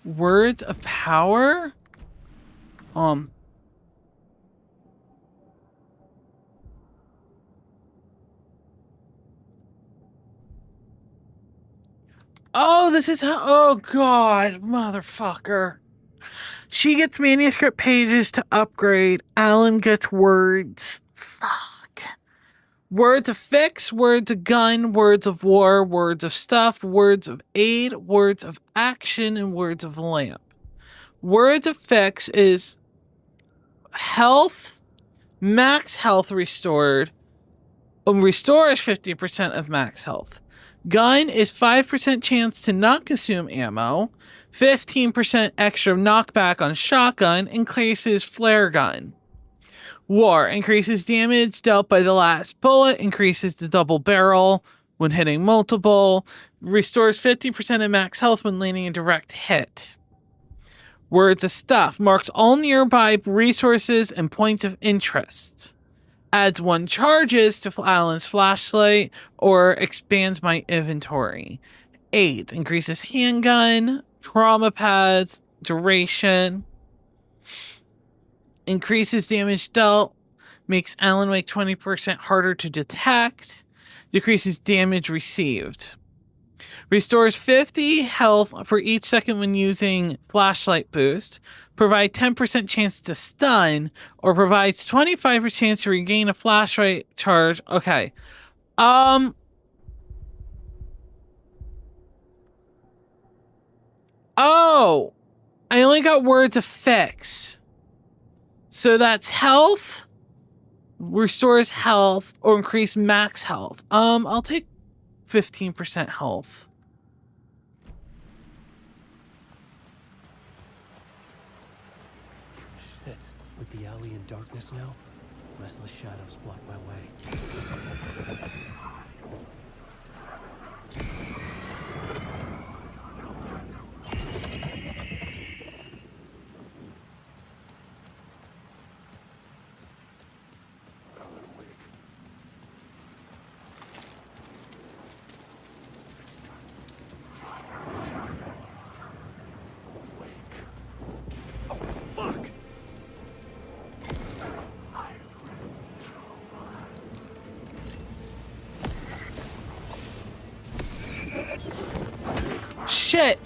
[SPEAKER 1] Words of power? Oh, this is how. Oh, God, motherfucker. She gets manuscript pages to upgrade. Alan gets words. Fuck. Words of fix, words of gun, words of war, words of stuff, words of aid, words of action, and words of lamp. Words of fix is health, max health restored. Restores 50% of max health. Gun is 5% chance to not consume ammo. 15% extra knockback on shotgun. Increases flare gun. War increases damage dealt by the last bullet. Increases the double barrel when hitting multiple. Restores 50% of max health when landing a direct hit. Words of stuff marks all nearby resources and points of interest. Adds 1 charges to Alan's flashlight or expands my inventory. 8 increases handgun, trauma pads, duration. Increases damage dealt, makes Alan Wake 20% harder to detect. Decreases damage received. Restores 50 health for each second when using flashlight boost. Provide 10% chance to stun, or provides 25% chance to regain a flashlight charge. Okay. Oh, I only got words of fix. So that's health, restores health, or increase max health. I'll take 15% health.
[SPEAKER 2] Shit. With the alley in darkness now, restless shadows block my way.
[SPEAKER 1] Shit!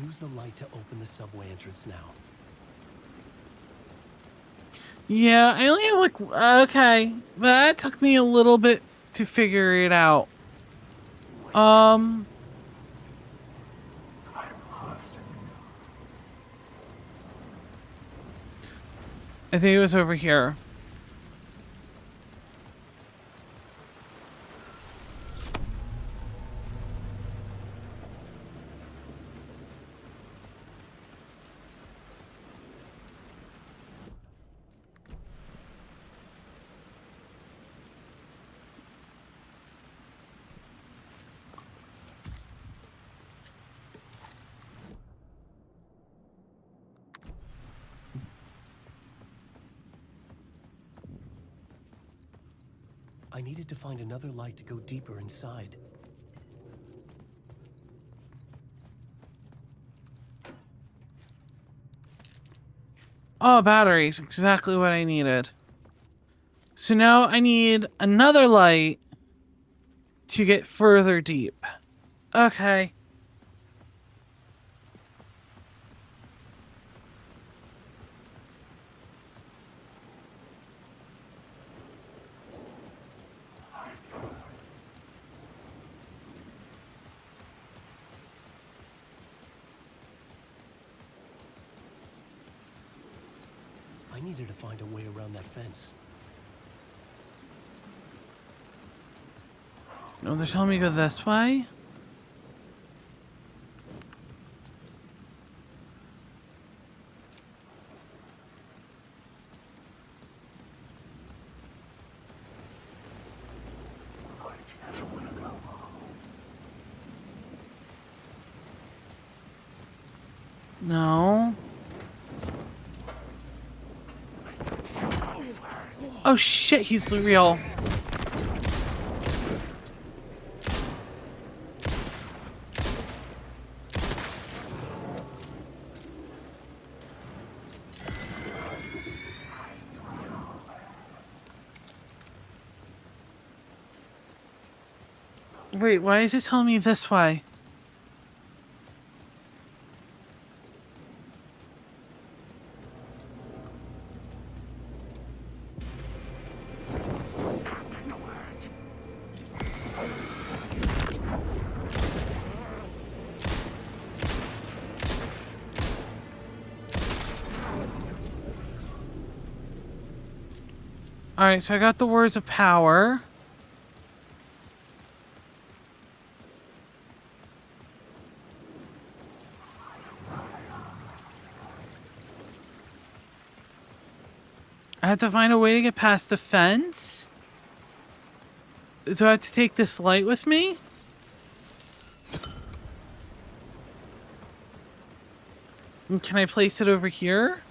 [SPEAKER 2] Use the light to open the subway entrance now.
[SPEAKER 1] Yeah, I only have like, okay, that took me a little bit to figure it out. I think it was over here.
[SPEAKER 2] I needed to find another light to go deeper inside.
[SPEAKER 1] Oh, batteries. Exactly what I needed. So now I need another light to get further deep. Okay.
[SPEAKER 2] I needed to find a way around that fence.
[SPEAKER 1] No, they're telling me to go this way? No. Oh shit, he's real. Wait, why is it telling me this way? Alright, so I got the words of power. I have to find a way to get past the fence. Do I have to take this light with me? And can I place it over here?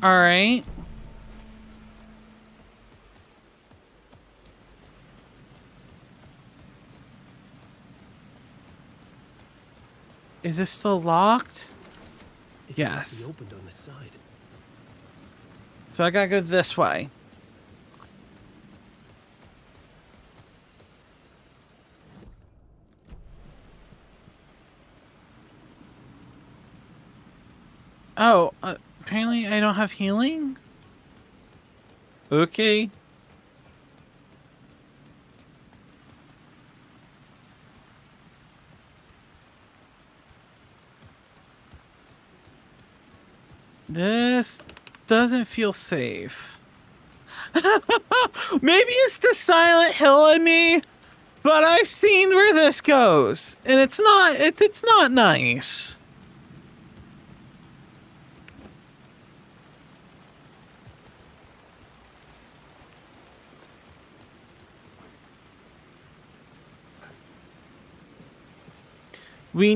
[SPEAKER 1] All right. Is this still locked? Yes.
[SPEAKER 2] It opened on the side.
[SPEAKER 1] So I gotta go this way. Oh, apparently I don't have healing? Okay. This doesn't feel safe. Maybe it's the Silent Hill in me, but I've seen where this goes, and it's not nice. We're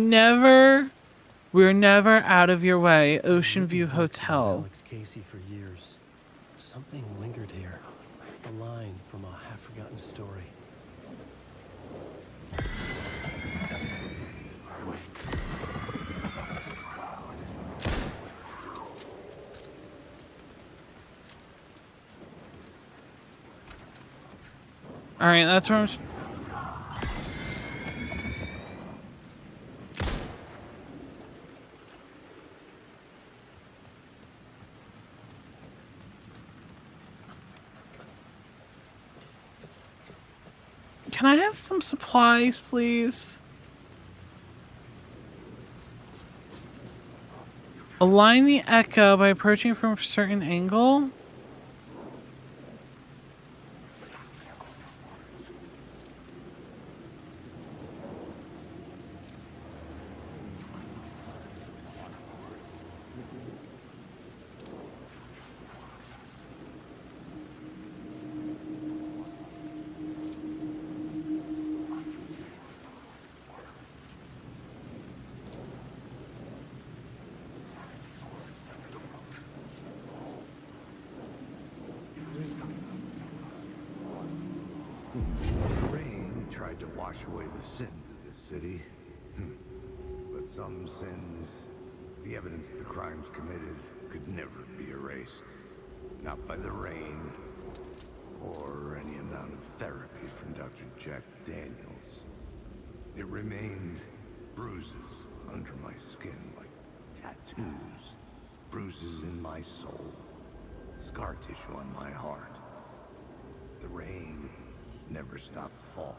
[SPEAKER 1] never out of your way, Ocean View Hotel.
[SPEAKER 2] Alex Casey for years. Something lingered here. A line from a half-forgotten story.
[SPEAKER 1] All right, that's where I'm. can I have some supplies, please? Align the echo by approaching from a certain angle.
[SPEAKER 6] Rain tried to wash away the sins of this city. But some sins, the evidence of the crimes committed, could never be erased. Not by the rain, or any amount of therapy from Dr. Jack Daniels. It remained bruises under my skin like tattoos. Bruises in my soul. Scar tissue on my heart. The rain never stopped falling.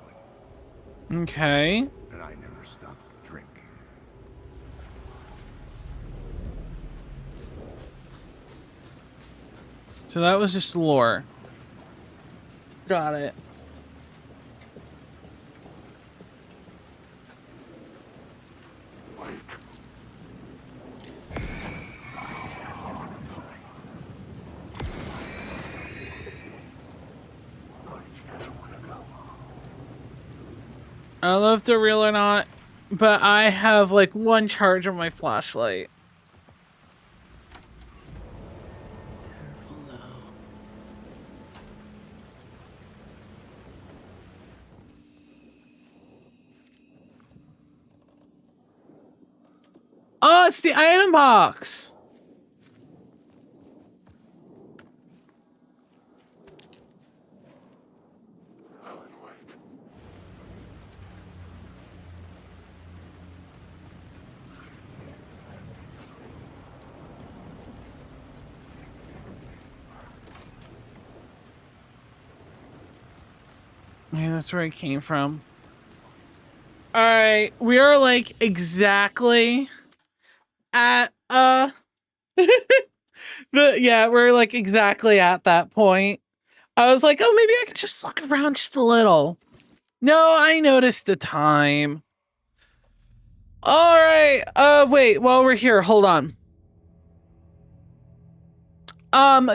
[SPEAKER 1] Okay.
[SPEAKER 6] And I never stopped drinking.
[SPEAKER 1] So that was just lore. Got it. I don't know if they're real or not, but I have like one charge on my flashlight. Careful though. Oh, it's the item box. Yeah, that's where it came from. All right, we are like exactly at we're like exactly at that point. I was like, oh, maybe I could just look around just a little. No, I noticed the time. All right. Wait, while we're here, hold on.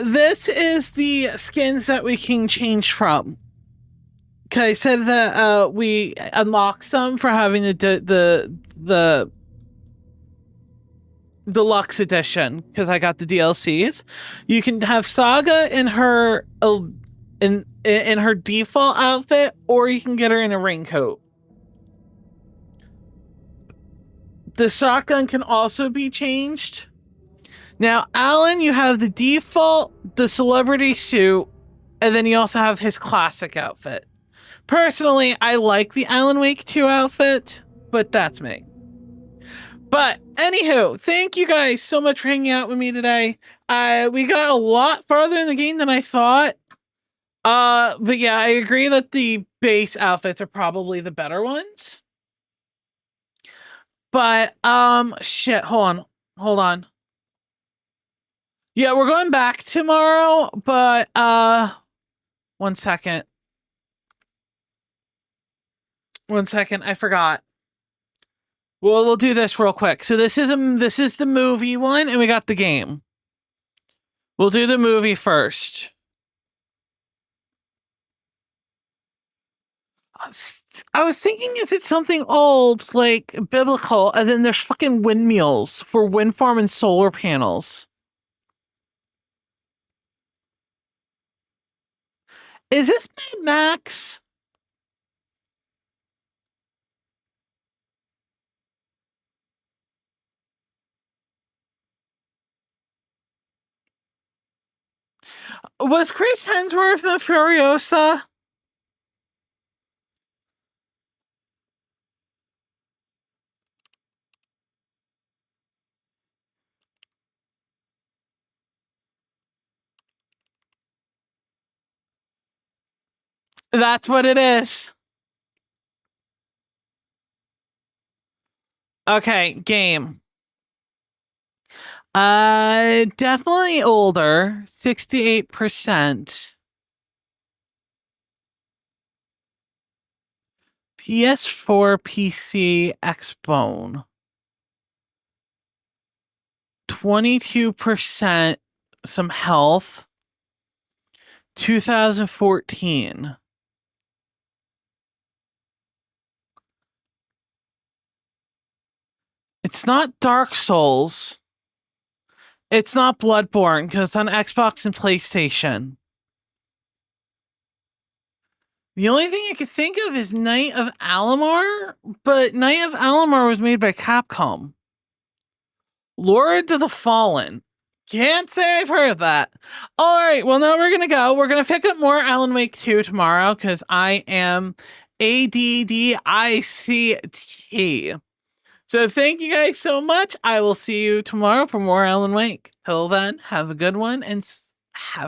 [SPEAKER 1] This is the skins that we can change from. Okay, I said that we unlock some for having the deluxe edition because I got the DLCs. You can have Saga in her in her default outfit, or you can get her in a raincoat. The shotgun can also be changed. Now, Alan, you have the default, the celebrity suit, and then you also have his classic outfit. Personally, I like the Alan Wake 2 outfit, but that's me. But anywho, thank you guys so much for hanging out with me today. We got a lot farther in the game than I thought. But yeah, I agree that the base outfits are probably the better ones. But shit, hold on. Yeah, we're going back tomorrow, but 1 second. 1 second, I forgot. Well, we'll do this real quick. So this is the movie one, and we got the game. We'll do the movie first. I was thinking, is it something old, like biblical, and then there's fucking windmills for wind farm and solar panels. Is this Mad Max? Was Chris Hemsworth the Furiosa? That's what it is. Okay, game. Definitely older, 68%. PS4, PC, Xbone. 22% some health. 2014. It's not Dark Souls. It's not Bloodborne because it's on Xbox and PlayStation. The only thing I could think of is Night of Alamar, but Night of Alamar was made by Capcom. Lords of the Fallen. Can't say I've heard of that. All right, well, now we're going to go. We're going to pick up more Alan Wake 2 tomorrow because I am ADDICT. So thank you guys so much. I will see you tomorrow for more Alan Wake. Till then, have a good one and have